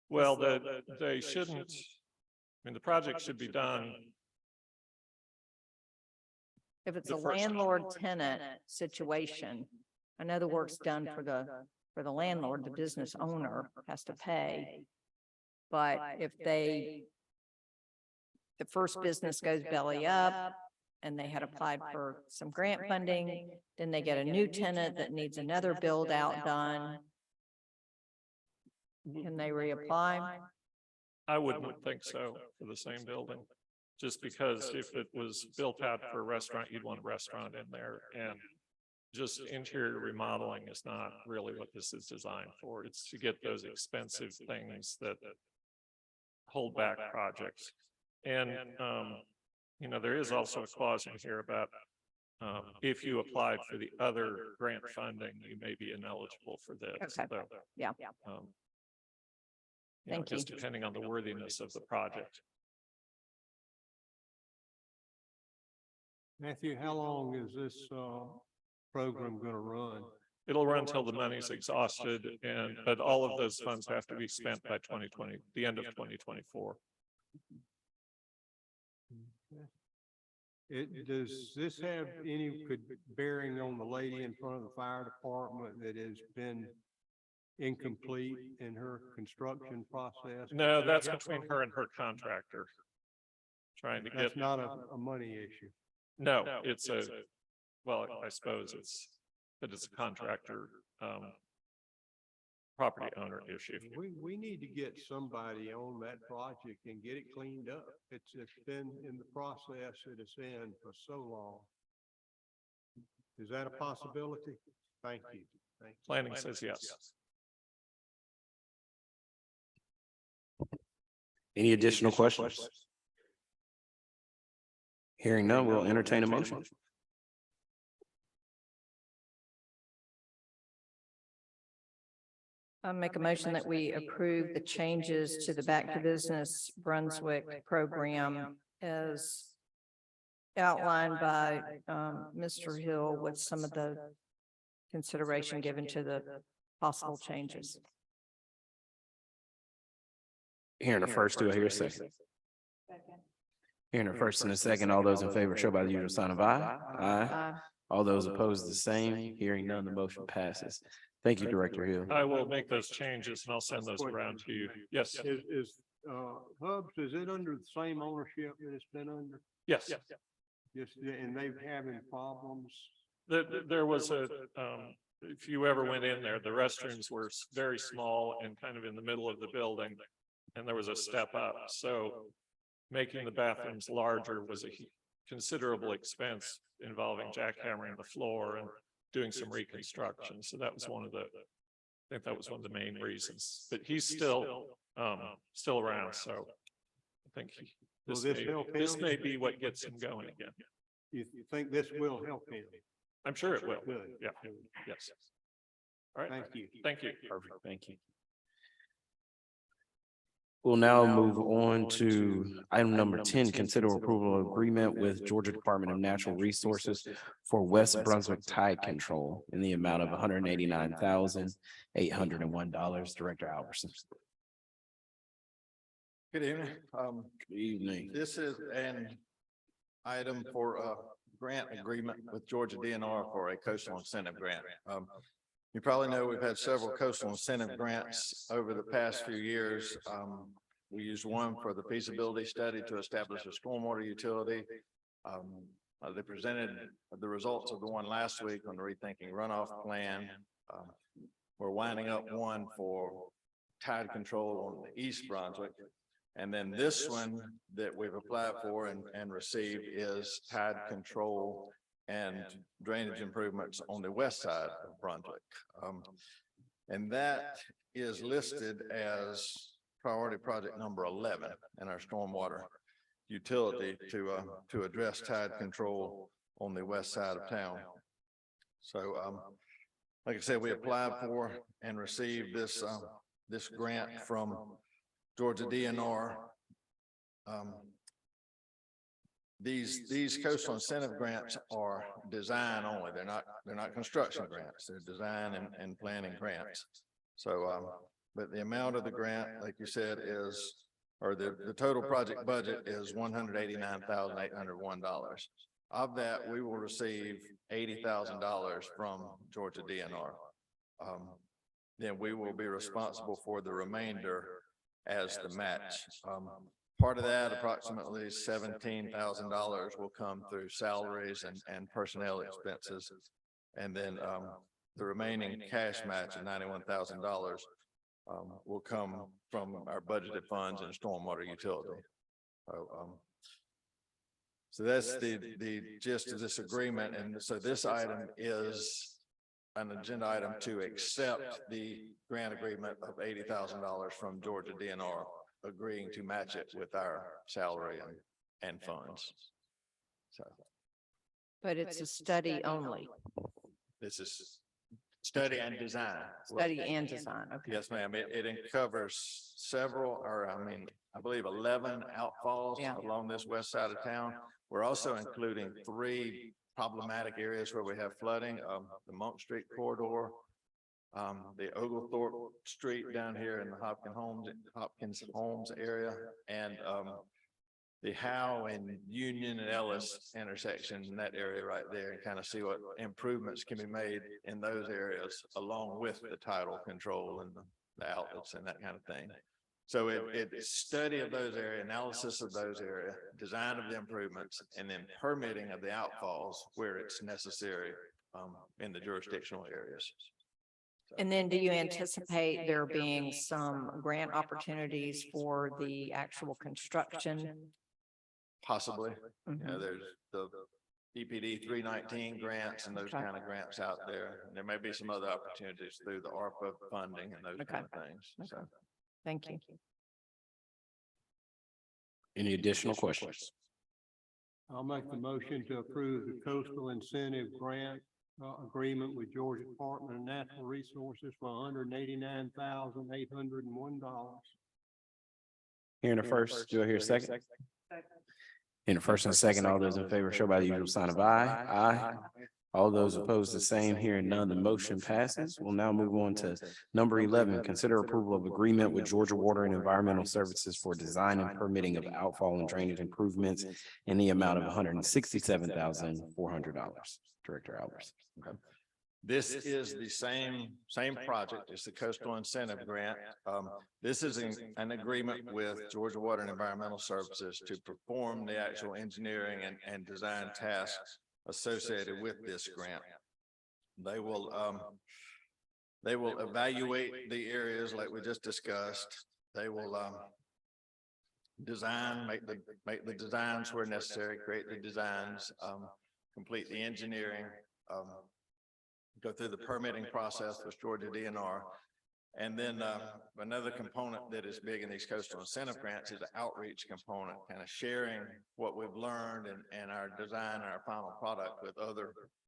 Well, they shouldn't, I mean, the project should be done. If it's The a first- landlord tenant situation, I know the work's done for the landlord, the business owner has to pay. But if the first business goes belly up and they had applied for some grant funding, then they get a new tenant that needs another build out done. Can they reapply? I wouldn't think so for the same building. Just because if it was built out for a restaurant, you'd want a restaurant in there, and just interior remodeling is not really what this is designed for. It's to get those expensive things that hold back projects. And, there is also a clause in here about if you applied for the other grant funding, you may be ineligible for this. Okay. So, Yeah. Thank you. just depending on the worthiness of the project. Matthew, how long is this program gonna run? It'll run until the money's exhausted, but all of those funds have to be spent by 2020, the end of 2024. Does this have any bearing on the lady in front of the fire department that has been incomplete in her construction process? No, that's between her and her contractor. Trying to get. That's not a money issue. No, it's well, I suppose but it's a contractor, property owner issue. We need to get somebody on that project and get it cleaned up. It's been in the process that it's in for so long. Is that a possibility? Thank you. Planning says yes. Any additional questions? Hearing none, we'll entertain a motion. I make a motion that we approve the changes to the Back to Business Brunswick program as outlined by Mr. Hill with some of the consideration given to the possible changes. Hearing the first, do I hear a second? Hearing the first and a second, all those in favor show by the usual sign of aye. Aye. All those opposed, the same. Hearing none, the motion passes. Thank you, Director Hill. I will make those changes and I'll send those around to you. Yes. Hubs, is it under the same ownership that it's been under? Yes. Just, and they've having problems? There was if you ever went in there, the restrooms were very small and kind of in the middle of the building. And there was a step up. So making the bathrooms larger was a considerable expense involving jackhammering the floor and doing some reconstruction. So that was one of the, I think that was one of the main reasons, but he's still around. So I think this may be what gets him going again. You think this will help him? I'm sure it will. Good. Yeah. Yes. All right. Thank you. Thank you. Perfect. Thank you. We'll now move on to item number 10, consider approval of agreement with Georgia Department of Natural Resources for West Brunswick tide control in the amount of $189,801. Director Albertson. Good evening. Good evening. This is an item for a grant agreement with Georgia DNR for a coastal incentive grant. You probably know we've had several coastal incentive grants over the past few years. We used one for the feasibility study to establish a stormwater utility. They presented the results of the one last week on the rethinking runoff plan. We're winding up one for tide control on the East Brunswick. And then this one that we've applied for and received is tide control and drainage improvements on the west side of Brunswick. And that is listed as priority project number 11 in our stormwater utility to address tide control on the west side of town. So like I said, we applied for and received this this grant from Georgia DNR. These coastal incentive grants are design only. They're not construction grants. They're design and planning grants. So, but the amount of the grant, like you said, is, or the total project budget is $189,801. Of that, we will receive $80,000 from Georgia DNR. Then we will be responsible for the remainder as the match. Part of that, approximately $17,000 will come through salaries and personnel expenses. And then the remaining cash match of $91,000 will come from our budgeted funds and stormwater utility. So that's the gist of this agreement. And so this item is an agenda item to accept the grant agreement of $80,000 from Georgia DNR, agreeing to match it with our salary and funds. So. But it's a study only. This is study and design. Study and design, okay. Yes, ma'am. It covers several, or I mean, I believe 11 outfalls along this west side of town. We're also including 3 problematic areas where we have flooding, the Monk Street corridor, the Oglethorpe Street down here in the Hopkins Homes area, and the Howe and Union and Ellis intersection in that area right there, and kind of see what improvements can be made in those areas along with the tidal control and the outlets and that kind of thing. So it's study of those areas, analysis of those areas, design of the improvements, and then permitting of the outfalls where it's necessary in the jurisdictional areas. And then do you anticipate there being some grant opportunities for the actual construction? Possibly. You know, there's the EPD 319 grants and those kind of grants out there. And there may be some other opportunities through the ARPA funding and those kind of things. So. Thank you. Any additional questions? I'll make the motion to approve the coastal incentive grant agreement with Georgia Department of Natural Resources for $189,801. Hearing the first, do I hear a second? In the first and second, all those in favor show by the usual sign of aye. Aye. All those opposed, the same. Hearing none, the motion passes. We'll now move on to number 11. Consider approval of agreement with Georgia Water and Environmental Services for design and permitting of outfall and drainage improvements in the amount of $167,400. Director Albers. Okay. This is the same project. It's the Coastal Incentive Grant. This is an agreement with Georgia Water and Environmental Services to perform the actual engineering and design tasks associated with this grant. They will evaluate the areas like we just discussed. They will design, make the designs where necessary, create the designs, complete the engineering, go through the permitting process with Georgia DNR. And then another component that is big in these coastal incentive grants is the outreach component, kind of sharing what we've learned and our design and our final product with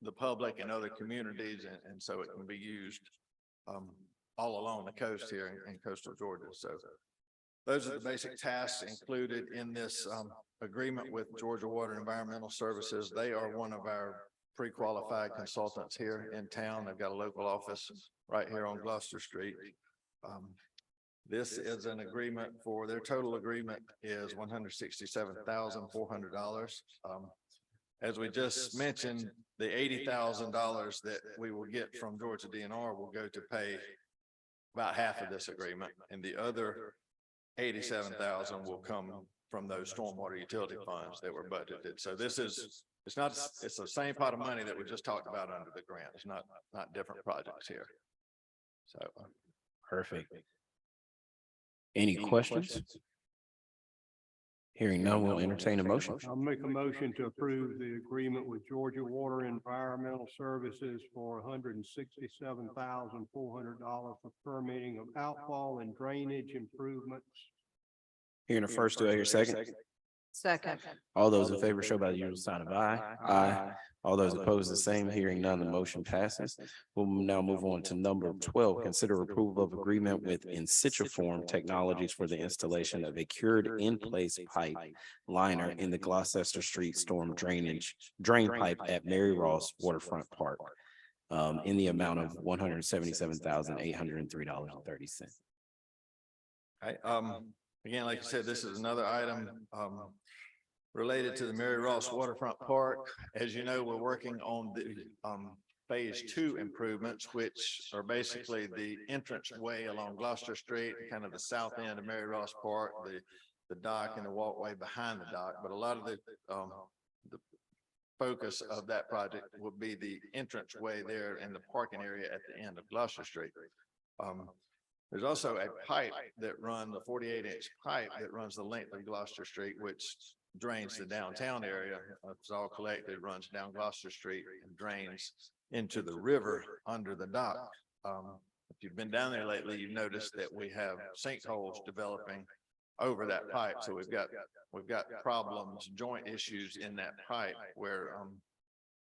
the public and other communities. And so it can be used all along the coast here in coastal Georgia. So those are the basic tasks included in this agreement with Georgia Water and Environmental Services. They are one of our pre-qualified consultants here in town. They've got a local office right here on Gloucester Street. This is an agreement for their total agreement is $167,400. As we just mentioned, the $80,000 that we will get from Georgia DNR will go to pay about half of this agreement, and the other $87,000 will come from those stormwater utility funds that were budgeted. So this is, it's the same pot of money that we just talked about under the grant. It's not different projects here. So. Perfect. Any questions? Hearing none, we'll entertain a motion. I'll make a motion to approve the agreement with Georgia Water Environmental Services for $167,400 for permitting of outfall and drainage improvements. Hearing the first, do I hear a second? Second. All those in favor show by the usual sign of aye. Aye. All those opposed, the same. Hearing none, the motion passes. We'll now move on to number 12. Consider approval of agreement with In Situ Form Technologies for the installation of a cured in-place pipe liner in the Gloucester Street storm drain pipe at Mary Ross Waterfront Park in the amount of $177,803.30. Right. Again, like I said, this is another item related to the Mary Ross Waterfront Park. As you know, we're working on the phase 2 improvements, which are basically the entrance way along Gloucester Street, kind of the south end of Mary Ross Park, the dock and the walkway behind the dock. But a lot of the focus of that project will be the entrance way there in the parking area at the end of Gloucester Street. There's also a pipe that runs, a 48-inch pipe that runs the length of Gloucester Street, which drains the downtown area. It's all collected, runs down Gloucester Street and drains into the river under the dock. If you've been down there lately, you've noticed that we have sinkholes developing over that pipe. So we've got problems, joint issues in that pipe where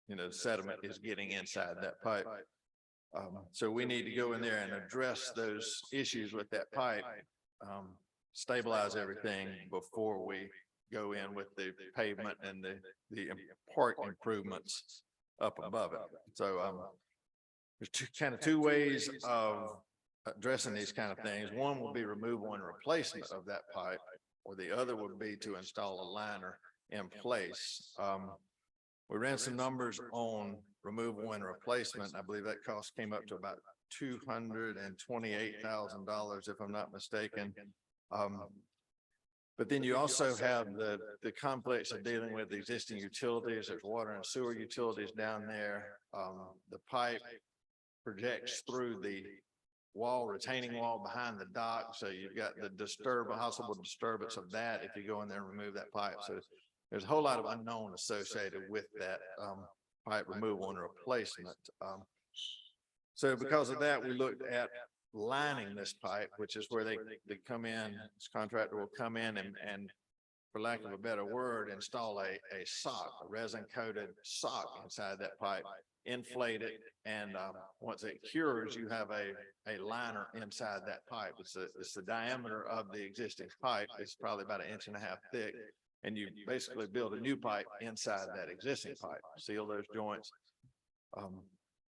the sediment is getting inside that pipe. So we need to go in there and address those issues with that pipe, stabilize everything before we go in with the pavement and the park improvements up above it. So there's two ways of addressing these kind of things. One will be removal and replacement of that pipe, or the other would be to install a liner in place. We ran some numbers on removal and replacement. I believe that cost came up to about $228,000, if I'm not mistaken. But then you also have the complex of dealing with existing utilities. There's water and sewer utilities down there. The pipe projects through the retaining wall behind the dock. So you've got the possible disturbance of that if you go in there and remove that pipe. So there's a whole lot of unknown associated with that pipe removal and replacement. So because of that, we looked at lining this pipe, which is where they come in, this contractor will come in and for lack of a better word, install a sock, a resin coated sock inside that pipe, inflate it, and once it cures, you have a liner inside that pipe. It's the diameter of the existing pipe. It's probably about 1.5 inches thick. And you basically build a new pipe inside that existing pipe, seal those joints.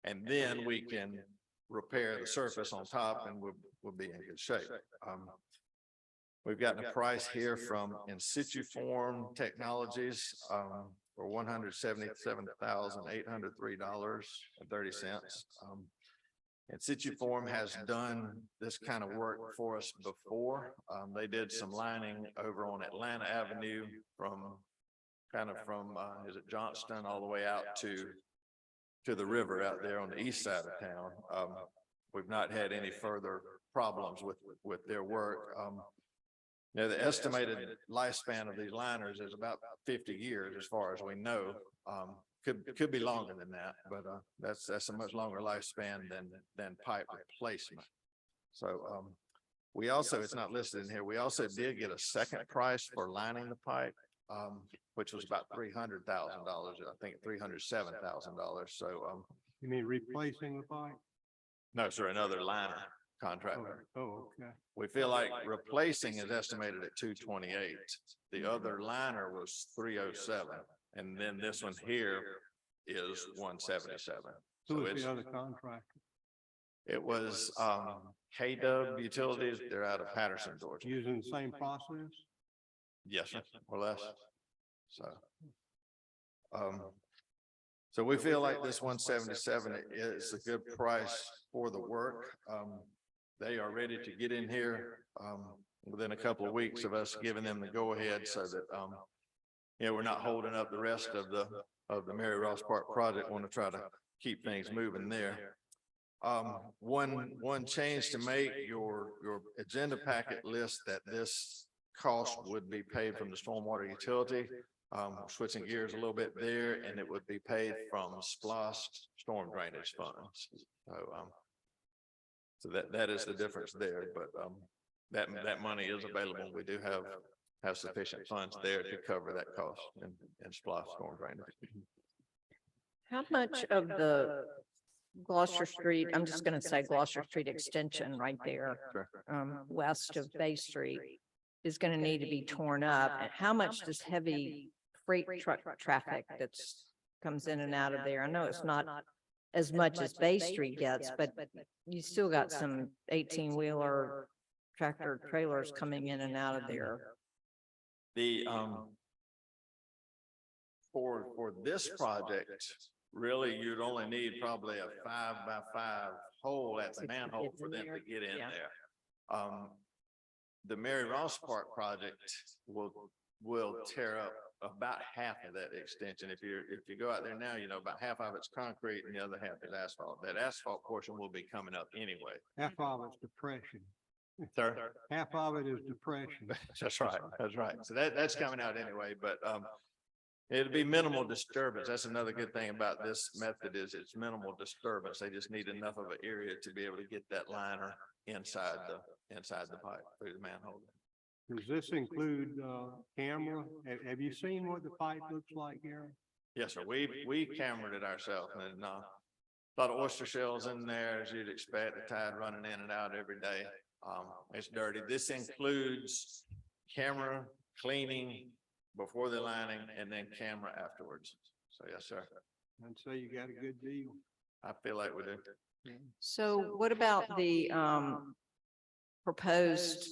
And then we can repair the surface on top and we'll be in good shape. We've gotten a price here from In Situ Form Technologies for $177,803.30. In Situ Form has done this kind of work for us before. They did some lining over on Atlanta Avenue from is it Johnston all the way out to the river out there on the east side of town. We've not had any further problems with their work. The estimated lifespan of these liners is about 50 years as far as we know. Could be longer than that, but that's a much longer lifespan than pipe replacement. So we also, it's not listed in here, we also did get a second price for lining the pipe, which was about $300,000, I think $307,000. So You mean replacing the pipe? no, sir, another liner contractor. Oh, okay. We feel like replacing is estimated at 228. The other liner was 307. And then this one here is 177. Who is the other contractor? It was K-Dub Utilities. They're out of Patterson, Georgia. Using the same process? Yes, sir, more or less. So we feel like this 177 is a good price for the work. They are ready to get in here within a couple of weeks of us giving them the go-ahead so that we're not holding up the rest of the Mary Ross Park project. Want to try to keep things moving there. One change to make, your agenda packet list that this cost would be paid from the stormwater utility. Switching gears a little bit there, and it would be paid from SPLOST storm drainage funds. So that is the difference there, but that money is available. We do have sufficient funds there to cover that cost in SPLOST storm drainage. How much of the Gloucester Street, I'm just going to say Gloucester Street extension right there, west of Bay Street, is going to need to be torn up? And how much does heavy freight truck traffic that's comes in and out of there? I know it's not as much as Bay Street gets, but you still got some 18-wheeler tractor trailers coming in and out of there. The for this project, really, you'd only need probably a 5x5 hole at the manhole for them to get in there. The Mary Ross Park project will tear up about half of that extension. If you go out there now, about half of it's concrete and the other half is asphalt. That asphalt portion will be coming up anyway. Half of it's depression. Sir? Half of it is depression. That's right. That's right. So that's coming out anyway, but it'll be minimal disturbance. That's another good thing about this method is it's minimal disturbance. They just need enough of an area to be able to get that liner inside the pipe through the manhole. Does this include camera? Have you seen what the pipe looks like here? Yes, sir. We cameraed it ourselves, and a lot of oyster shells in there, as you'd expect, the tide running in and out every day. It's dirty. This includes camera cleaning before the lining and then camera afterwards. So yes, sir. And so you got a good deal. I feel like we do. So what about the proposed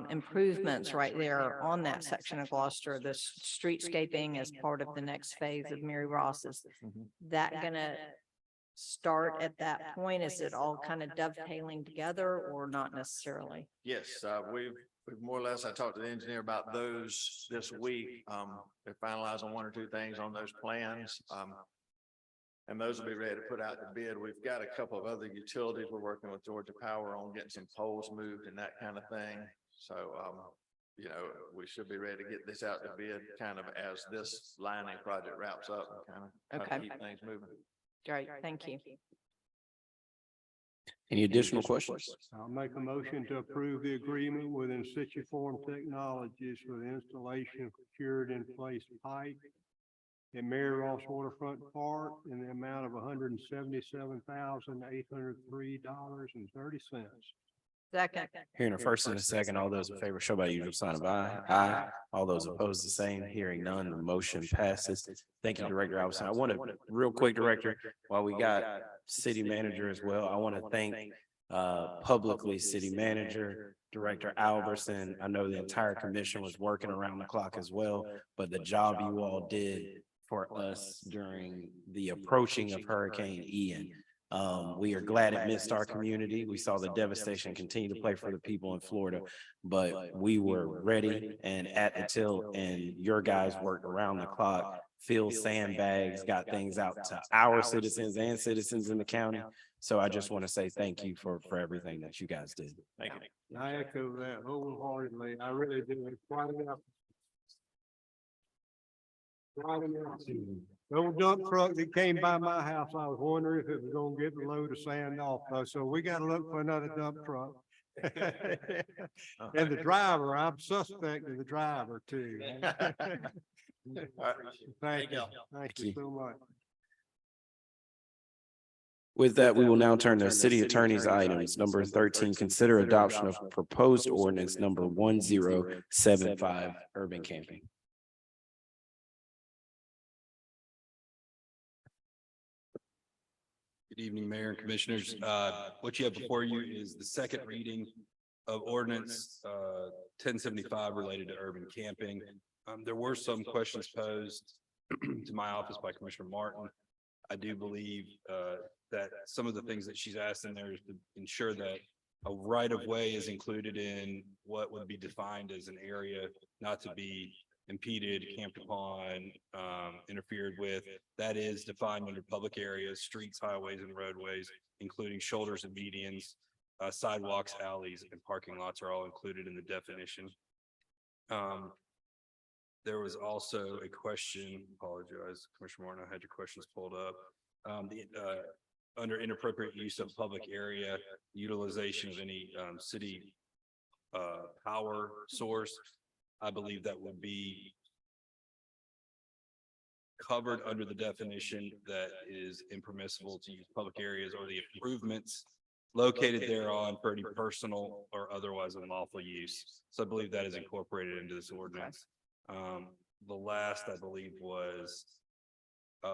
improvements right there on that section of Gloucester, the streetscaping as part of the next phase of Mary Ross? Is that gonna start at that point? Is it all kind of dovetailing together or not necessarily? Yes, we've more or less, I talked to the engineer about those this week. They're finalizing one or two things on those plans. And those will be ready to put out the bid. We've got a couple of other utilities. We're working with Georgia Power on getting some poles moved and that kind of thing. So, we should be ready to get this out to bid kind of as this lining project wraps up and kind of keep things moving. Great, thank you. Any additional questions? I'll make a motion to approve the agreement with In Situ Form Technologies for the installation of cured in place pipe at Mary Ross Waterfront Park in the amount of $177,803.30. Second. Hearing a first and a second, all those in favor show by the usual sign of aye. Aye. All those opposed, the same. Hearing none, the motion passes. Thank you, Director Albertson. I want to, real quick, Director, while we got city manager as well, I want to thank publicly city manager, Director Albertson. I know the entire commission was working around the clock as well, but the job you all did for us during the approaching of Hurricane Ian. We are glad it missed our community. We saw the devastation continue to play for the people in Florida, but we were ready and at the till, and your guys worked around the clock, filled sandbags, got things out to our citizens and citizens in the county. So I just want to say thank you for everything that you guys did. Thank you. I echo that wholeheartedly. I really do. It's quite enough. The old dump truck that came by my house, I was wondering if it was gonna get the load of sand off, so we gotta look for another dump truck. And the driver, I'm suspecting the driver too. Thank you. Thank you so much. With that, we will now turn to city attorney's items. Number 13, consider adoption of proposed ordinance number 1075, urban camping. Good evening, Mayor and Commissioners. What you have before you is the second reading of ordinance 1075 related to urban camping. There were some questions posed to my office by Commissioner Martin. I do believe that some of the things that she's asked in there is to ensure that a right of way is included in what would be defined as an area not to be impeded, camped upon, interfered with. That is defined under public areas, streets, highways, and roadways, including shoulders and medians, sidewalks, alleys, and parking lots are all included in the definition. There was also a question, apologize, Commissioner Martin, I had your questions pulled up. Under inappropriate use of public area, utilization of any city power source, I believe that would be covered under the definition that is impermissible to use public areas or the improvements located thereon for any personal or otherwise unlawful use. So I believe that is incorporated into this ordinance. The last, I believe, was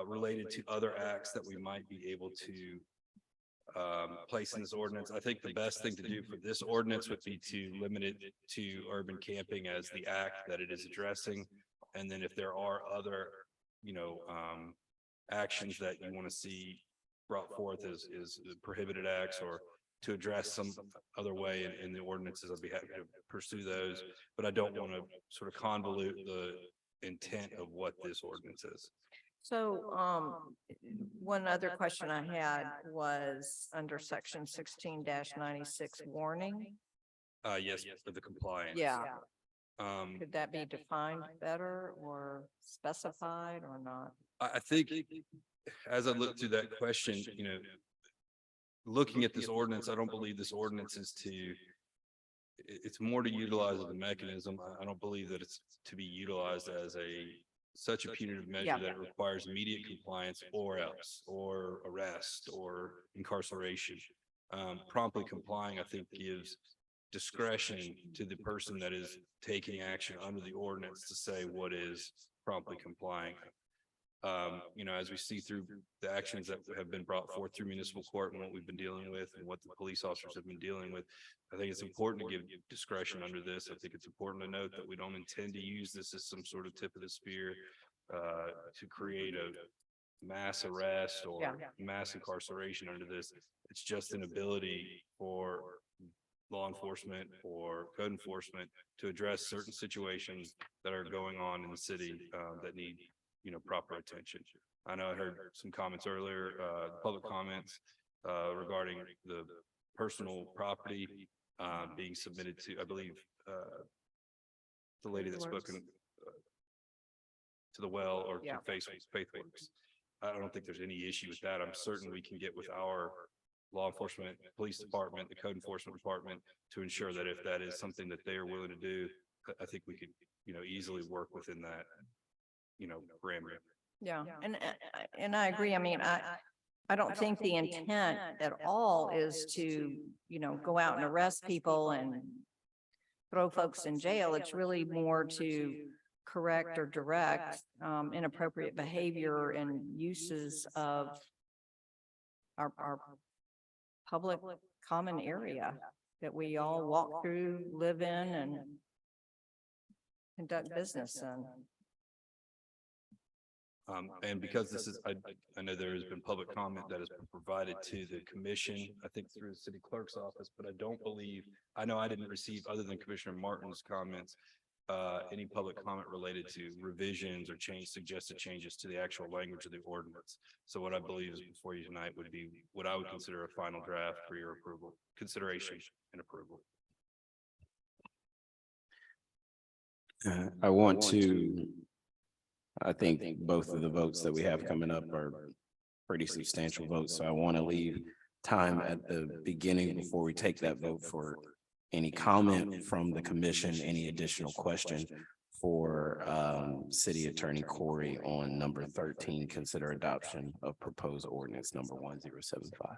related to other acts that we might be able to place in this ordinance. I think the best thing to do for this ordinance would be to limit it to urban camping as the act that it is addressing. And then if there are other, actions that you want to see brought forth as prohibited acts or to address some other way in the ordinances, I'd be happy to pursue those. But I don't want to sort of convolute the intent of what this ordinance is. So, one other question I had was under section 16-96 warning. Yes, for the compliance. Yeah. Could that be defined better or specified or not? I think as I look through that question, looking at this ordinance, I don't believe this ordinance is it's more to utilize as a mechanism. I don't believe that it's to be utilized as such a punitive measure that it requires immediate compliance or else, or arrest or incarceration. Promptly complying, I think, gives discretion to the person that is taking action under the ordinance to say what is promptly complying. As we see through the actions that have been brought forth through municipal court and what we've been dealing with and what the police officers have been dealing with, I think it's important to give discretion under this. I think it's important to note that we don't intend to use this as some sort of tip of the spear to create a mass arrest or mass incarceration under this. It's just an ability for law enforcement or code enforcement to address certain situations that are going on in the city that need proper attention. I know I heard some comments earlier, public comments regarding the personal property being submitted to, I believe, the lady that's spoken to the well or to FaithWorks. I don't think there's any issue with that. I'm certain we can get with our law enforcement, police department, the code enforcement department, to ensure that if that is something that they are willing to do, I think we could, easily work within that, parameter. Yeah, and I agree. I mean, I don't think the intent at all is to, go out and arrest people and throw folks in jail. It's really more to correct or direct inappropriate behavior and uses of our public common area that we all walk through, live in, and conduct business in. And because this is, I know there has been public comment that has been provided to the commission, I think through the city clerk's office, but I know I didn't receive, other than Commissioner Martin's comments, any public comment related to revisions or suggested changes to the actual language of the ordinance. So what I believe is before you tonight would be what I would consider a final draft for your approval, consideration and approval. I think both of the votes that we have coming up are pretty substantial votes, so I want to leave time at the beginning before we take that vote for any comment from the commission, any additional question for City Attorney Corey on number 13, consider adoption of proposed ordinance number 1075.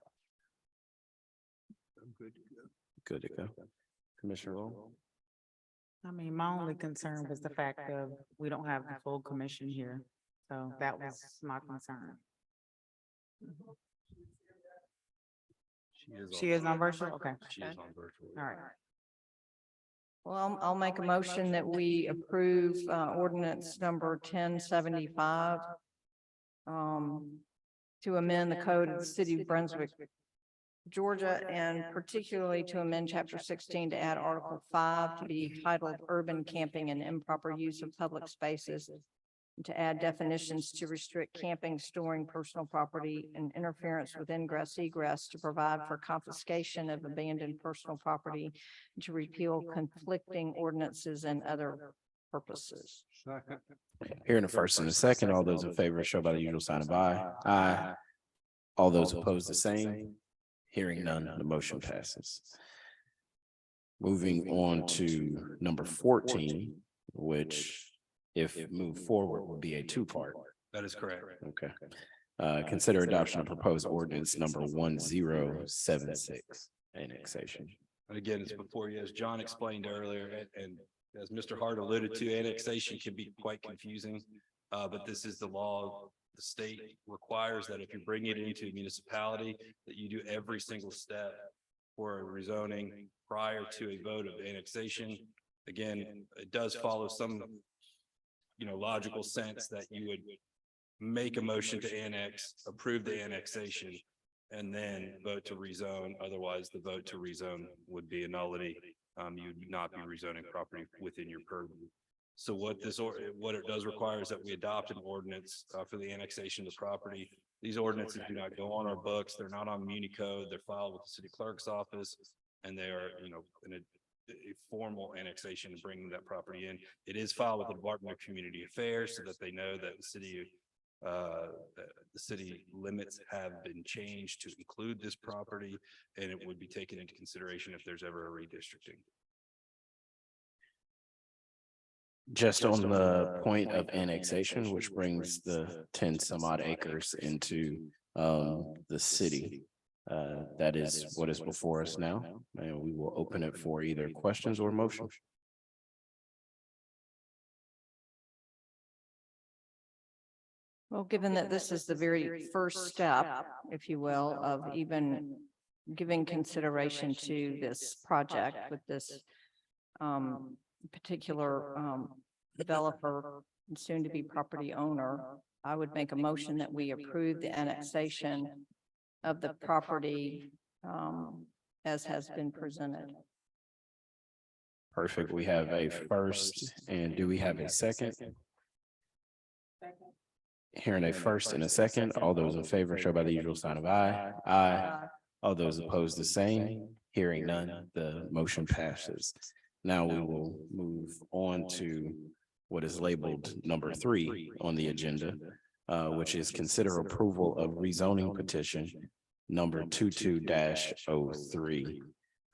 Good to go. Commissioner Roll. I mean, my only concern was the fact of we don't have the full commission here. So that was my concern. She is on virtual? Okay. She is on virtual. All right. Well, I'll make a motion that we approve ordinance number 1075 to amend the code of the city of Brunswick, Georgia, and particularly to amend chapter 16 to add article 5 to be titled urban camping and improper use of public spaces, and to add definitions to restrict camping, storing personal property, and interference with ingress egress, to provide for confiscation of abandoned personal property, and to repeal conflicting ordinances and other purposes. Here in the first and the second, all those in favor show by the usual sign of aye. Aye. All those opposed, the same. Hearing none, the motion passes. Moving on to number 14, which if moved forward would be a two-part. That is correct. Okay. Consider adoption of proposed ordinance number 1076, annexation. And again, it's before you, as John explained earlier, and as Mr. Hart alluded to, annexation can be quite confusing. But this is the law. The state requires that if you bring it into a municipality, that you do every single step for a rezoning prior to a vote of annexation. Again, it does follow some, logical sense that you would make a motion to annex, approve the annexation, and then vote to rezone. Otherwise, the vote to rezone would be a nullity. You would not be rezoning property within your purview. So what it does require is that we adopt an ordinance for the annexation of the property. These ordinances do not go on our books. They're not on Muni Code. They're filed with the city clerk's office, and they are, in a formal annexation and bringing that property in. It is filed with the Department of Community Affairs so that they know that the city limits have been changed to include this property, and it would be taken into consideration if there's ever a redistricting. Just on the point of annexation, which brings the 10 some odd acres into the city. That is what is before us now, and we will open it for either questions or motions. Well, given that this is the very first step, if you will, of even giving consideration to this project with this particular developer and soon to be property owner, I would make a motion that we approve the annexation of the property as has been presented. Perfect. We have a first, and do we have a second? Hearing a first and a second, all those in favor show by the usual sign of aye. Aye. All those opposed, the same. Hearing none, the motion passes. Now we will move on to what is labeled number 3 on the agenda, which is consider approval of rezoning petition number 22-03.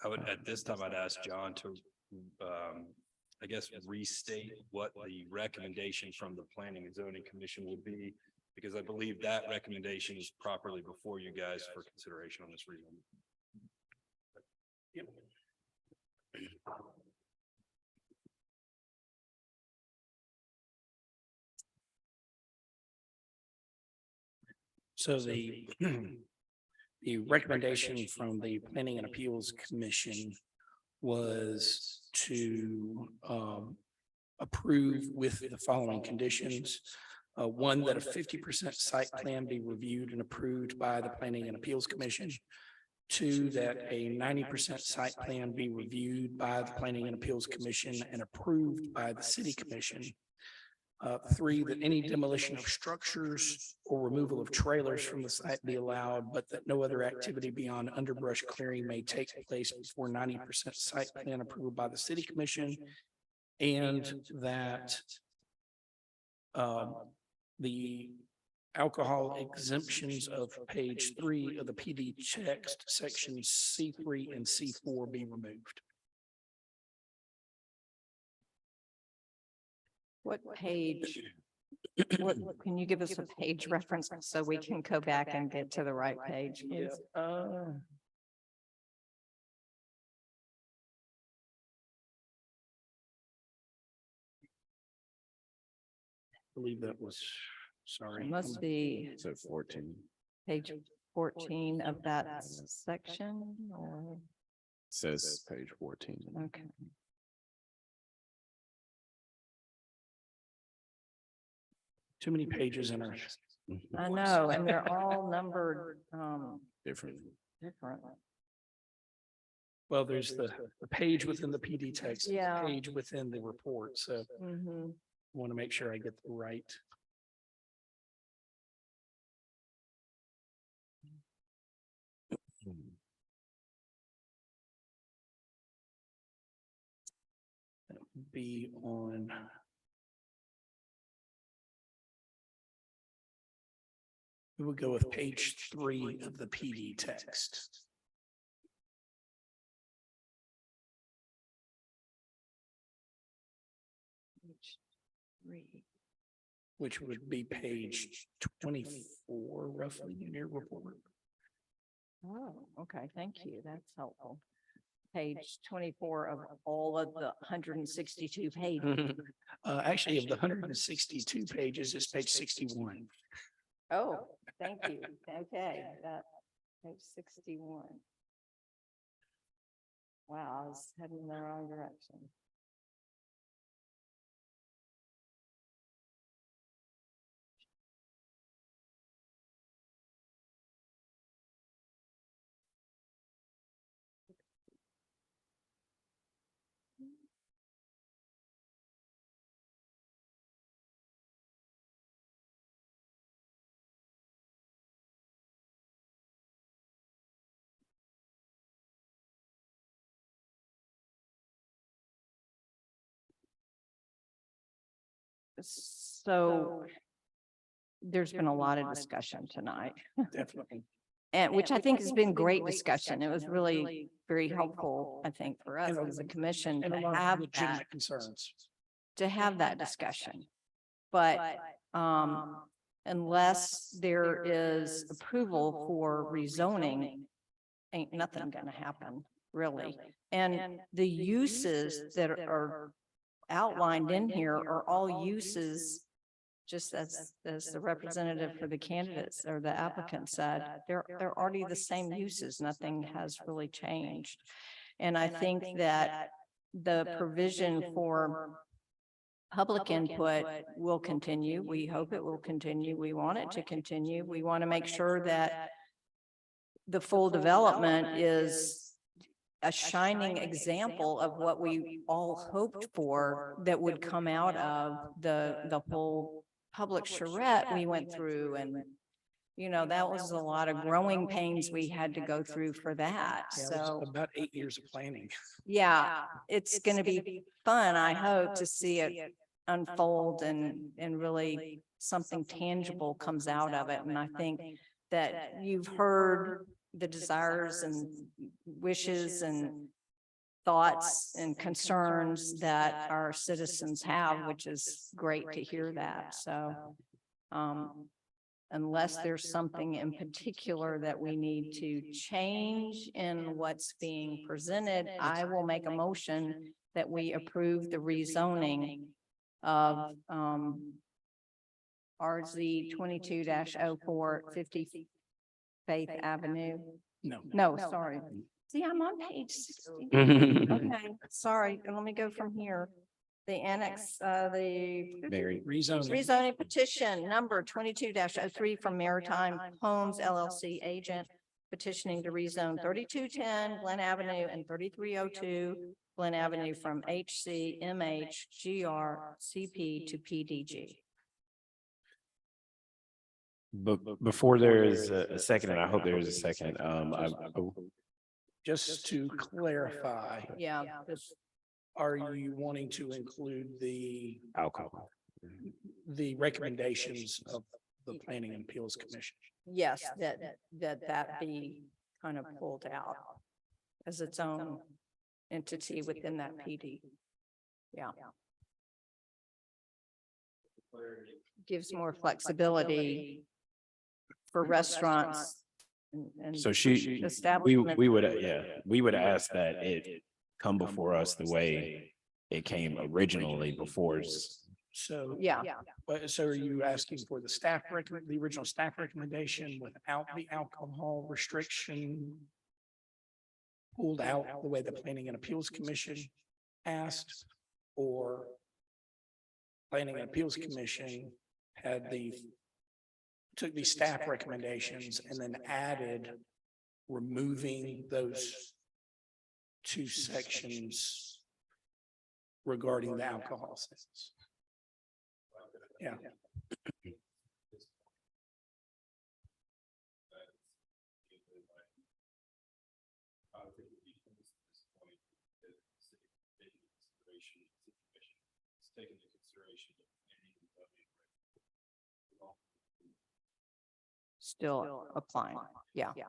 I would, at this time, I'd ask John to, I guess, restate what the recommendation from the Planning and Zoning Commission would be, because I believe that recommendation is properly before you guys for consideration on this reason. Yep. So the the recommendation from the Planning and Appeals Commission was to approve with the following conditions. One, that a 50% site plan be reviewed and approved by the Planning and Appeals Commission. Two, that a 90% site plan be reviewed by the Planning and Appeals Commission and approved by the City Commission. Three, that any demolition of structures or removal of trailers from the site be allowed, but that no other activity beyond underbrush clearing may take place before 90% site plan approved by the City Commission. And that the alcohol exemptions of page 3 of the PD text, sections C3 and C4 be removed. What page? What, can you give us a page reference so we can go back and get to the right page? Yeah, I believe that was, sorry. It must be So 14. page 14 of that section or, Says page 14. okay. Too many pages in our. I know, and they're all numbered, Different. different. Well, there's the page within the PD text, the Yeah. page within the report, so I want to make sure I get the right. That would be on. We would go with page 3 of the PD text. Page 3. Which would be page 24 roughly in your report. Oh, okay, thank you. That's helpful. Page 24 of all of the 162 pages. Actually, of the 162 pages, it's page 61. Oh, thank you. Okay, that page 61. Wow, I was heading in the wrong direction. So there's been a lot of discussion tonight. Definitely. And which I think has been great discussion. It was really very helpful, I think, for us as a commission And a to lot of have that, legitimate concerns. to have that discussion. But unless there is approval for rezoning, ain't nothing gonna happen, really. And the uses that are outlined in here are all uses, just as the representative for the candidates or the applicant said, they're already the same uses. Nothing has really changed. And I think that the provision for public input will continue. We hope it will continue. We want it to continue. We want to make sure that the full development is a shining example of what we all hoped for that would come out of the whole public charrette we went through. And, you know, that was a lot of growing pains we had to go through for that. Yeah, it was So, about 8 years of planning. yeah, it's going to be fun, I hope, to see it unfold and really something tangible comes out of it. And I think that you've heard the desires and wishes and thoughts and concerns that our citizens have, which is great to hear that. So, unless there's something in particular that we need to change in what's being presented, I will make a motion that we approve the rezoning of, RZ 22-04 50 Faith Avenue. No, sorry. See, I'm on page 60. Okay, sorry, let me go from here. The annex, rezoning petition number 22-03 from Maritime Homes LLC agent petitioning to rezone 3210 Glen Avenue and 3302 Glen Avenue from HC MH GR CP to PDG. But before there is a second, and I hope there is a second, Just to clarify, Yeah. are you wanting to include the alcohol. the recommendations of the Planning and Appeals Commission? Yes, that be kind of pulled out as its own entity within that PD. Yeah. Gives more flexibility for restaurants and So we establishment. we would ask that it come before us the way it came originally before. So. Yeah. So are you asking for the the original staff recommendation without the alcohol restriction pulled out the way the Planning and Appeals Commission asked, or Planning and Appeals Commission had took the staff recommendations and then added removing those two sections regarding the alcohol sales? Yeah. Still applying. Yeah. Yeah.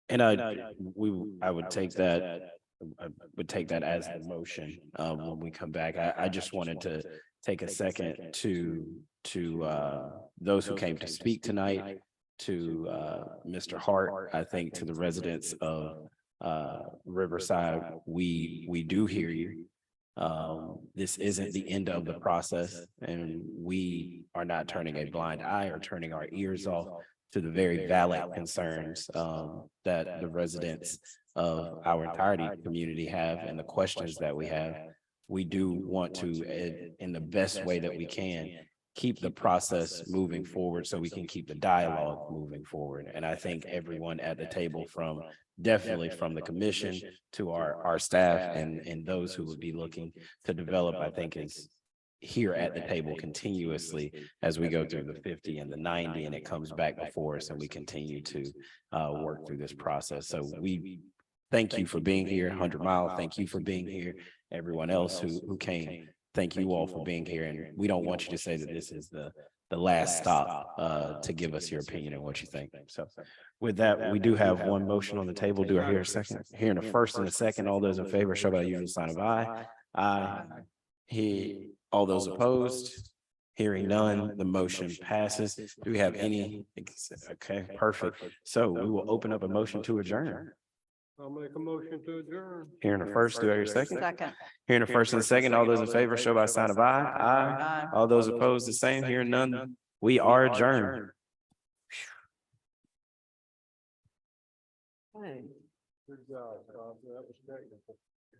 And I would take that, as the motion, when we come back. I just wanted to take a second to those who came to speak tonight, to Mr. Hart, I think to the residents of Riverside, we do hear you. This isn't the end of the process, and we are not turning a blind eye or turning our ears off to the very valid concerns that the residents of our entirety community have and the questions that we have. We do want to, in the best way that we can, keep the process moving forward so we can keep the dialogue moving forward. And I think everyone at the table, definitely from the commission to our staff and those who would be looking to develop, I think is here at the table continuously as we go through the 50 and the 90, and it comes back before us and we continue to work through this process. So we thank you for being here. 100 Mile, thank you for being here. Everyone else who came, thank you all for being here. And we don't want you to say that this is the last stop to give us your opinion and what you think. So with that, we do have one motion on the table. Do I hear a second? Hearing a first and a second, all those in favor, show by the usual sign of aye. Aye. All those opposed? Hearing none, the motion passes. Do we have any? Okay, perfect. So we will open up a motion to adjourn. I'll make a motion to adjourn. Hearing a first, do I hear a second? Second. Hearing a first and a second, all those in favor, show by a sign of aye. Aye. All those opposed, the same. Hearing none, we are adjourned. Good job, Bob. That was technical.